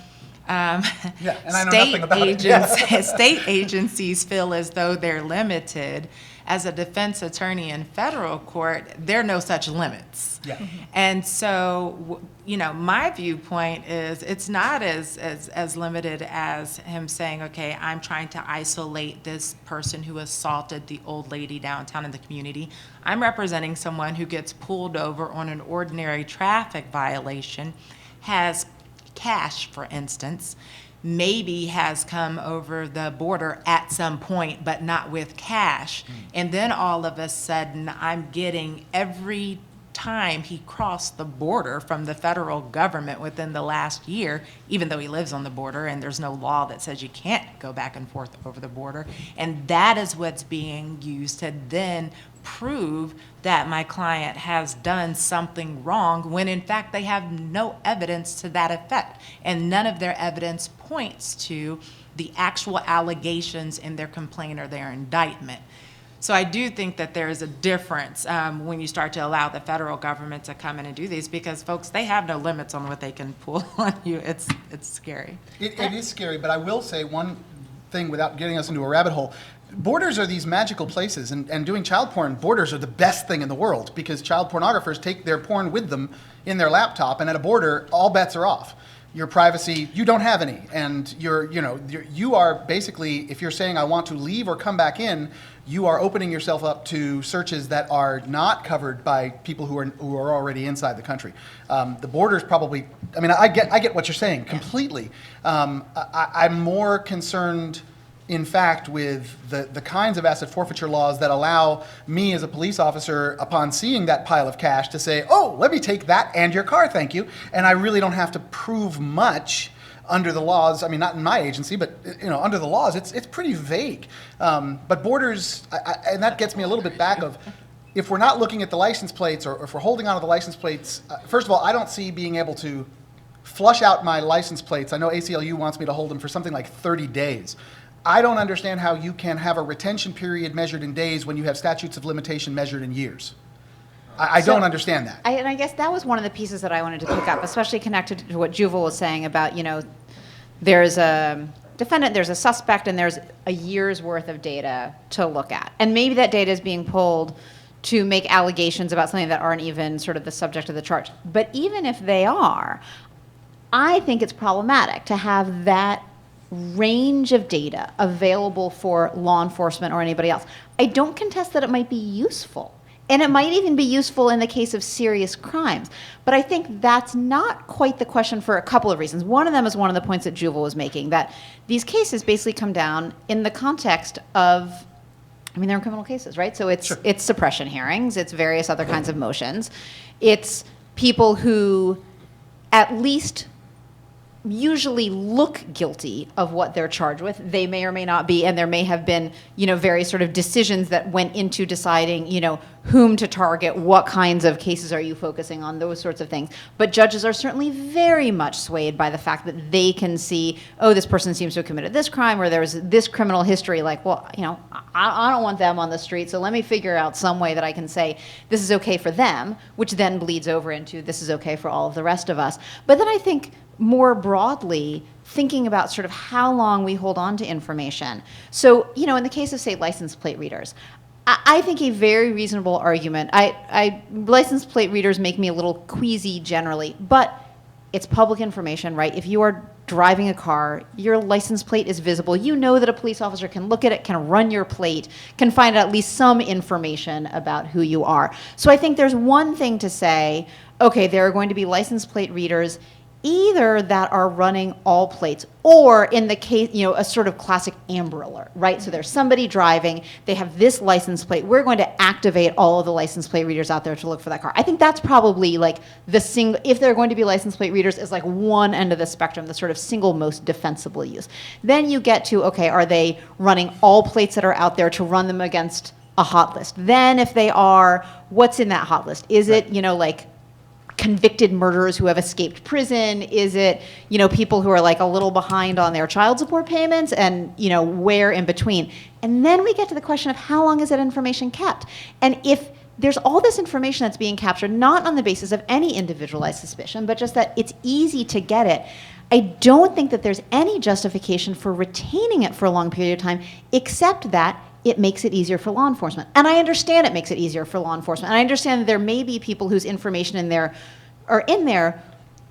Speaker 2: and I know nothing about it.
Speaker 15: State agencies feel as though they're limited. As a defense attorney in federal court, there are no such limits.
Speaker 2: Yeah.
Speaker 15: And so, my viewpoint is it's not as limited as him saying, okay, I'm trying to isolate this person who assaulted the old lady downtown in the community. I'm representing someone who gets pulled over on an ordinary traffic violation, has cash, for instance, maybe has come over the border at some point, but not with cash. And then all of a sudden, I'm getting every time he crossed the border from the federal government within the last year, even though he lives on the border and there's no law that says you can't go back and forth over the border. And that is what's being used to then prove that my client has done something wrong, when in fact they have no evidence to that effect. And none of their evidence points to the actual allegations in their complaint or their indictment. So I do think that there is a difference when you start to allow the federal government to come in and do these, because folks, they have no limits on what they can pull on you. It's scary.
Speaker 2: It is scary, but I will say one thing without getting us into a rabbit hole. Borders are these magical places, and doing child porn, borders are the best thing in the world, because child pornographers take their porn with them in their laptop, and at a border, all bets are off. Your privacy, you don't have any, and you are basically, if you're saying I want to leave or come back in, you are opening yourself up to searches that are not covered by people who are already inside the country. The borders probably, I mean, I get what you're saying completely. I'm more concerned, in fact, with the kinds of asset forfeiture laws that allow me as a police officer, upon seeing that pile of cash, to say, oh, let me take that and your car, thank you. And I really don't have to prove much under the laws. I mean, not in my agency, but under the laws, it's pretty vague. But borders, and that gets me a little bit back of, if we're not looking at the license plates, or if we're holding on to the license plates, first of all, I don't see being able to flush out my license plates. I know ACLU wants me to hold them for something like 30 days.
Speaker 12: I don't understand how you can have a retention period measured in days when you have statutes of limitation measured in years. I don't understand that.
Speaker 14: And I guess that was one of the pieces that I wanted to pick up, especially connected to what Juval was saying about, there's a defendant, there's a suspect, and there's a year's worth of data to look at. And maybe that data is being pulled to make allegations about something that aren't even sort of the subject of the charge. But even if they are, I think it's problematic to have that range of data available for law enforcement or anybody else. I don't contest that it might be useful. And it might even be useful in the case of serious crimes. But I think that's not quite the question for a couple of reasons. One of them is one of the points that Juval was making, that these cases basically come down in the context of, they're criminal cases, right? So it's suppression hearings, it's various other kinds of motions. It's people who at least usually look guilty of what they're charged with. They may or may not be, and there may have been, various sort of decisions that went into deciding, whom to target, what kinds of cases are you focusing on, those sorts of things. But judges are certainly very much swayed by the fact that they can see, oh, this person seems to have committed this crime, or there's this criminal history, like, well, I don't want them on the street, so let me figure out some way that I can say this is okay for them, which then bleeds over into this is okay for all of the rest of us. But then I think more broadly, thinking about sort of how long we hold on to information. So, in the case of, say, license plate readers, I think a very reasonable argument, license plate readers make me a little queasy generally, but it's public information, right? If you are driving a car, your license plate is visible. You know that a police officer can look at it, can run your plate, can find at least some information about who you are. So I think there's one thing to say, okay, there are going to be license plate readers either that are running all plates, or in the case, a sort of classic Amber Alert, right? So there's somebody driving, they have this license plate, we're going to activate all of the license plate readers out there to look for that car. I think that's probably like if they're going to be license plate readers, is like one end of the spectrum, the sort of single most defensible use. Then you get to, okay, are they running all plates that are out there to run them against a hot list? Then if they are, what's in that hot list? Is it, like convicted murderers who have escaped prison? Is it, people who are like a little behind on their child support payments, and, where in between? And then we get to the question of how long is that information kept? And if there's all this information that's being captured, not on the basis of any individualized suspicion, but just that it's easy to get it, I don't think that there's any justification for retaining it for a long period of time, except that it makes it easier for law enforcement. And I understand it makes it easier for law enforcement. And I understand that there may be people whose information in there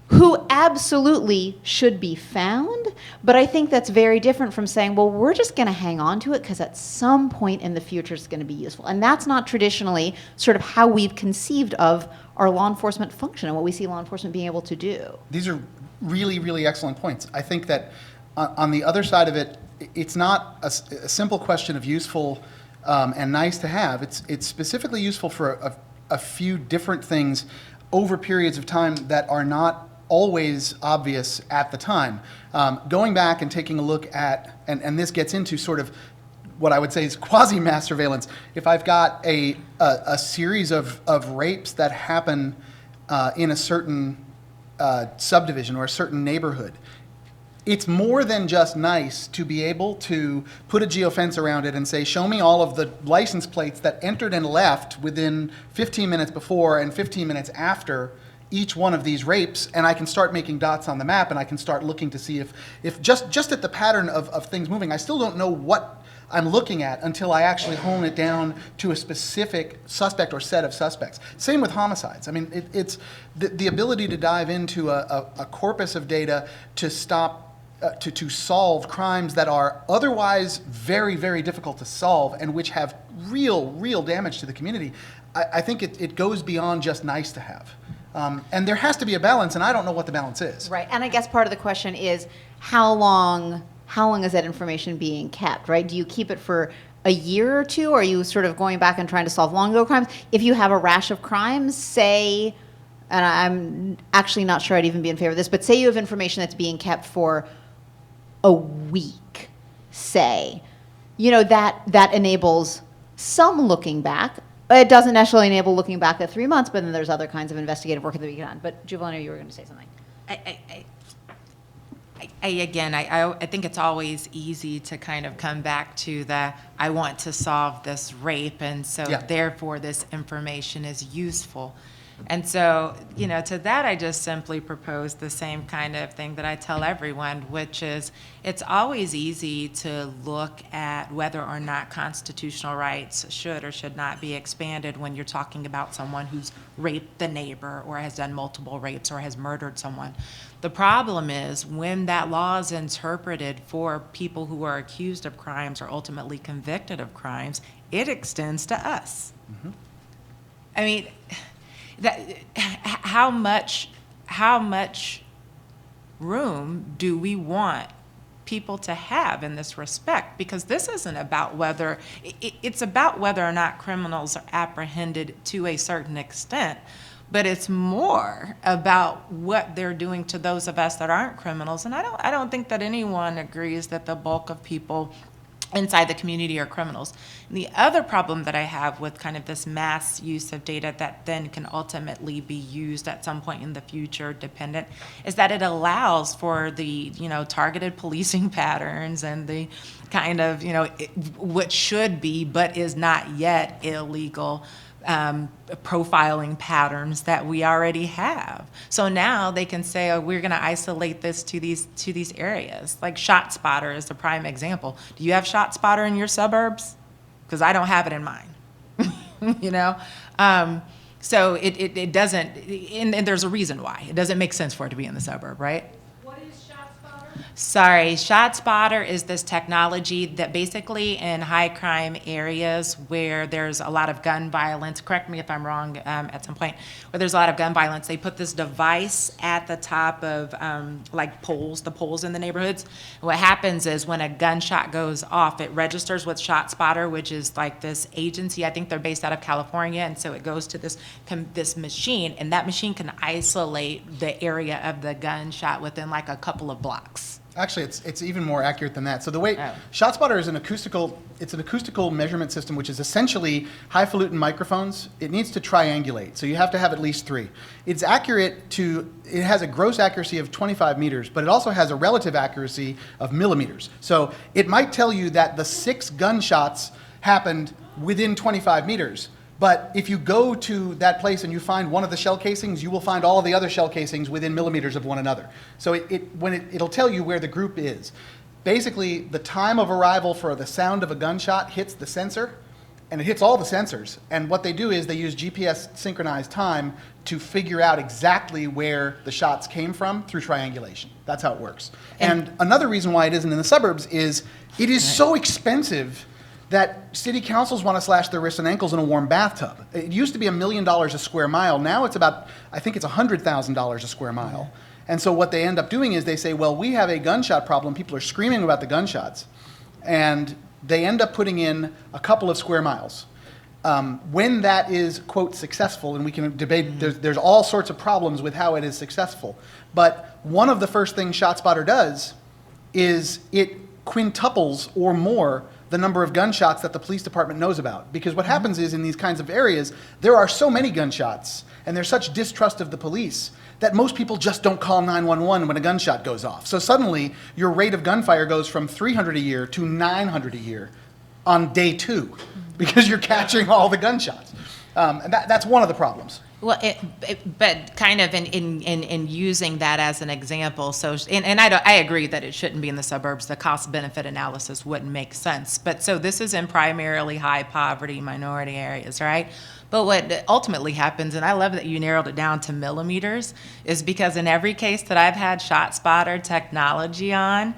Speaker 14: who absolutely should be found. But I think that's very different from saying, well, we're just going to hang on to it because at some point in the future it's going to be useful. And that's not traditionally sort of how we've conceived of our law enforcement function and what we see law enforcement being able to do.
Speaker 12: These are really, really excellent points. I think that on the other side of it, it's not a simple question of useful and nice to have. It's specifically useful for a few different things over periods of time that are not always obvious at the time. Going back and taking a look at, and this gets into sort of what I would say is quasi-mass surveillance. If I've got a series of rapes that happen in a certain subdivision or a certain neighborhood, it's more than just nice to be able to put a geofence around it and say, show me all of the license plates that entered and left within 15 minutes before and 15 minutes after each one of these rapes, and I can start making dots on the map, and I can start looking to see if just at the pattern of things moving. I still don't know what I'm looking at until I actually hone it down to a specific suspect or set of suspects. Same with homicides. I mean, it's the ability to dive into a corpus of data to to solve crimes that are otherwise very, very difficult to solve and which have real damage to the community. I think it goes beyond just nice to have. And there has to be a balance, and I don't know what the balance is.
Speaker 14: Right, and I guess part of the question is how long is that information being kept, right? Do you keep it for a year or two? Or are you sort of going back and trying to solve long ago crimes? If you have a rash of crimes, say, and I'm actually not sure I'd even be in favor of this, but say you have information that's being kept for a week, say, that enables some looking back. It doesn't necessarily enable looking back at 3 months, but then there's other kinds of investigative work that we can do. But Juval, I know you were going to say something.
Speaker 15: I think it's always easy to kind of come back to I want to solve this rape, and so therefore this information is useful. And so, to that I just simply propose the same kind of thing that I tell everyone, which is it's always easy to look at whether or not constitutional rights should or should not be expanded when you're talking about someone who's raped the neighbor or has done multiple rapes or has murdered someone. The problem is when that law is interpreted for people who are accused of crimes or ultimately convicted of crimes, it extends to us.
Speaker 2: Mm-hmm.
Speaker 15: I mean, how much room do we want people to have in this respect? Because this isn't about whether, it's about whether or not criminals are apprehended to a certain extent, but it's more about what they're doing to those of us that aren't criminals. And I don't think that anyone agrees that the bulk of people inside the community are criminals. And the other problem that I have with kind of this mass use of data that then can ultimately be used at some point in the future dependent is that it allows for the, targeted policing patterns and the kind of, what should be but is not yet illegal profiling patterns that we already have. So now they can say, oh, we're going to isolate this to these areas. Like ShotSpotter is the prime example. Do you have ShotSpotter in your suburbs? Because I don't have it in mine. So it doesn't, and there's a reason why. It doesn't make sense for it to be in the suburb, right? Sorry, ShotSpotter is this technology that basically in high crime areas where there's a lot of gun violence, correct me if I'm wrong at some point, where there's a lot of gun violence, they put this device at the top of the poles in the neighborhoods. And what happens is when a gunshot goes off, it registers with ShotSpotter, which is like this agency, I think they're based out of California, and so it goes to this machine, and that machine can isolate the area of the gunshot within like a couple of blocks.
Speaker 2: Actually, it's even more accurate than that. So the way ShotSpotter is an acoustical measurement system, which is essentially highfalutin microphones. It needs to triangulate, so you have to have at least 3. It has a gross accuracy of 25 meters, but it also has a relative accuracy of millimeters. So it might tell you that the 6 gunshots happened within 25 meters. But if you go to that place and you find one of the shell casings, you will find all of the other shell casings within millimeters of one another. So it'll tell you where the group is. Basically, the time of arrival for the sound of a gunshot hits the sensor, and it hits all the sensors. And what they do is they use GPS synchronized time to figure out exactly where the shots came from through triangulation. That's how it works. And another reason why it isn't in the suburbs is it is so expensive that city councils want to slash their wrists and ankles in a warm bathtub. It used to be $1 million a square mile. Now it's about, I think it's $100,000 a square mile. And so what they end up doing is they say, well, we have a gunshot problem. People are screaming about the gunshots. And they end up putting in a couple of square miles. When that is, quote, successful, and we can debate, there's all sorts of problems with how it is successful. But one of the first things ShotSpotter does is it quintuples or more the number of gunshots that the police department knows about. Because what happens is in these kinds of areas, there are so many gunshots and there's such distrust of the police that most people just don't call 911 when a gunshot goes off. So suddenly your rate of gunfire goes from 300 a year to 900 a year on day 2 because you're catching all the gunshots. And that's one of the problems.
Speaker 15: Well, but kind of in using that as an example, so I agree that it shouldn't be in the suburbs. The cost-benefit analysis wouldn't make sense. But so this is in primarily high-poverty minority areas, right? But what ultimately happens, and I love that you narrowed it down to millimeters, is because in every case that I've had ShotSpotter technology on,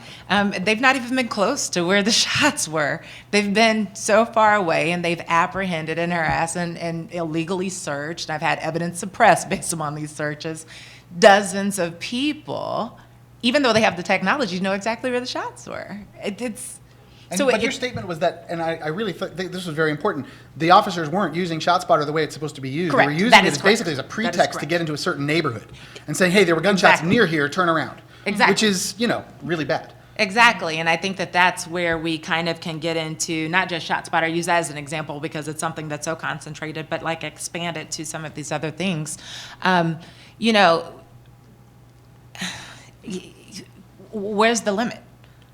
Speaker 15: they've not even been close to where the shots were. They've been so far away, and they've apprehended and harassed and illegally searched. I've had evidence suppressed based upon these searches. Dozens of people, even though they have the technology, know exactly where the shots were.
Speaker 2: But your statement was that, and I really thought this was very important, the officers weren't using ShotSpotter the way it's supposed to be used.
Speaker 15: Correct.
Speaker 2: They were using it basically as a pretext to get into a certain neighborhood and saying, hey, there were gunshots near here, turn around.
Speaker 15: Exactly.
Speaker 2: Which is, really bad.
Speaker 15: Exactly, and I think that that's where we kind of can get into, not just ShotSpotter, I use that as an example because it's something that's so concentrated, but like expand it to some of these other things. where's the limit?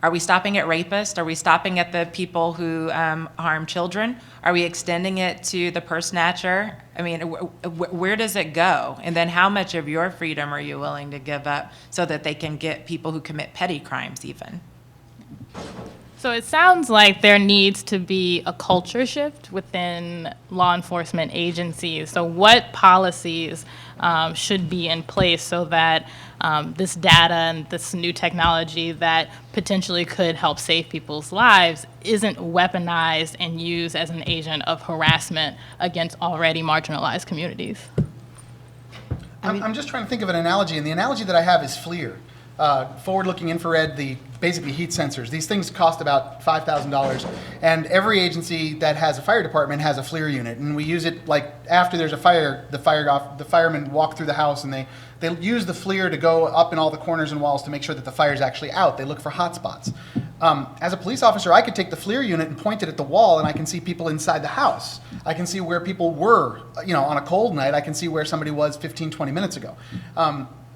Speaker 15: Are we stopping at rapists? Are we stopping at the people who harm children? Are we extending it to the purse snatcher? I mean, where does it go? And then how much of your freedom are you willing to give up so that they can get people who commit petty crimes even?
Speaker 13: So it sounds like there needs to be a culture shift within law enforcement agencies. So what policies should be in place so that this data and this new technology that potentially could help save people's lives isn't weaponized and used as an agent of harassment against already marginalized communities?
Speaker 12: I'm just trying to think of an analogy, and the analogy that I have is FLIR. Forward-looking infrared, basically heat sensors. These things cost about $5,000, and every agency that has a fire department has a FLIR unit, and we use it like after there's a fire, the firemen walk through the house and they use the FLIR to go up in all the corners and walls to make sure that the fire's actually out. They look for hot spots. As a police officer, I could take the FLIR unit and point it at the wall, and I can see people inside the house. I can see where people were, on a cold night. I can see where somebody was 15, 20 minutes ago.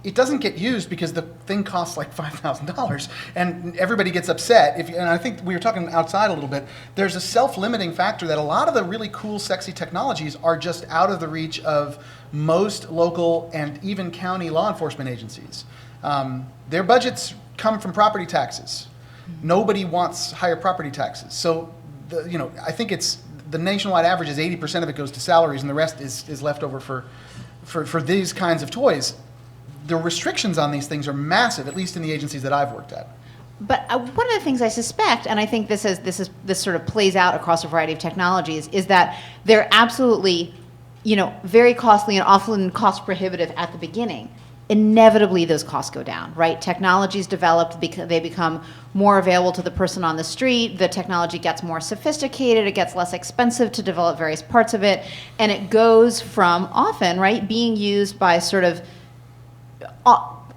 Speaker 12: It doesn't get used because the thing costs like $5,000, and everybody gets upset. And I think we were talking outside a little bit. There's a self-limiting factor that a lot of the really cool, sexy technologies are just out of the reach of most local and even county law enforcement agencies. Their budgets come from property taxes. Nobody wants higher property taxes. So, I think the nationwide average is 80% of it goes to salaries, and the rest is left over for these kinds of toys. The restrictions on these things are massive, at least in the agencies that I've worked at.
Speaker 14: But one of the things I suspect, and I think this sort of plays out across a variety of technologies, is that they're absolutely, very costly and often cost prohibitive at the beginning. Inevitably, those costs go down, right? Technology's developed, they become more available to the person on the street. The technology gets more sophisticated. It gets less expensive to develop various parts of it, and it goes from often, right, being used by sort of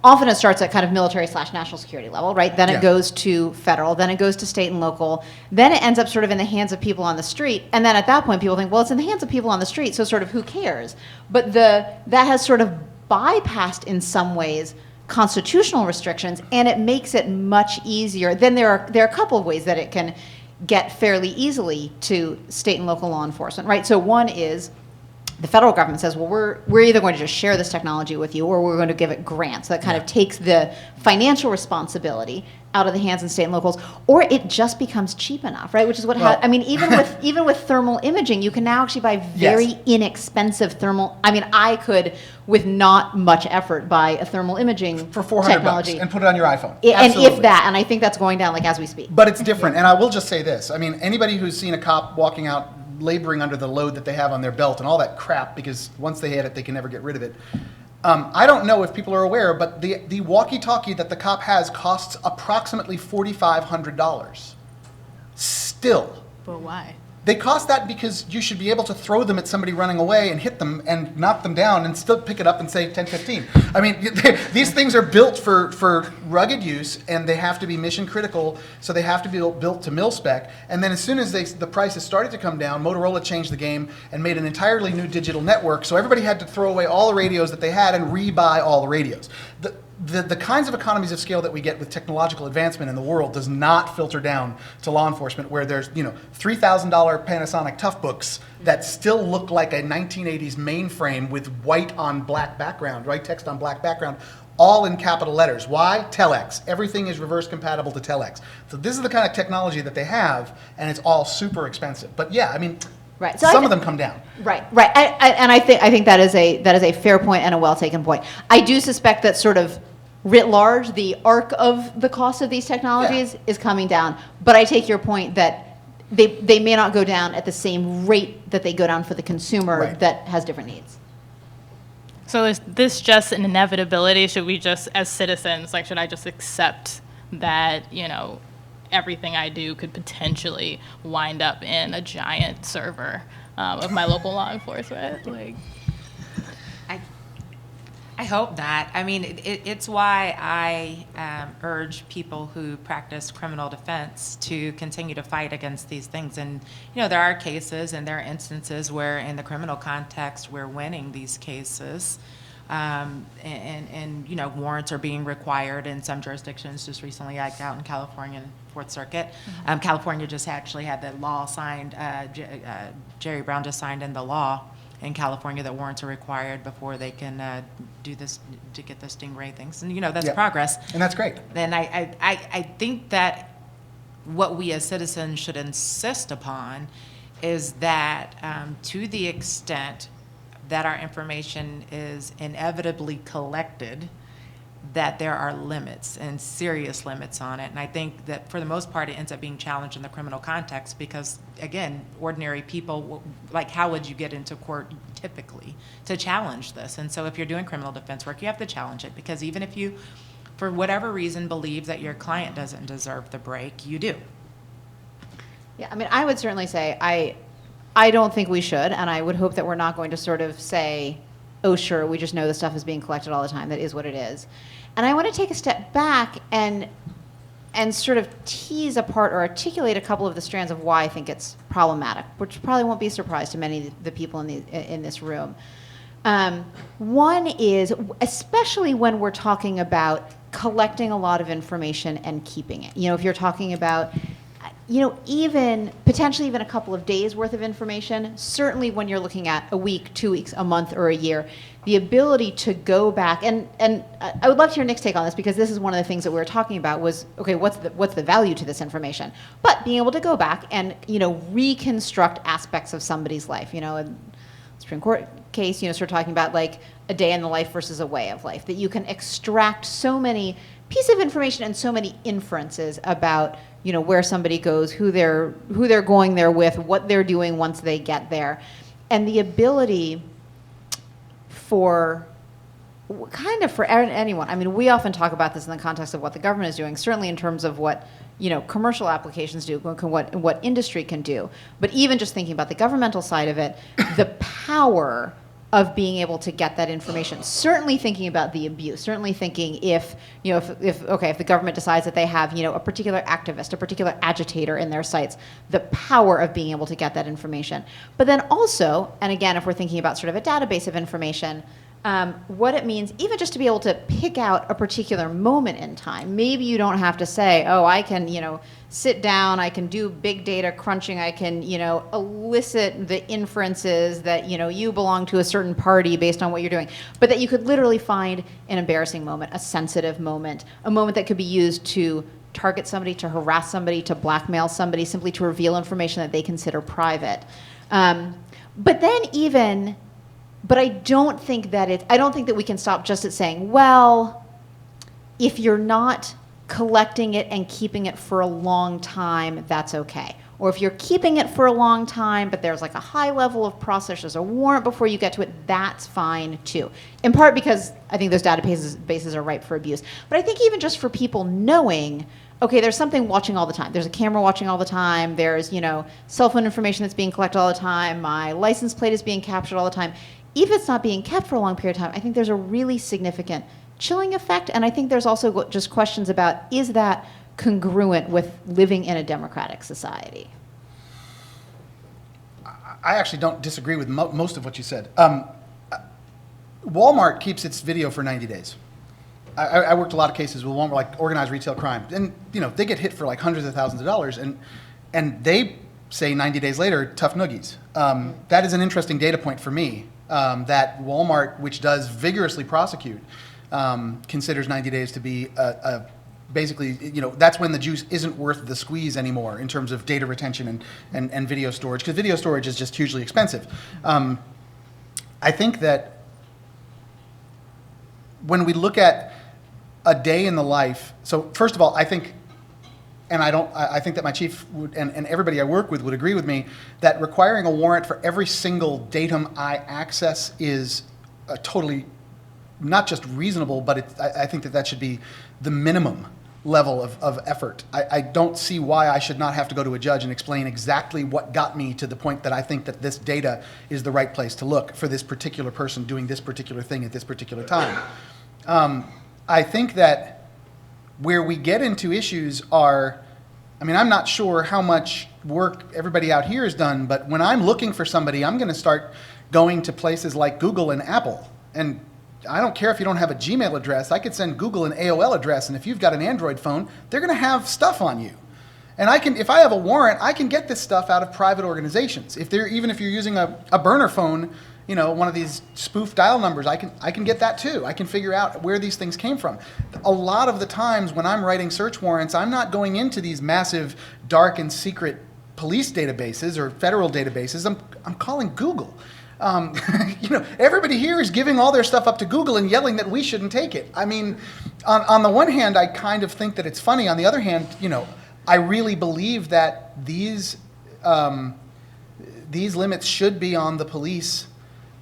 Speaker 14: often it starts at kind of military/national security level, right? Then it goes to federal, then it goes to state and local, then it ends up sort of in the hands of people on the street, and then at that point people think, well, it's in the hands of people on the street, so sort of who cares? But that has sort of bypassed in some ways constitutional restrictions, and it makes it much easier. Then there are a couple of ways that it can get fairly easily to state and local law enforcement, right? So one is the federal government says, well, we're either going to just share this technology with you, or we're going to give it grants. So that kind of takes the financial responsibility out of the hands of state and locals, or it just becomes cheap enough, right? Which is what even with thermal imaging, you can now actually buy very inexpensive thermal. I mean, I could, with not much effort, buy a thermal imaging
Speaker 12: for $400
Speaker 14: technology
Speaker 12: and put it on your iPhone.
Speaker 14: And if that, and I think that's going down like as we speak.
Speaker 12: But it's different, and I will just say this. I mean, anybody who's seen a cop walking out laboring under the load that they have on their belt and all that crap, because once they hit it, they can never get rid of it. I don't know if people are aware, but the walkie-talkie that the cop has costs approximately $4,500. Still.
Speaker 13: But why?
Speaker 12: They cost that because you should be able to throw them at somebody running away and hit them and knock them down and still pick it up and say 10-15. I mean, these things are built for rugged use, and they have to be mission critical, so they have to be built to mil spec. And then as soon as the prices started to come down, Motorola changed the game and made an entirely new digital network, so everybody had to throw away all the radios that they had and rebuy all the radios. The kinds of economies of scale that we get with technological advancement in the world does not filter down to law enforcement, where there's $3,000 Panasonic Toughbooks that still look like a 1980s mainframe with white on black background, right? Text on black background, all in capital letters. Why? Telex. Everything is reverse compatible to Telex. So this is the kind of technology that they have, and it's all super expensive. But yeah, I mean,
Speaker 14: right. So
Speaker 12: some of them come down.
Speaker 14: Right. And I think that is a fair point and a well taken point. I do suspect that sort of writ large, the arc of the cost of these technologies is coming down. But I take your point that they may not go down at the same rate that they go down for the consumer that has different needs.
Speaker 13: So is this just an inevitability? Should we just, as citizens, should I just accept that, everything I do could potentially wind up in a giant server of my local law enforcement?
Speaker 15: I hope not. I mean, it's why I urge people who practice criminal defense to continue to fight against these things. And, there are cases and there are instances where in the criminal context we're winning these cases. and warrants are being required in some jurisdictions. Just recently, like out in California, Fourth Circuit, California just actually had the law signed. Jerry Brown just signed in the law in California that warrants are required before they can do this to get the stingray things, and that's progress,
Speaker 12: and that's great.
Speaker 15: Then I think that what we as citizens should insist upon is that to the extent that our information is inevitably collected, that there are limits and serious limits on it. And I think that for the most part, it ends up being challenged in the criminal context because, again, ordinary people, like how would you get into court typically to challenge this? And so if you're doing criminal defense work, you have to challenge it because even if you, for whatever reason, believe that your client doesn't deserve the break, you do.
Speaker 14: Yeah, I mean, I would certainly say I don't think we should, and I would hope that we're not going to sort of say, oh, sure, we just know the stuff is being collected all the time. That is what it is. And I want to take a step back and sort of tease apart or articulate a couple of the strands of why I think it's problematic, which probably won't be a surprise to many of the people in this room. One is, especially when we're talking about collecting a lot of information and keeping it. If you're talking about even potentially even a couple of days worth of information, certainly when you're looking at a week, 2 weeks, a month, or a year, the ability to go back, and I would love to hear Nick's take on this because this is one of the things that we were talking about was, okay, what's the value to this information? But being able to go back and, reconstruct aspects of somebody's life, a Supreme Court case, sort of talking about like a day in the life versus a way of life, that you can extract so many pieces of information and so many inferences about where somebody goes, who they're going there with, what they're doing once they get there, and the ability for anyone. I mean, we often talk about this in the context of what the government is doing, certainly in terms of what commercial applications do, what industry can do. But even just thinking about the governmental side of it, the power of being able to get that information. Certainly thinking about the abuse. Certainly thinking if the government decides that they have a particular activist, a particular agitator in their sites, the power of being able to get that information. But then also, and again, if we're thinking about sort of a database of information, what it means even just to be able to pick out a particular moment in time. Maybe you don't have to say, oh, I can sit down, I can do big data crunching, I can elicit the inferences that you belong to a certain party based on what you're doing, but that you could literally find an embarrassing moment, a sensitive moment, a moment that could be used to target somebody, to harass somebody, to blackmail somebody, simply to reveal information that they consider private. But I don't think that we can stop just at saying, well, if you're not collecting it and keeping it for a long time, that's okay. Or if you're keeping it for a long time, but there's like a high level of process, there's a warrant before you get to it, that's fine too. In part because I think those databases are ripe for abuse. But I think even just for people knowing, okay, there's something watching all the time. There's a camera watching all the time. There's, cell phone information that's being collected all the time. My license plate is being captured all the time. Even if it's not being kept for a long period of time, I think there's a really significant chilling effect. And I think there's also just questions about, is that congruent with living in a democratic society?
Speaker 12: I actually don't disagree with most of what you said. Walmart keeps its video for 90 days. I worked a lot of cases with Walmart, like organized retail crime. And, they get hit for like hundreds of thousands of dollars. And they say 90 days later, tough noogies. That is an interesting data point for me, that Walmart, which does vigorously prosecute, considers 90 days to be basically, that's when the juice isn't worth the squeeze anymore in terms of data retention and video storage, because video storage is just hugely expensive. I think that when we look at a day in the life, so first of all, I think, and I think that my chief would, and everybody I work with would agree with me, that requiring a warrant for every single datum I access is totally not just reasonable, but I think that should be the minimum level of effort. I don't see why I should not have to go to a judge and explain exactly what got me to the point that I think that this data is the right place to look for this particular person doing this particular thing at this particular time. I think that where we get into issues are, I'm not sure how much work everybody out here has done, but when I'm looking for somebody, I'm going to start going to places like Google and Apple. And I don't care if you don't have a Gmail address. I could send Google an AOL address, and if you've got an Android phone, they're going to have stuff on you. And if I have a warrant, I can get this stuff out of private organizations. Even if you're using a burner phone, one of these spoof dial numbers, I can get that too. I can figure out where these things came from. A lot of the times when I'm writing search warrants, I'm not going into these massive, dark and secret police databases or federal databases. I'm calling Google. Everybody here is giving all their stuff up to Google and yelling that we shouldn't take it. I mean, on the one hand, I kind of think that it's funny. On the other hand, I really believe that these limits should be on the police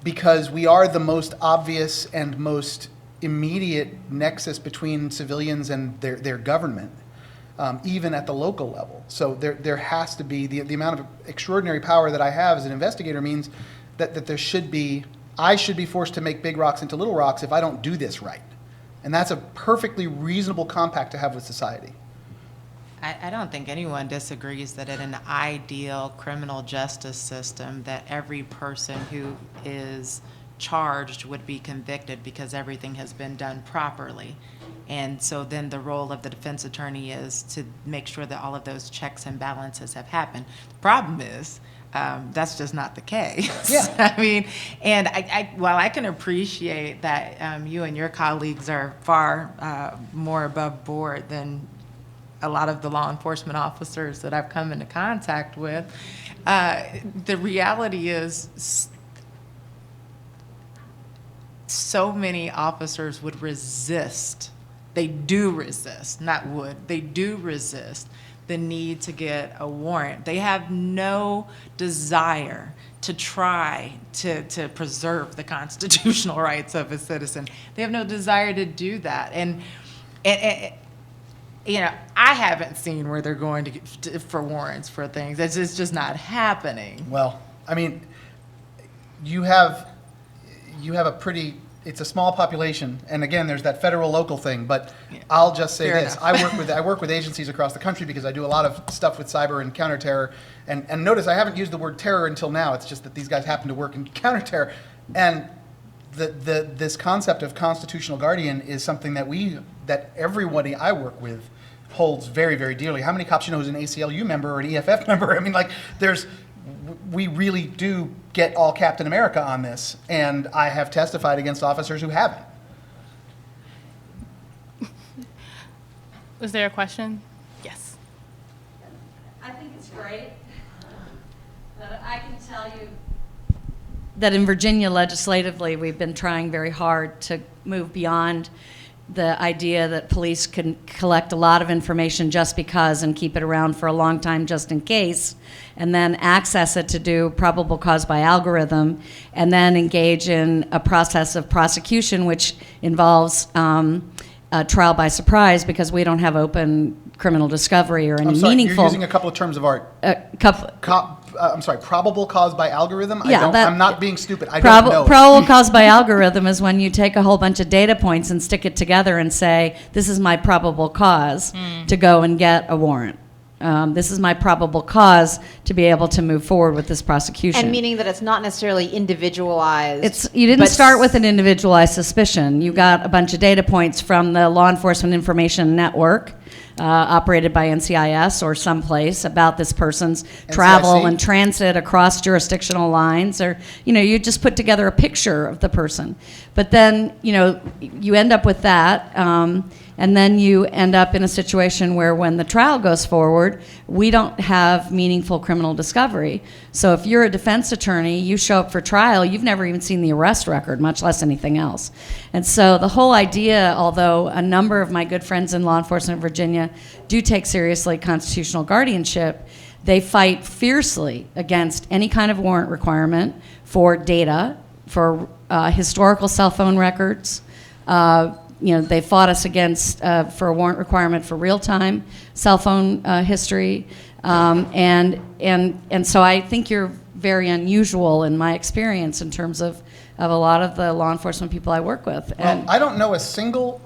Speaker 12: because we are the most obvious and most immediate nexus between civilians and their government, even at the local level. So there has to be, the amount of extraordinary power that I have as an investigator means that I should be forced to make big rocks into little rocks if I don't do this right. And that's a perfectly reasonable compact to have with society.
Speaker 15: I don't think anyone disagrees that in an ideal criminal justice system that every person who is charged would be convicted because everything has been done properly. And so then the role of the defense attorney is to make sure that all of those checks and balances have happened. The problem is, that's just not the case.
Speaker 12: Yeah.
Speaker 15: I mean, and while I can appreciate that you and your colleagues are far more above board than a lot of the law enforcement officers that I've come into contact with, the reality is so many officers would resist. They do resist, not would. They do resist the need to get a warrant. They have no desire to try to preserve the constitutional rights of a citizen. They have no desire to do that. And I haven't seen where they're going for warrants for things. It's just not happening.
Speaker 12: Well, I mean, you have it's a small population, and again, there's that federal-local thing, but yeah. I'll just say
Speaker 15: Fair
Speaker 12: this.
Speaker 15: enough.
Speaker 12: I work with agencies across the country because I do a lot of stuff with cyber and counterterror, and notice I haven't used the word terror until now. It's just that these guys happen to work in counterterror, and this concept of constitutional guardian is something that everybody I work with holds very, very dearly. How many cops you know who's an ACLU member or an EFF member? I mean, we really do get all Captain America on this, and I have testified against officers who haven't.
Speaker 13: Was there a question? Yes.
Speaker 9: I think it's great, but I can tell you that in Virginia legislatively, we've been trying very hard to move beyond the idea that police can collect a lot of information just because and keep it around for a long time just in case, and then access it to do probable cause by algorithm, and then engage in a process of prosecution which involves trial by surprise because we don't have open criminal discovery or any meaningful.
Speaker 12: You're using a couple of terms of art. I'm sorry, probable cause by algorithm?
Speaker 1: Yeah,
Speaker 12: I'm not being stupid. I don't know.
Speaker 1: Probable cause by algorithm is when you take a whole bunch of data points and stick it together and say, this is my probable cause to go and get a warrant. This is my probable cause to be able to move forward with this prosecution.
Speaker 14: And meaning that it's not necessarily individualized.
Speaker 1: You didn't start with an individualized suspicion. You got a bunch of data points from the Law Enforcement Information Network, operated by NCIS or someplace, about this person's travel and transit across jurisdictional lines, or you just put together a picture of the person. But then you end up with that, and then you end up in a situation where when the trial goes forward, we don't have meaningful criminal discovery. So if you're a defense attorney, you show up for trial, you've never even seen the arrest record, much less anything else. And so the whole idea, although a number of my good friends in law enforcement in Virginia do take seriously constitutional guardianship, they fight fiercely against any kind of warrant requirement for data, for historical cell phone records. They fought us against for a warrant requirement for real-time cell phone history, and so I think you're very unusual in my experience in terms of a lot of the law enforcement people I work with.
Speaker 12: Well, I don't know a single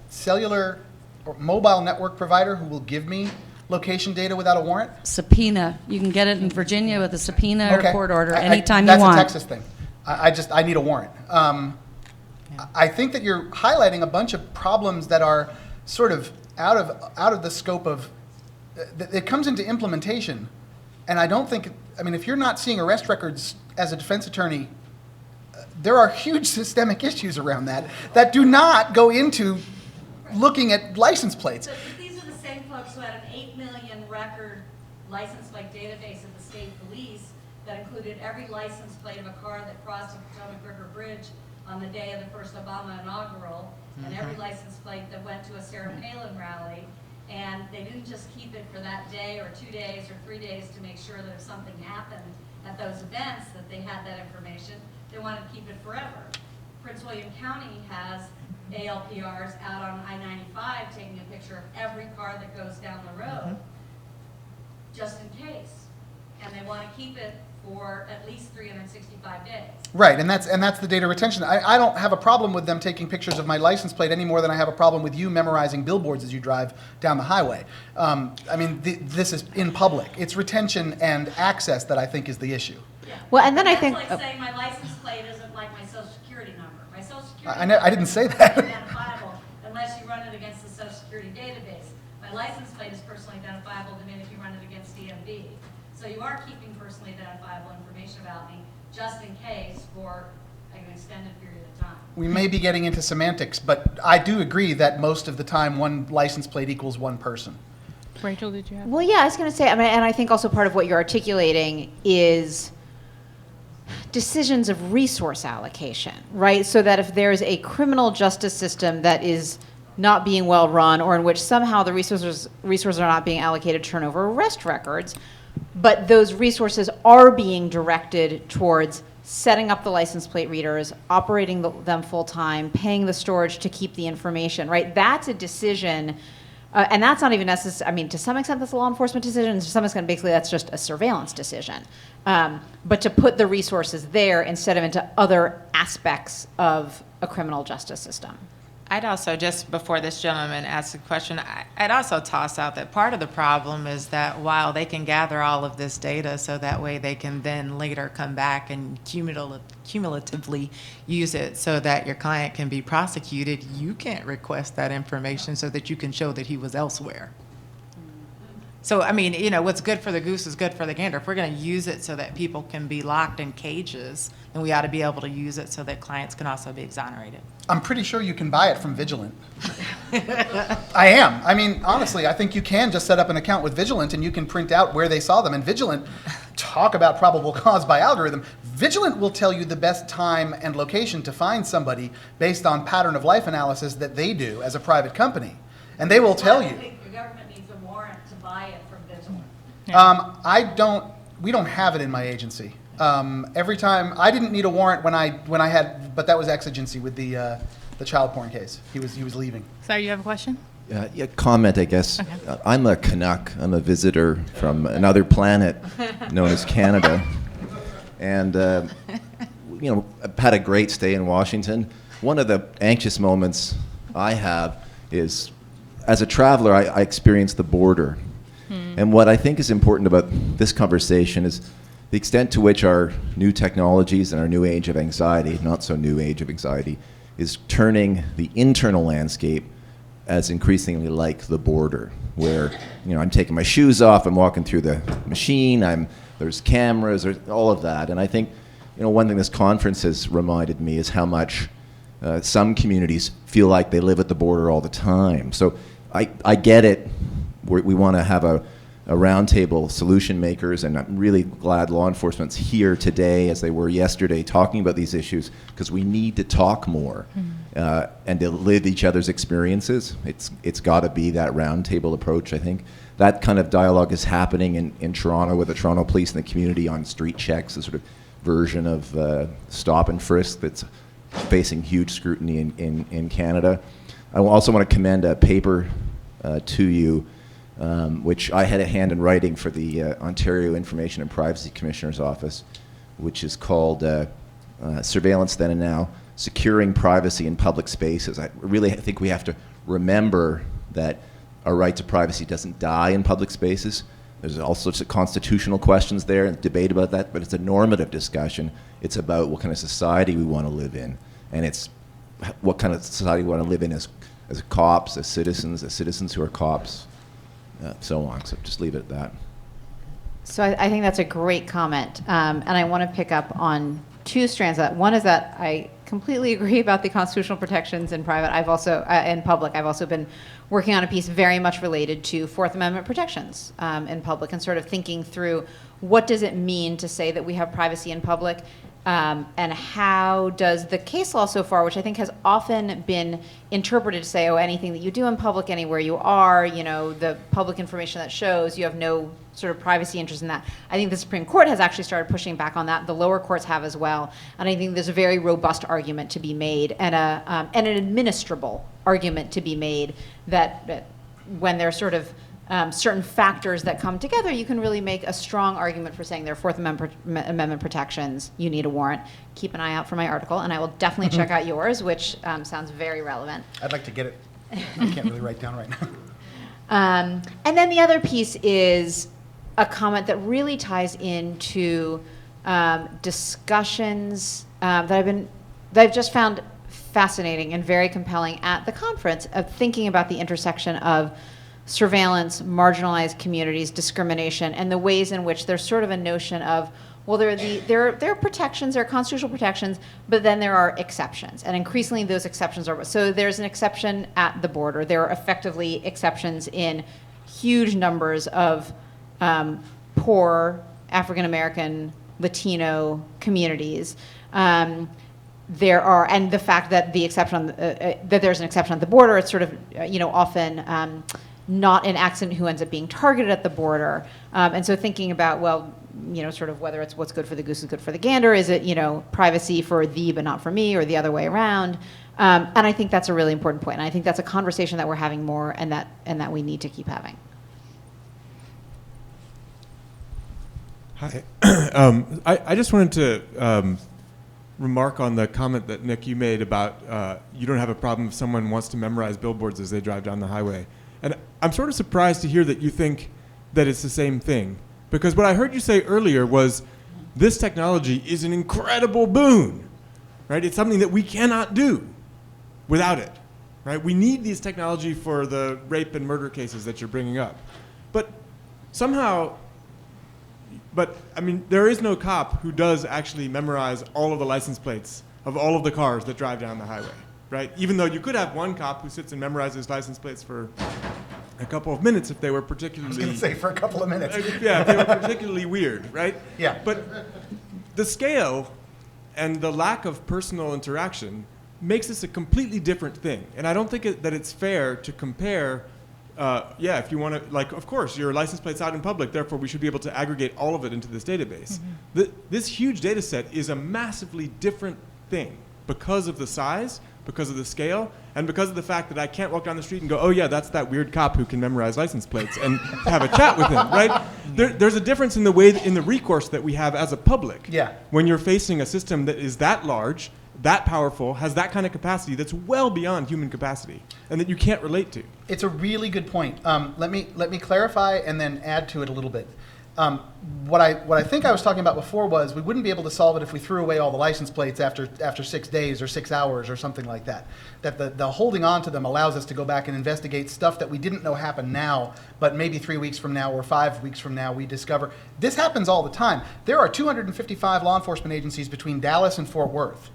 Speaker 12: cellular or mobile network provider who will give me location data without a warrant.
Speaker 1: Subpoena. You can get it in Virginia with a subpoena or court order anytime you
Speaker 12: want.
Speaker 1: want.
Speaker 12: That's a Texas thing. I need a warrant. I think that you're highlighting a bunch of problems that are sort of out of the scope of, it comes into implementation. And I don't think, I mean, if you're not seeing arrest records as a defense attorney, there are huge systemic issues around that do not go into looking at license plates.
Speaker 9: So these are the same folks who had an 8 million record license plate database at the state police that included every license plate of a car that crossed the Potomac River Bridge on the day of the first Obama inaugural, and every license plate that went to a Sarah Palin rally. And they didn't just keep it for that day or 2 days or 3 days to make sure that if something happened at those events that they had that information. They wanted to keep it forever. Prince William County has ALPRs out on I-95 taking a picture of every car that goes down the road, just in case. And they want to keep it for at least 365 days.
Speaker 12: Right, and that's the data retention. I don't have a problem with them taking pictures of my license plate any more than I have a problem with you memorizing billboards as you drive down the highway. I mean, this is in public. It's retention and access that I think is the issue.
Speaker 9: Yeah.
Speaker 14: Well, and then
Speaker 9: that's
Speaker 14: I think
Speaker 9: like saying my license plate isn't like my social security number. My social security
Speaker 12: I didn't say that.
Speaker 9: is identifiable unless you run it against the social security database. My license plate is personally identifiable the minute you run it against DMV. So you are keeping personally identifiable information about me just in case for an extended period of time.
Speaker 12: We may be getting into semantics, but I do agree that most of the time one license plate equals one person.
Speaker 13: Rachel, did you have?
Speaker 14: Well, yeah, I was going to say, I mean, and I think also part of what you're articulating is decisions of resource allocation, right? So that if there's a criminal justice system that is not being well run, or in which somehow the resources are not being allocated to turn over arrest records, but those resources are being directed towards setting up the license plate readers, operating them full time, paying the storage to keep the information, right? That's a decision. And that's not even necessary. I mean, to some extent, that's a law enforcement decision. To some extent, basically, that's just a surveillance decision. But to put the resources there instead of into other aspects of a criminal justice system.
Speaker 15: I'd also, just before this gentleman asks a question, I'd also toss out that part of the problem is that while they can gather all of this data so that way they can then later come back and cumulatively use it so that your client can be prosecuted, you can't request that information so that you can show that he was elsewhere. So, I mean, you know, what's good for the goose is good for the gander. If we're going to use it so that people can be locked in cages, then we ought to be able to use it so that clients can also be exonerated.
Speaker 12: I'm pretty sure you can buy it from Vigilant. I am. I mean, honestly, I think you can just set up an account with Vigilant and you can print out where they saw them. And Vigilant, talk about probable cause by algorithm, Vigilant will tell you the best time and location to find somebody based on pattern of life analysis that they do as a private company. And they will tell you.
Speaker 9: I think the government needs a warrant to buy it from Vigilant.
Speaker 12: We don't have it in my agency. Every time, I didn't need a warrant when I had, but that was exigency with the child porn case. He was leaving.
Speaker 13: Sorry, you have a question?
Speaker 16: Yeah, comment, I guess.
Speaker 13: Okay.
Speaker 16: I'm a Canuck. I'm a visitor from another planet known as Canada. And, you know, I've had a great stay in Washington. One of the anxious moments I have is, as a traveler, I experience the border. And what I think is important about this conversation is the extent to which our new technologies and our new age of anxiety, not so new age of anxiety, is turning the internal landscape as increasingly like the border, where, you know, I'm taking my shoes off, I'm walking through the machine, there's cameras, there's all of that. And I think, you know, one thing this conference has reminded me is how much some communities feel like they live at the border all the time. So I get it. We want to have a roundtable solution makers, and I'm really glad law enforcement's here today, as they were yesterday, talking about these issues, because we need to talk more and to live each other's experiences. It's got to be that roundtable approach, I think. That kind of dialogue is happening in Toronto with the Toronto Police and the community on street checks, a sort of version of stop and frisk that's facing huge scrutiny in Canada. I also want to commend a paper to you, which I had a hand in writing for the Ontario Information and Privacy Commissioner's Office, which is called Surveillance Then and Now, Securing Privacy in Public Spaces. I really think we have to remember that our right to privacy doesn't die in public spaces. There's all sorts of constitutional questions there and debate about that, but it's a normative discussion. It's about what kind of society we want to live in. And it's what kind of society we want to live in as cops, as citizens who are cops, so on. So just leave it at that.
Speaker 14: So I think that's a great comment, and I want to pick up on two strands of that. One is that I completely agree about the constitutional protections in private. I've also, in public, I've also been working on a piece very much related to Fourth Amendment protections in public, and sort of thinking through what does it mean to say that we have privacy in public, and how does the case law so far, which I think has often been interpreted to say, oh, anything that you do in public, anywhere you are, the public information that shows, you have no sort of privacy interest in that. I think the Supreme Court has actually started pushing back on that. The lower courts have as well. And I think there's a very robust argument to be made, and an administrable argument to be made that when there's sort of certain factors that come together, you can really make a strong argument for saying there are Fourth Amendment protections, you need a warrant. Keep an eye out for my article, and I will definitely check out yours, which sounds very relevant.
Speaker 12: I'd like to get it. I can't really write down right now.
Speaker 14: And then the other piece is a comment that really ties into discussions that I've just found fascinating and very compelling at the conference, of thinking about the intersection of surveillance, marginalized communities, discrimination, and the ways in which there's sort of a notion of, well, there are protections, there are constitutional protections, but then there are exceptions, and increasingly those exceptions are, so there's an exception at the border. There are effectively exceptions in huge numbers of poor African American, Latino communities. There are, and the fact that the exception that there's an exception at the border, it's sort of often not an accident who ends up being targeted at the border. And so thinking about, well, sort of whether it's what's good for the goose is good for the gander. Is it privacy for thee but not for me, or the other way around? And I think that's a really important point. And I think that's a conversation that we're having more, and that we need to keep having.
Speaker 7: Hi. I just wanted to remark on the comment that, Nick, you made about you don't have a problem if someone wants to memorize billboards as they drive down the highway. And I'm sort of surprised to hear that you think that it's the same thing. Because what I heard you say earlier was this technology is an incredible boon, right? It's something that we cannot do without it, right? We need this technology for the rape and murder cases that you're bringing up. But somehow... But, I mean, there is no cop who does actually memorize all of the license plates of all of the cars that drive down the highway, right? Even though you could have one cop who sits and memorizes license plates for a couple of minutes if they were particularly...
Speaker 12: I was going to say, for a couple of minutes.
Speaker 7: Yeah, if they were particularly weird, right?
Speaker 12: Yeah.
Speaker 7: But the scale and the lack of personal interaction makes this a completely different thing. And I don't think that it's fair to compare... if you want to, of course, your license plate's out in public, therefore we should be able to aggregate all of it into this database. Mm-hmm. This huge data set is a massively different thing because of the size, because of the scale, and because of the fact that I can't walk down the street and go, oh yeah, that's that weird cop who can memorize license plates, and have a chat with him, right? There's a difference in the recourse that we have as a public.
Speaker 12: Yeah.
Speaker 7: When you're facing a system that is that large, that powerful, has that kind of capacity that's well beyond human capacity, and that you can't relate to.
Speaker 12: It's a really good point. Let me clarify and then add to it a little bit. What I think I was talking about before was we wouldn't be able to solve it if we threw away all the license plates after 6 days or 6 hours or something like that. That the holding on to them allows us to go back and investigate stuff that we didn't know happened now, but maybe 3 weeks from now or 5 weeks from now we discover. This happens all the time. There are 255 law enforcement agencies between Dallas and Fort Worth.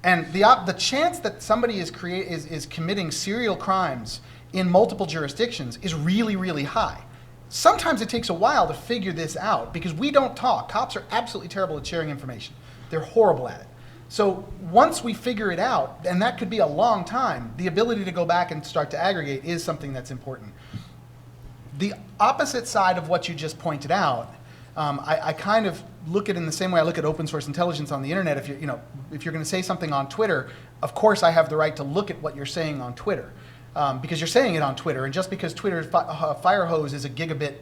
Speaker 12: And the chance that somebody is committing serial crimes in multiple jurisdictions is really, really high. Sometimes it takes a while to figure this out because we don't talk. Cops are absolutely terrible at sharing information. They're horrible at it. So once we figure it out, and that could be a long time, the ability to go back and start to aggregate is something that's important. The opposite side of what you just pointed out, I kind of look at it in the same way I look at open source intelligence on the internet. If you're going to say something on Twitter, of course I have the right to look at what you're saying on Twitter, because you're saying it on Twitter. And just because Twitter's fire hose is a gigabit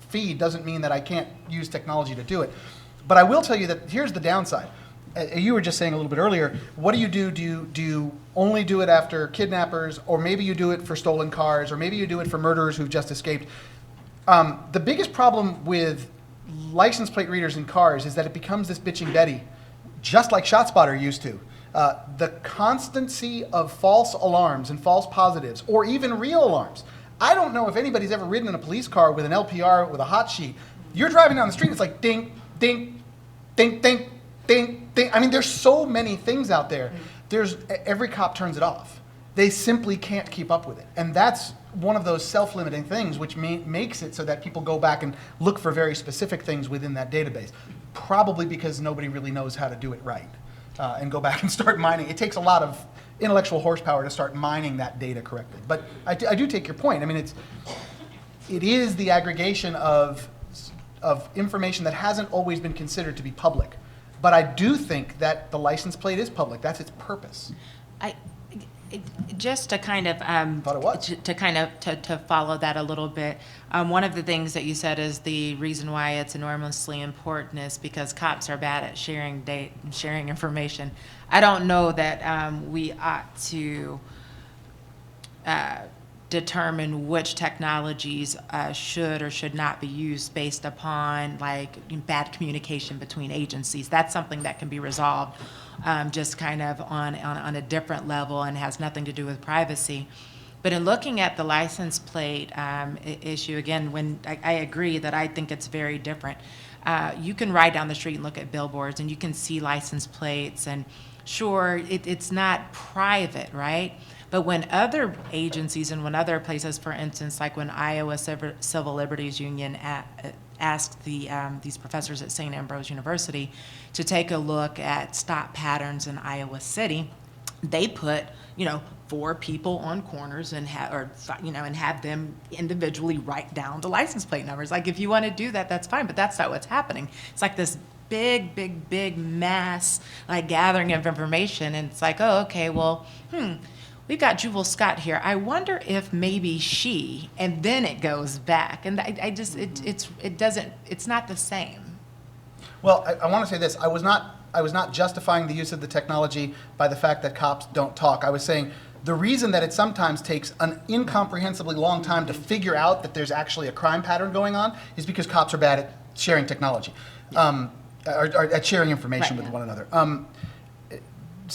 Speaker 12: feed doesn't mean that I can't use technology to do it. But I will tell you that here's the downside. You were just saying a little bit earlier, what do you do? Do you only do it after kidnappers, or maybe you do it for stolen cars, or maybe you do it for murderers who've just escaped? The biggest problem with license plate readers in cars is that it becomes this bitching Betty, just like ShotSpotter used to. The constancy of false alarms and false positives, or even real alarms. I don't know if anybody's ever ridden in a police car with an LPR with a hot sheet. You're driving down the street, it's like ding, ding, ding, ding, ding, ding. I mean, there's so many things out there. Every cop turns it off. They simply can't keep up with it. And that's one of those self-limiting things which makes it so that people go back and look for very specific things within that database. Probably because nobody really knows how to do it right. And go back and start mining. It takes a lot of intellectual horsepower to start mining that data correctly. But I do take your point. I mean, it is the aggregation of information that hasn't always been considered to be public. But I do think that the license plate is public. That's its purpose.
Speaker 15: Just to kind of to follow that a little bit, one of the things that you said is the reason why it's enormously important is because cops are bad at sharing information. I don't know that we ought to determine which technologies should or should not be used based upon like bad communication between agencies. That's something that can be resolved just kind of on a different level and has nothing to do with privacy. But in looking at the license plate issue, again, when I agree that I think it's very different. You can ride down the street and look at billboards and you can see license plates and sure, it's not private, right? But when other agencies and when other places, for instance, like when Iowa Civil Liberties Union asked these professors at St. Ambrose University to take a look at stop patterns in Iowa City, they put, 4 people on corners and have them individually write down the license plate numbers. Like if you want to do that, that's fine, but that's not what's happening. It's like this big mass like gathering of information, and it's like, oh, okay, well, we've got Jewel Scott here. I wonder if maybe she, and then it goes back, and it's not the same.
Speaker 12: Well, I want to say this. I was not justifying the use of the technology by the fact that cops don't talk. I was saying the reason that it sometimes takes an incomprehensibly long time to figure out that there's actually a crime pattern going on is because cops are bad at sharing technology, or at sharing information with one another.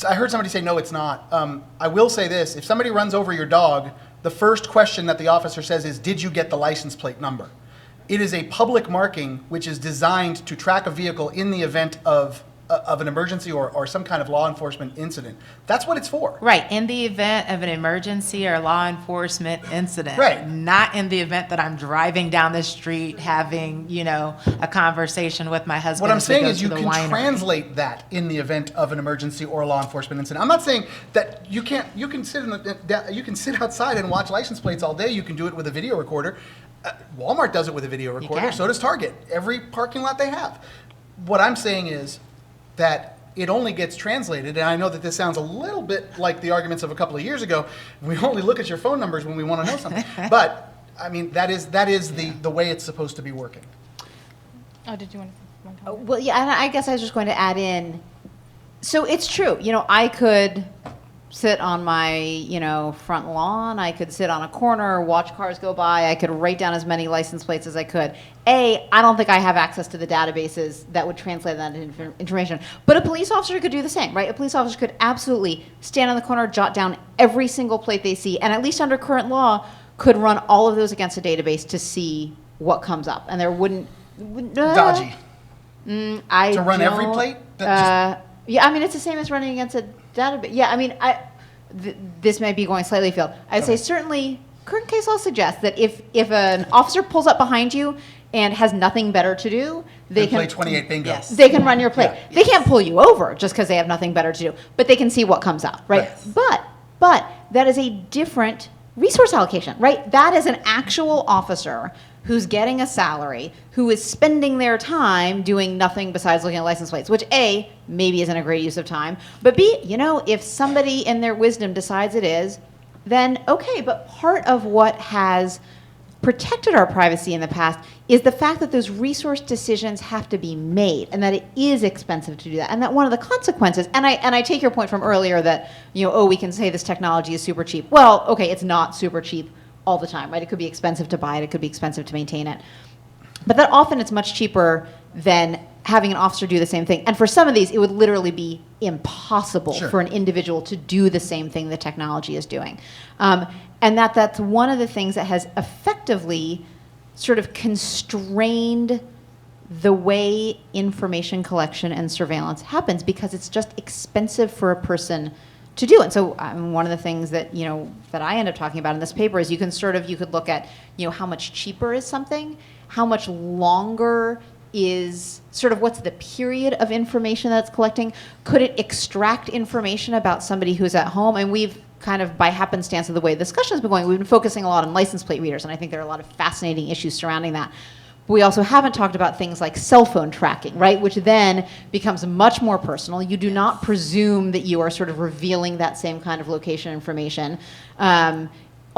Speaker 12: I heard somebody say, no, it's not. I will say this. If somebody runs over your dog, the first question that the officer says is, did you get the license plate number? It is a public marking which is designed to track a vehicle in the event of an emergency or some kind of law enforcement incident. That's what it's for.
Speaker 15: Right, in the event of an emergency or law enforcement incident.
Speaker 12: Right.
Speaker 15: Not in the event that I'm driving down the street having, a conversation with my husband.
Speaker 12: What I'm saying is you can translate that in the event of an emergency or a law enforcement incident. I'm not saying that you can't. You can sit outside and watch license plates all day. You can do it with a video recorder. Walmart does it with a video recorder. So does Target. Every parking lot they have. What I'm saying is that it only gets translated, and I know that this sounds a little bit like the arguments of a couple of years ago. We only look at your phone numbers when we want to know something. But I mean, that is the way it's supposed to be working.
Speaker 13: Oh, did you want to?
Speaker 14: Well, yeah, and I guess I was just going to add in. So it's true. I could sit on my, front lawn. I could sit on a corner, watch cars go by. I could write down as many license plates as I could. I don't think I have access to the databases that would translate that into information. But a police officer could do the same, right? A police officer could absolutely stand on the corner, jot down every single plate they see, and at least under current law, could run all of those against a database to see what comes up. And there wouldn't
Speaker 12: Dodgy. To run every plate?
Speaker 14: Yeah, I mean, it's the same as running against a database. Yeah, I mean, this may be going slightly afield. I'd say certainly current case law suggests that if an officer pulls up behind you and has nothing better to do, they can
Speaker 12: play 28 bingo.
Speaker 14: Yes. They can run your plate. Yeah. They can't pull you over just because they have nothing better to do, but they can see what comes out, right? But that is a different resource allocation, right? That is an actual officer who's getting a salary, who is spending their time doing nothing besides looking at license plates, which A, maybe isn't a great use of time, but B, if somebody in their wisdom decides it is, then okay, but part of what has protected our privacy in the past is the fact that those resource decisions have to be made and that it is expensive to do that. And that one of the consequences, and I take your point from earlier that, we can say this technology is super cheap. Well, okay, it's not super cheap all the time, right? It could be expensive to buy it. It could be expensive to maintain it. But that often it's much cheaper than having an officer do the same thing. And for some of these, it would literally be impossible for an individual to do the same thing the technology is doing. And that's one of the things that has effectively sort of constrained the way information collection and surveillance happens, because it's just expensive for a person to do. And so one of the things that, that I end up talking about in this paper is you could look at, how much cheaper is something, how much longer is sort of what's the period of information that's collecting? Could it extract information about somebody who's at home? And we've kind of, by happenstance of the way the discussion's been going, we've been focusing a lot on license plate readers, and I think there are a lot of fascinating issues surrounding that. But we also haven't talked about things like cell phone tracking, right? Which then becomes much more personal. You do not presume that you are sort of revealing that same kind of location information.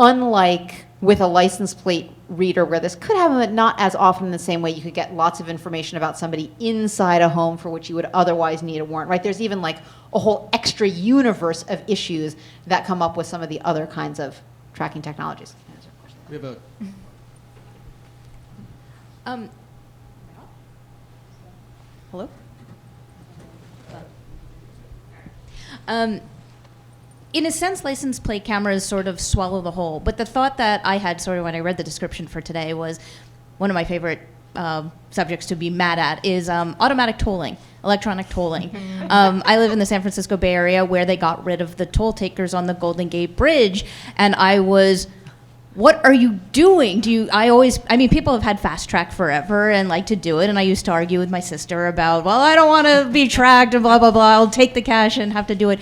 Speaker 14: Unlike with a license plate reader, where this could happen, but not as often in the same way. You could get lots of information about somebody inside a home for which you would otherwise need a warrant, right? There's even like a whole extra universe of issues that come up with some of the other kinds of tracking technologies.
Speaker 7: We have a...
Speaker 10: Hello? In a sense, license plate cameras sort of swallow the whole. But the thought that I had sort of when I read the description for today was one of my favorite subjects to be mad at is automatic tolling, electronic tolling. I live in the San Francisco Bay Area where they got rid of the toll takers on the Golden Gate Bridge. And I was, what are you doing? People have had fast track forever and like to do it. And I used to argue with my sister about, well, I don't want to be tracked and blah, blah, blah. I'll take the cash and have to do it.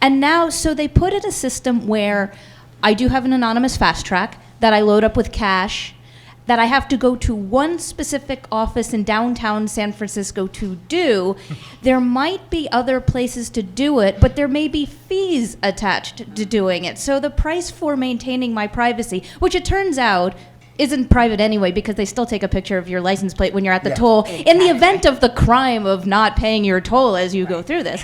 Speaker 10: And now, so they put in a system where I do have an anonymous fast track that I load up with cash, that I have to go to one specific office in downtown San Francisco to do. There might be other places to do it, but there may be fees attached to doing it. So the price for maintaining my privacy, which it turns out isn't private anyway, because they still take a picture of your license plate when you're at the toll, in the event of the crime of not paying your toll as you go through this.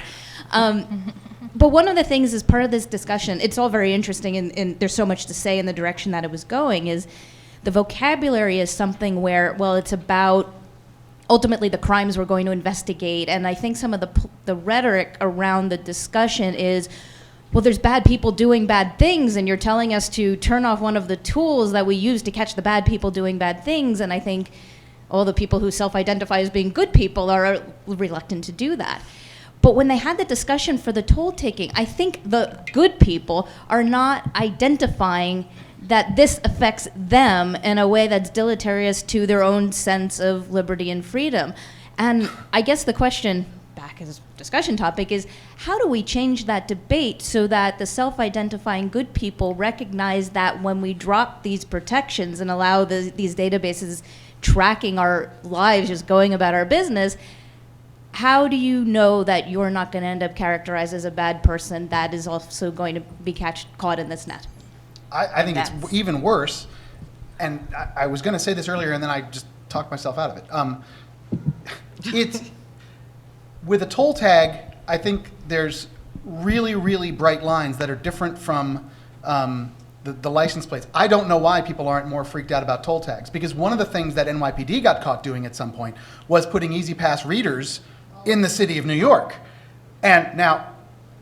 Speaker 10: But one of the things as part of this discussion, it's all very interesting and there's so much to say in the direction that it was going, is the vocabulary is something where, well, it's about ultimately the crimes we're going to investigate. And I think some of the rhetoric around the discussion is, well, there's bad people doing bad things, and you're telling us to turn off one of the tools that we use to catch the bad people doing bad things. And I think all the people who self-identify as being good people are reluctant to do that. But when they had the discussion for the toll taking, I think the good people are not identifying that this affects them in a way that's deleterious to their own sense of liberty and freedom. And I guess the question, back as a discussion topic, is how do we change that debate so that the self-identifying good people recognize that when we drop these protections and allow these databases tracking our lives, just going about our business, how do you know that you're not going to end up characterized as a bad person that is also going to be caught in this net?
Speaker 12: I think it's even worse, and I was going to say this earlier, and then I just talked myself out of it. It's with a toll tag, I think there's really, really bright lines that are different from the license plates. I don't know why people aren't more freaked out about toll tags, because one of the things that NYPD got caught doing at some point was putting Easy Pass readers in the city of New York. And now,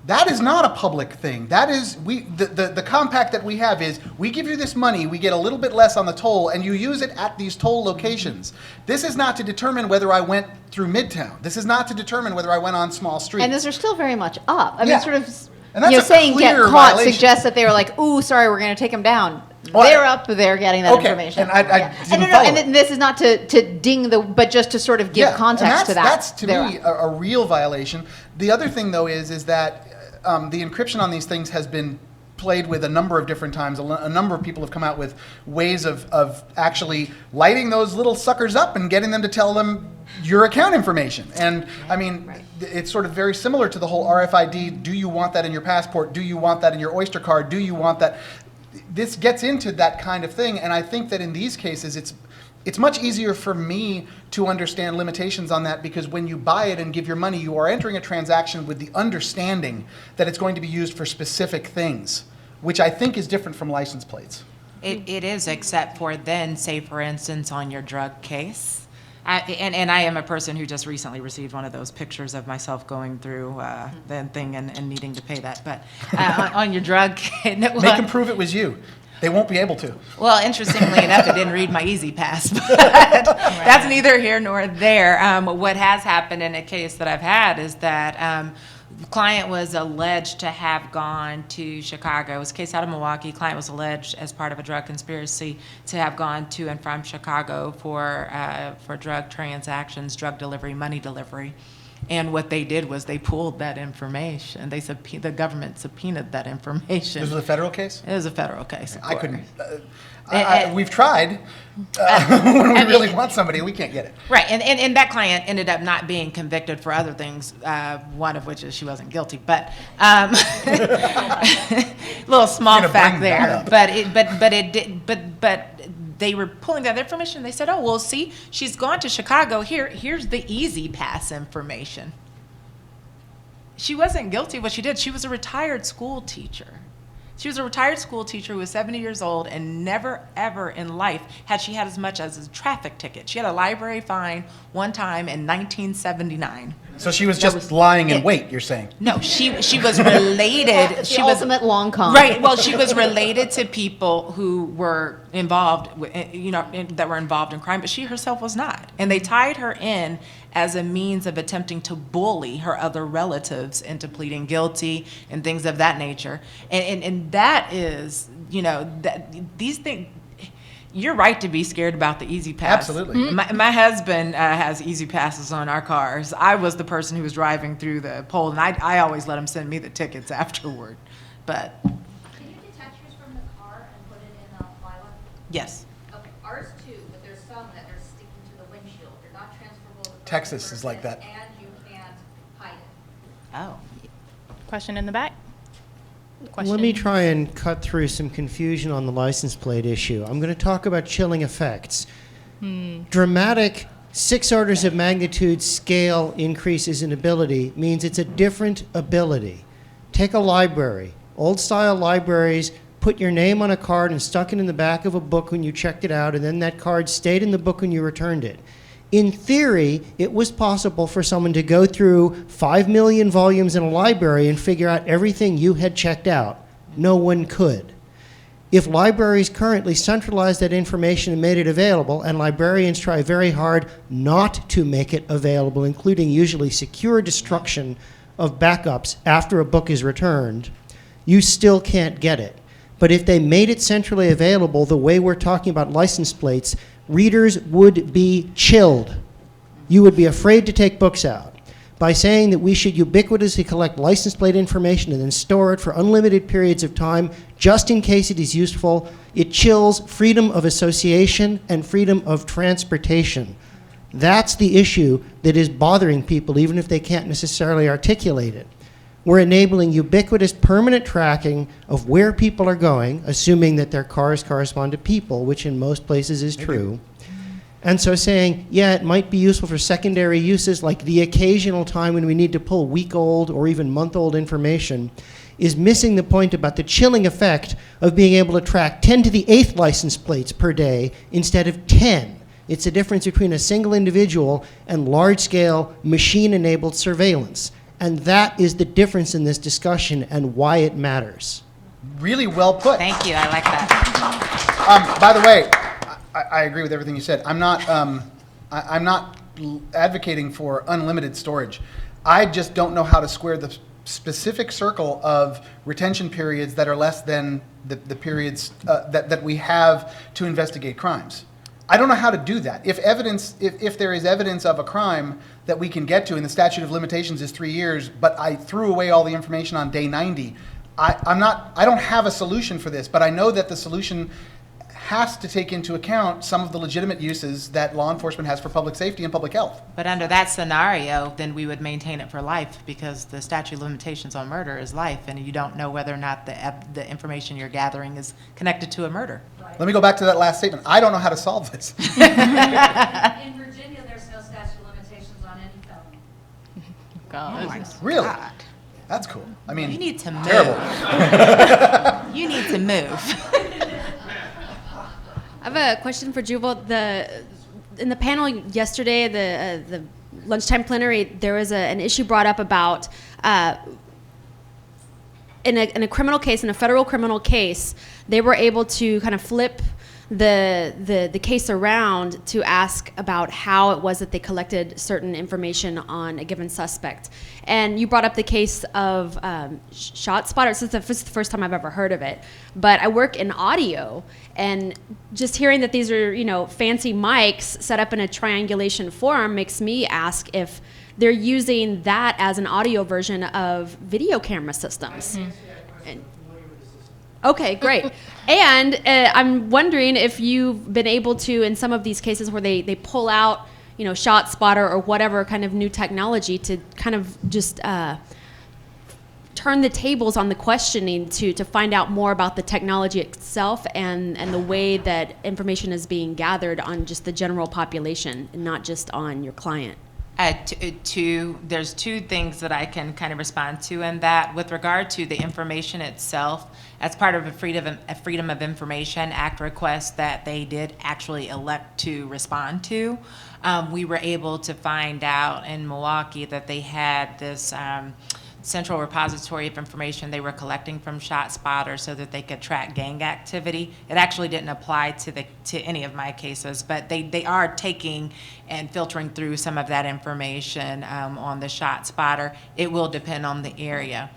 Speaker 12: that is not a public thing. That is, the compact that we have is, we give you this money, we get a little bit less on the toll, and you use it at these toll locations. This is not to determine whether I went through Midtown. This is not to determine whether I went on small streets.
Speaker 14: And those are still very much up. I
Speaker 12: Yeah.
Speaker 14: mean, sort of,
Speaker 12: And that's a
Speaker 14: saying get
Speaker 12: clear
Speaker 14: caught
Speaker 12: violation.
Speaker 14: suggests that they were like, ooh, sorry, we're going to take them down.
Speaker 12: Well,
Speaker 14: They're up, they're getting that
Speaker 12: okay,
Speaker 14: information.
Speaker 12: and I didn't follow
Speaker 14: and
Speaker 12: it.
Speaker 14: this is not to ding but just to sort of give context to that.
Speaker 12: That's to
Speaker 14: They're
Speaker 12: me a real violation. The other thing, though, is that the encryption on these things has been played with a number of different times. A number of people have come out with ways of actually lighting those little suckers up and getting them to tell them your account information. And I mean, it's sort of very similar to the whole RFID. Do you want that in your passport? Do you want that in your Oyster card? Do you want that? This gets into that kind of thing, and I think that in these cases, it's much easier for me to understand limitations on that, because when you buy it and give your money, you are entering a transaction with the understanding that it's going to be used for specific things, which I think is different from license plates.
Speaker 15: It is, except for then, say for instance, on your drug case, And I am a person who just recently received one of those pictures of myself going through the thing and needing to pay that. But on your drug,
Speaker 12: Make them prove it was you. They won't be able to.
Speaker 15: Well, interestingly enough, it didn't read my Easy Pass, but that's neither here nor there. What has happened in a case that I've had is that the client was alleged to have gone to Chicago. It was a case out of Milwaukee. Client was alleged as part of a drug conspiracy to have gone to and from Chicago for drug transactions, drug delivery, money delivery. And what they did was they pulled that information. The government subpoenaed that information.
Speaker 12: This was a federal case?
Speaker 15: It was a federal case.
Speaker 12: I couldn't. We've tried. When we really want somebody, we can't get it.
Speaker 15: Right, and that client ended up not being convicted for other things, one of which is she wasn't guilty. But little small fact there. But they were pulling that information. They said, "Oh, well, see, she's gone to Chicago. Here's the Easy Pass information." She wasn't guilty of what she did. She was a retired school teacher. She was a retired school teacher who was 70 years old, and never, ever in life had she had as much as a traffic ticket. She had a library fine one time in 1979.
Speaker 12: So she was just lying in wait, you're saying?
Speaker 15: No, she was related.
Speaker 14: The ultimate long con.
Speaker 15: Right. Well, she was related to people who were involved, that were involved in crime, but she herself was not. And they tied her in as a means of attempting to bully her other relatives into pleading guilty and things of that nature. And that is, these things. You're right to be scared about the Easy Pass.
Speaker 12: Absolutely.
Speaker 15: Mm-hmm. My husband has Easy Passes on our cars. I was the person who was driving through the poll, and I always let him send me the tickets afterward. But
Speaker 9: Can you detach yours from the car and put it in a plywood?
Speaker 15: yes.
Speaker 9: Okay, ours too, but there's some that are sticking to the windshield. They're not transferable to the
Speaker 12: Texas
Speaker 9: person,
Speaker 12: is like that.
Speaker 9: And you can't hide it.
Speaker 15: Oh.
Speaker 13: Question in the back?
Speaker 17: Let me try and cut through some confusion on the license plate issue. I'm going to talk about chilling effects. Dramatic 6 orders of magnitude scale increases in ability means it's a different ability. Take a library. Old style libraries put your name on a card and stuck it in the back of a book when you checked it out, and then that card stayed in the book when you returned it. In theory, it was possible for someone to go through 5 million volumes in a library and figure out everything you had checked out. No one could. If libraries currently centralized that information and made it available, and librarians try very hard not to make it available, including usually secure destruction of backups after a book is returned, you still can't get it. But if they made it centrally available the way we're talking about license plates, readers would be chilled. You would be afraid to take books out. By saying that we should ubiquitously collect license plate information and then store it for unlimited periods of time, just in case it is useful, it chills freedom of association and freedom of transportation. That's the issue that is bothering people, even if they can't necessarily articulate it. We're enabling ubiquitous permanent tracking of where people are going, assuming that their cars correspond to people, which in most places is true. And so saying, yeah, it might be useful for secondary uses, like the occasional time when we need to pull week-old or even month-old information, is missing the point about the chilling effect of being able to track 10 to the 8th license plates per day instead of 10. It's the difference between a single individual and large-scale machine-enabled surveillance. And that is the difference in this discussion and why it matters.
Speaker 12: Really well put.
Speaker 15: Thank you. I like that.
Speaker 12: By the way, I agree with everything you said. I'm not advocating for unlimited storage. I just don't know how to square the specific circle of retention periods that are less than the periods that we have to investigate crimes. I don't know how to do that. If there is evidence of a crime that we can get to, and the statute of limitations is 3 years, but I threw away all the information on day 90, I don't have a solution for this, but I know that the solution has to take into account some of the legitimate uses that law enforcement has for public safety and public health.
Speaker 15: But under that scenario, then we would maintain it for life, because the statute of limitations on murder is life, and you don't know whether or not the information you're gathering is connected to a murder.
Speaker 12: Let me go back to that last statement. I don't know how to solve this.
Speaker 9: In Virginia, there's no statute of limitations on any felony.
Speaker 15: God.
Speaker 12: Really? That's cool. I mean,
Speaker 15: you need to move.
Speaker 12: Terrible.
Speaker 15: You need to move.
Speaker 18: I have a question for Jubal. in the panel yesterday, the lunchtime plenary, there was an issue brought up about in a criminal case, in a federal criminal case, they were able to kind of flip the case around to ask about how it was that they collected certain information on a given suspect. And you brought up the case of ShotSpotter. This is the first time I've ever heard of it. But I work in audio, and just hearing that these are, fancy mics set up in a triangulation form makes me ask if they're using that as an audio version of video camera systems. And, okay, great. And I'm wondering if you've been able to, in some of these cases where they pull out, ShotSpotter or whatever kind of new technology to kind of just turn the tables on the questioning to find out more about the technology itself and the way that information is being gathered on just the general population and not just on your client.
Speaker 15: There's two things that I can kind of respond to in that. With regard to the information itself, as part of a Freedom of Information Act request that they did actually elect to respond to, we were able to find out in Milwaukee that they had this central repository of information they were collecting from ShotSpotter so that they could track gang activity. It actually didn't apply to any of my cases, but they are taking and filtering through some of that information on the ShotSpotter. It will depend on the area.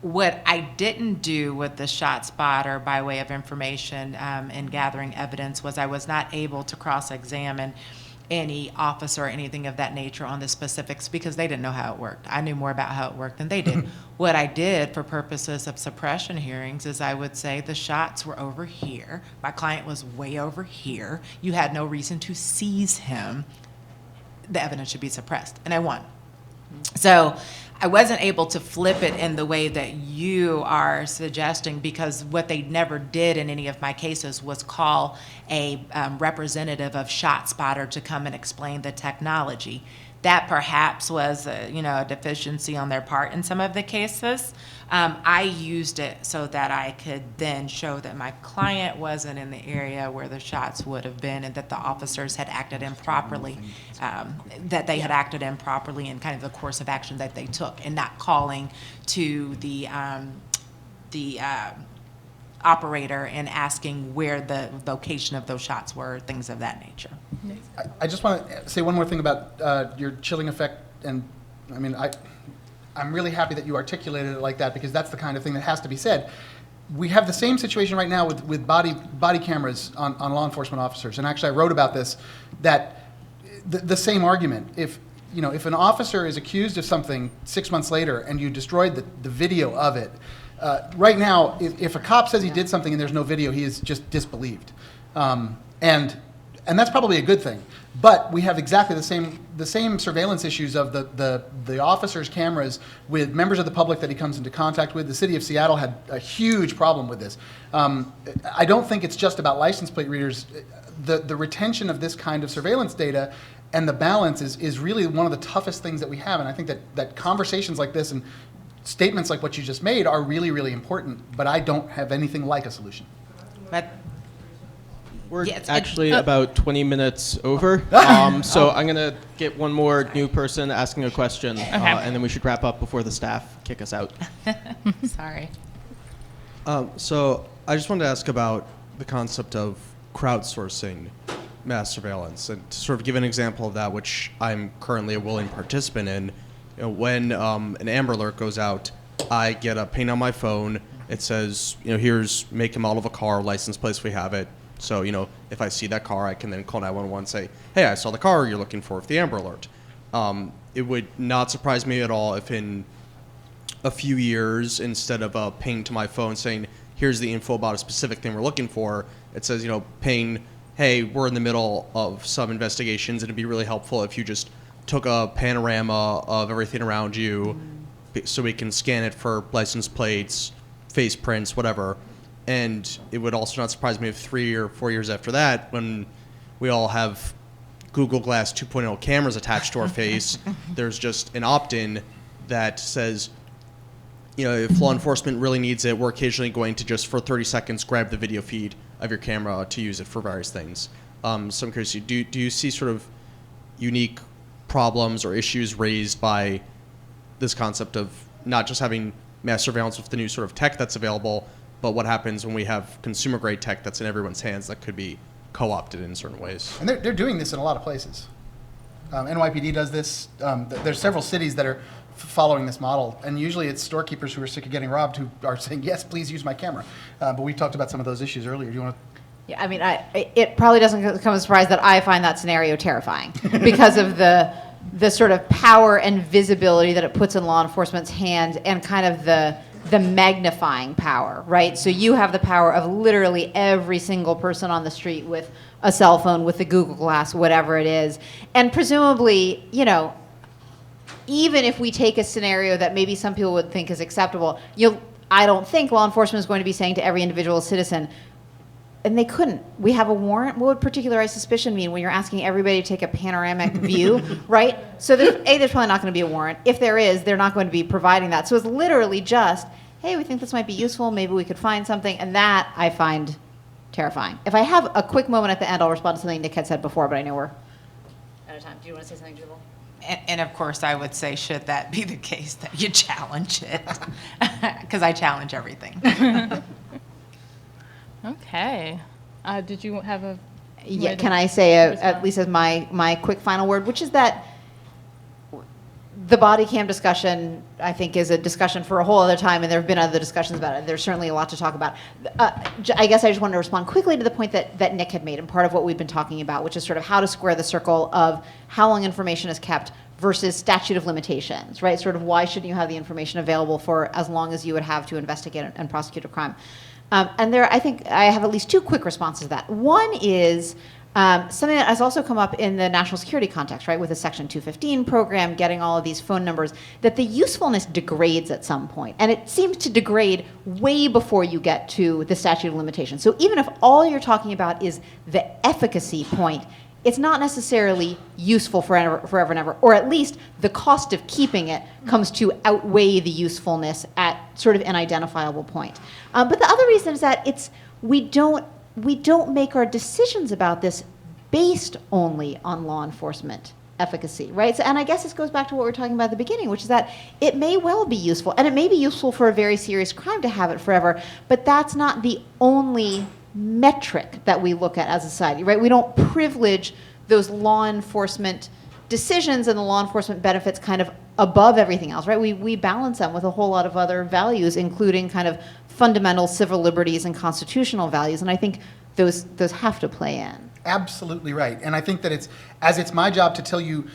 Speaker 15: What I didn't do with the ShotSpotter by way of information and gathering evidence was I was not able to cross-examine any officer or anything of that nature on the specifics because they didn't know how it worked. I knew more about how it worked than they did. What I did for purposes of suppression hearings is I would say the shots were over here. My client was way over here. You had no reason to seize him. The evidence should be suppressed, and I won. So I wasn't able to flip it in the way that you are suggesting because what they never did in any of my cases was call a representative of ShotSpotter to come and explain the technology. That perhaps was a deficiency on their part in some of the cases. I used it so that I could then show that my client wasn't in the area where the shots would have been and that the officers had acted improperly, that they had acted improperly in kind of the course of action that they took and not calling to the operator and asking where the location of those shots were, things of that nature.
Speaker 12: I just want to say one more thing about your chilling effect, and I mean, I'm really happy that you articulated it like that because that's the kind of thing that has to be said. We have the same situation right now with body cameras on law enforcement officers, and actually I wrote about this, that the same argument. If an officer is accused of something 6 months later and you destroyed the video of it, right now, if a cop says he did something and there's no video, he is just disbelieved. And that's probably a good thing. But we have exactly the same surveillance issues of the officer's cameras with members of the public that he comes into contact with. The city of Seattle had a huge problem with this. I don't think it's just about license plate readers. The retention of this kind of surveillance data and the balance is really one of the toughest things that we have. And I think that conversations like this and statements like what you just made are really, really important, but I don't have anything like a solution.
Speaker 19: We're actually about 20 minutes over, so I'm going to get one more new person asking a question, and then we should wrap up before the staff kick us out.
Speaker 15: Sorry.
Speaker 20: So I just wanted to ask about the concept of crowdsourcing mass surveillance, and to sort of give an example of that, which I'm currently a willing participant in. When an Amber Alert goes out, I get a ping on my phone. It says, here's make and model of a car, license plates, we have it. So, if I see that car, I can then call 911 and say, hey, I saw the car you're looking for with the Amber Alert. It would not surprise me at all if in a few years, instead of a ping to my phone saying, here's the info about a specific thing we're looking for, it says, ping, hey, we're in the middle of some investigations, and it'd be really helpful if you just took a panorama of everything around you so we can scan it for license plates, face prints, whatever. And it would also not surprise me if 3 or 4 years after that, when we all have Google Glass 2.0 cameras attached to our face, there's just an opt-in that says, if law enforcement really needs it, we're occasionally going to just for 30 seconds grab the video feed of your camera to use it for various things. So I'm curious, do you see sort of unique problems or issues raised by this concept of not just having mass surveillance with the new sort of tech that's available, but what happens when we have consumer-grade tech that's in everyone's hands that could be co-opted in certain ways?
Speaker 12: And they're doing this in a lot of places. NYPD does this. There's several cities that are following this model, and usually it's storekeepers who are sick of getting robbed who are saying, yes, please use my camera. But we talked about some of those issues earlier. Do you want to?
Speaker 14: Yeah, I mean, it probably doesn't come as a surprise that I find that scenario terrifying because of the sort of power and visibility that it puts in law enforcement's hands and kind of the magnifying power, right? So you have the power of literally every single person on the street with a cell phone, with the Google Glass, whatever it is. And presumably, you know, even if we take a scenario that maybe some people would think is acceptable, I don't think law enforcement is going to be saying to every individual citizen, and they couldn't. We have a warrant. What would particularized suspicion mean when you're asking everybody to take a panoramic view, right? So there's probably not going to be a warrant. If there is, they're not going to be providing that. So it's literally just, hey, we think this might be useful. Maybe we could find something. And that I find terrifying. If I have a quick moment at the end, I'll respond to something Nick had said before, but I know we're out of time. Do you want to say something, Jubal?
Speaker 15: And of course, I would say, should that be the case, that you challenge it, because I challenge everything.
Speaker 13: Okay. Did you have a?
Speaker 14: Yeah. Can I say at least as my quick final word, which is that the body cam discussion, I think, is a discussion for a whole other time, and there have been other discussions about it. There's certainly a lot to talk about. I guess I just wanted to respond quickly to the point that Nick had made, and part of what we've been talking about, which is sort of how to square the circle of how long information is kept versus statute of limitations, right? Sort of why shouldn't you have the information available for as long as you would have to investigate and prosecute a crime? And I think I have at least two quick responses to that. One is something that has also come up in the national security context, right, with the Section 215 program, getting all of these phone numbers, that the usefulness degrades at some point. And it seems to degrade way before you get to the statute of limitations. So even if all you're talking about is the efficacy point, it's not necessarily useful forever and ever, or at least the cost of keeping it comes to outweigh the usefulness at sort of an identifiable point. But the other reason is that we don't make our decisions about this based only on law enforcement efficacy, right? So, and I guess this goes back to what we were talking about at the beginning, which is that it may well be useful, and it may be useful for a very serious crime to have it forever, but that's not the only metric that we look at as a society, right? We don't privilege those law enforcement decisions and the law enforcement benefits kind of above everything else, right? We balance them with a whole lot of other values, including kind of fundamental civil liberties and constitutional values, and I think those have to play in.
Speaker 12: Absolutely right. And I think that it's my job to tell you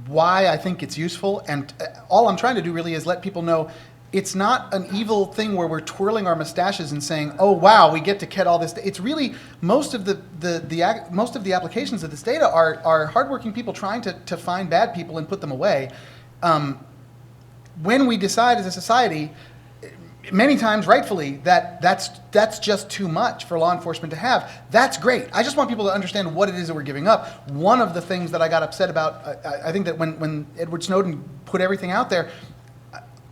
Speaker 12: why I think it's useful, and all I'm trying to do really is let people know it's not an evil thing where we're twirling our mustaches and saying, "Oh wow, we get to get all this." It's really most of the applications of this data are hardworking people trying to find bad people and put them away. When we decide as a society, many times rightfully, that's just too much for law enforcement to have. That's great. I just want people to understand what it is that we're giving up. One of the things that I got upset about, I think that when Edward Snowden put everything out there,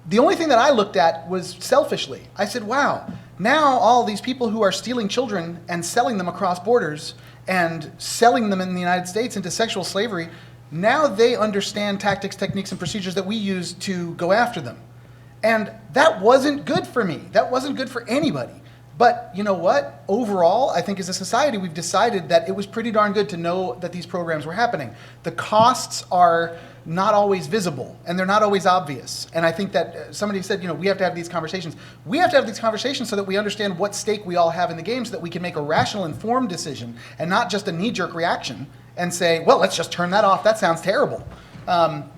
Speaker 12: the only thing that I looked at was selfishly. I said, wow, now all these people who are stealing children and selling them across borders and selling them in the United States into sexual slavery, now they understand tactics, techniques, and procedures that we use to go after them. And that wasn't good for me. That wasn't good for anybody. But you know what? Overall, I think as a society, we've decided that it was pretty darn good to know that these programs were happening. The costs are not always visible, and they're not always obvious. And I think that somebody said, we have to have these conversations. We have to have these conversations so that we understand what stake we all have in the game so that we can make a rational, informed decision and not just a knee-jerk reaction and say, well, let's just turn that off. That sounds terrible.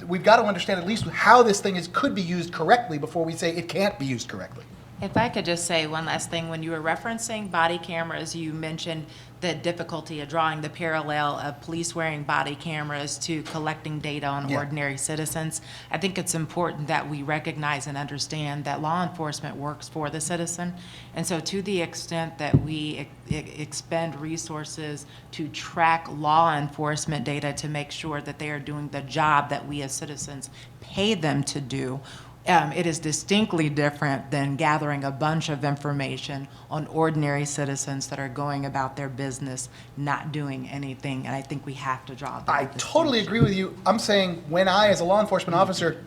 Speaker 12: We've got to understand at least how this thing could be used correctly before we say it can't be used correctly.
Speaker 15: If I could just say one last thing. When you were referencing body cameras, you mentioned the difficulty of drawing the parallel of police wearing body cameras to collecting data on ordinary citizens. I think it's important that we recognize and understand that law enforcement works for the citizen. And so to the extent that we expend resources to track law enforcement data to make sure that they are doing the job that we as citizens pay them to do, It is distinctly different than gathering a bunch of information on ordinary citizens that are going about their business, not doing anything, and I think we have to draw that
Speaker 12: I totally agree with you. I'm saying when I, as a law enforcement officer,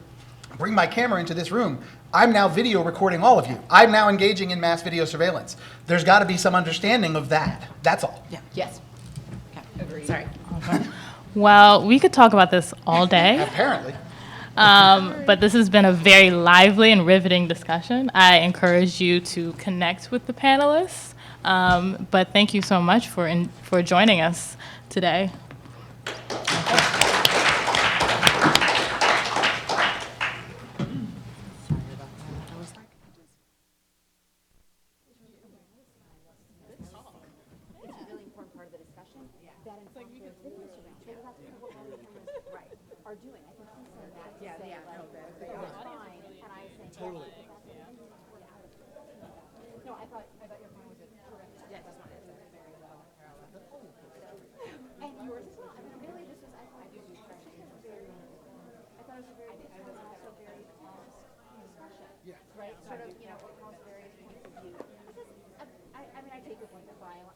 Speaker 12: bring my camera into this room, I'm now video recording all of you. I'm now engaging in mass video surveillance. There's got to be some understanding of that. That's all.
Speaker 15: Yeah.
Speaker 14: Yes.
Speaker 15: Agreed. Sorry.
Speaker 13: Well, we could talk about this all day.
Speaker 12: Apparently.
Speaker 13: But this has been a very lively and riveting discussion. I encourage you to connect with the panelists. But thank you so much for joining us today.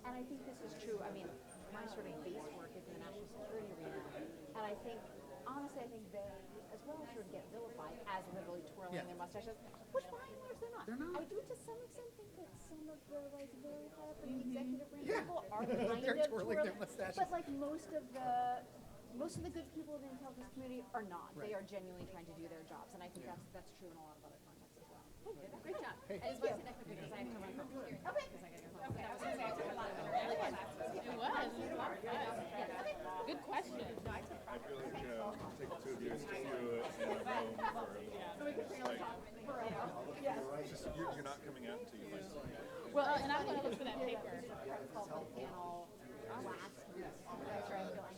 Speaker 14: And I think this is true. I mean, my sort of base work is in the national security arena, and I think, honestly, I think they, as well, sort of get vilified as literally twirling their mustaches, which by and large they're not. I do to some extent think that some of the like very high up in the executive branch people are kind
Speaker 12: They're
Speaker 14: of
Speaker 12: twirling their mustaches.
Speaker 14: but like most of the good people in the intelligence community are not. They are genuinely trying to do their jobs, and I think that's true in a lot of other contexts as well. Great job.
Speaker 10: I just want to say that quickly because I have to run from here. Okay. Because I got to go home. That was a lot of fun. It was. It was. It was a lot of fun. Good question. No, I took pride.
Speaker 21: I feel like take the two of you to do it in a room
Speaker 10: So we can trail talk forever. Yes.
Speaker 21: Just, you're not coming out until you find something.
Speaker 13: Well, and I'm going to look for that paper.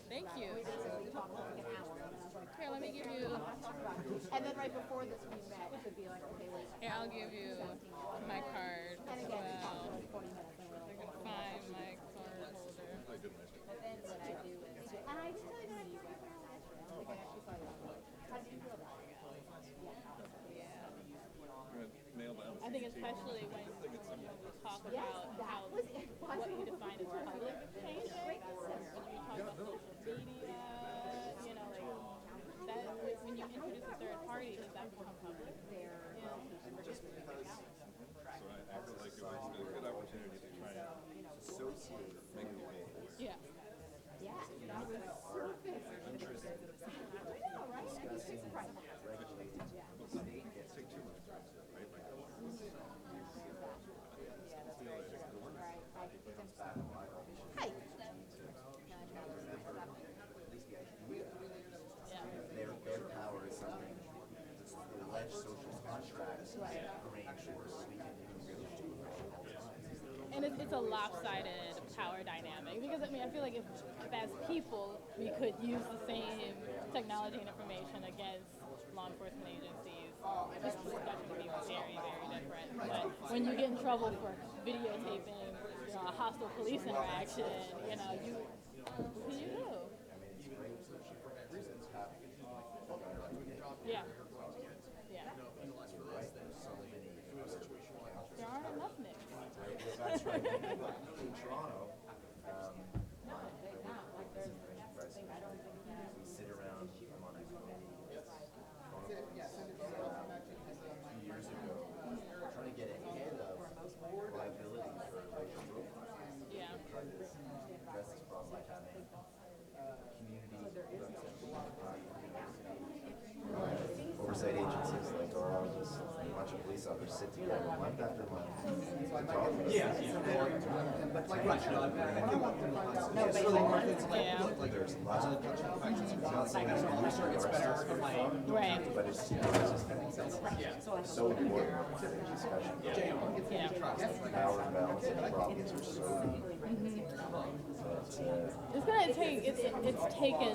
Speaker 13: Thank you. Here, let me give you.
Speaker 14: And then right before this we met, it would be like, okay, wait.
Speaker 13: Here, I'll give you my card as well. You can find my card holder.
Speaker 14: And then what I do is, and I didn't tell you that I took it around yesterday. I don't think I actually saw you. How do you feel about it?
Speaker 13: I think especially when you talk about how what you define as public changing, when you talk about social media, you know, like that when you introduce a third party, does that become public?
Speaker 21: Just because, so I feel like it was a good opportunity to try and associate, make people aware.
Speaker 14: Yeah. Yeah. That was surface.
Speaker 21: Interesting.
Speaker 14: I know, right?
Speaker 21: Discussing,
Speaker 14: Right.
Speaker 21: regulating, can't take too much, right? Like,
Speaker 14: Hi.
Speaker 16: Their power is something, the alleged social contracts arrange for so we can really do it.
Speaker 13: And it's a lopsided power dynamic because I mean I feel like if as people we could use the same technology and information against law enforcement agencies, this discussion would be very, very different. But when you get in trouble for videotaping, you know, a hostile police interaction, you know, what can you do? Yeah. Yeah. There aren't enough nicks.
Speaker 16: That's right. In Toronto, we sit around, I'm on a committee, Toronto Police, 2 years ago, trying to get ahead of liability for racial profiling.
Speaker 13: Yeah.
Speaker 16: Trying to address this problem by having community oversight agencies like our office, a bunch of police officers sit together month after month to talk about this. There's lots of I'm not saying that's what it's better,
Speaker 13: right?
Speaker 16: But it's just so important for the discussion. The power imbalance and the problems are so deep.
Speaker 13: It's gonna take. It's taken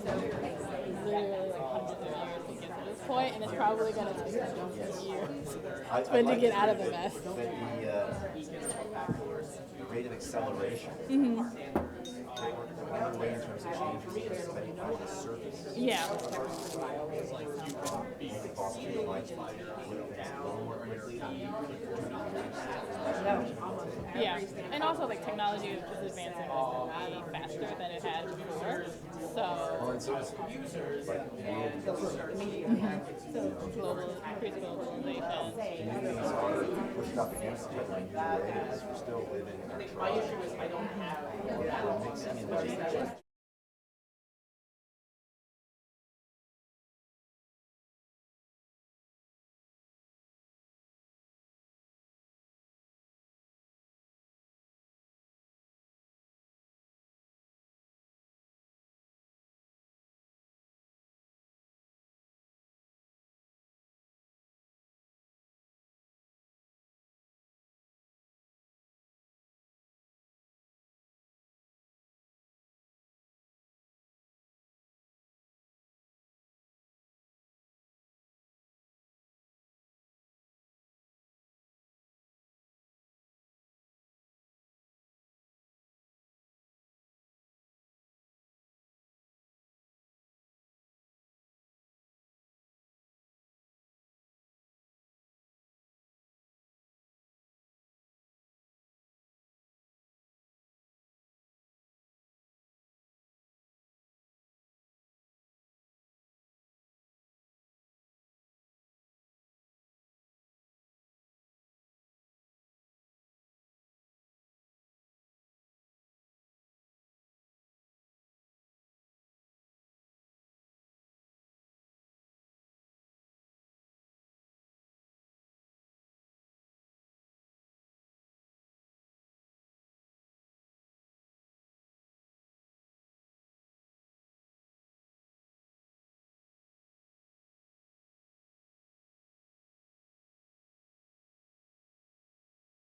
Speaker 13: literally like hundreds of years to get to this point, and it's probably gonna take us years to get out of the mess.
Speaker 16: The rate of acceleration.
Speaker 21: way in terms of changing this, but on the surface.
Speaker 13: Yeah. Yeah, and also like technology is advancing way faster than it had before.
Speaker 21: Well, and
Speaker 13: So
Speaker 21: so is like
Speaker 13: global, increased globalization.
Speaker 21: communities are pushed up against each other in new ways. We're still living in our tribes. We're mixing in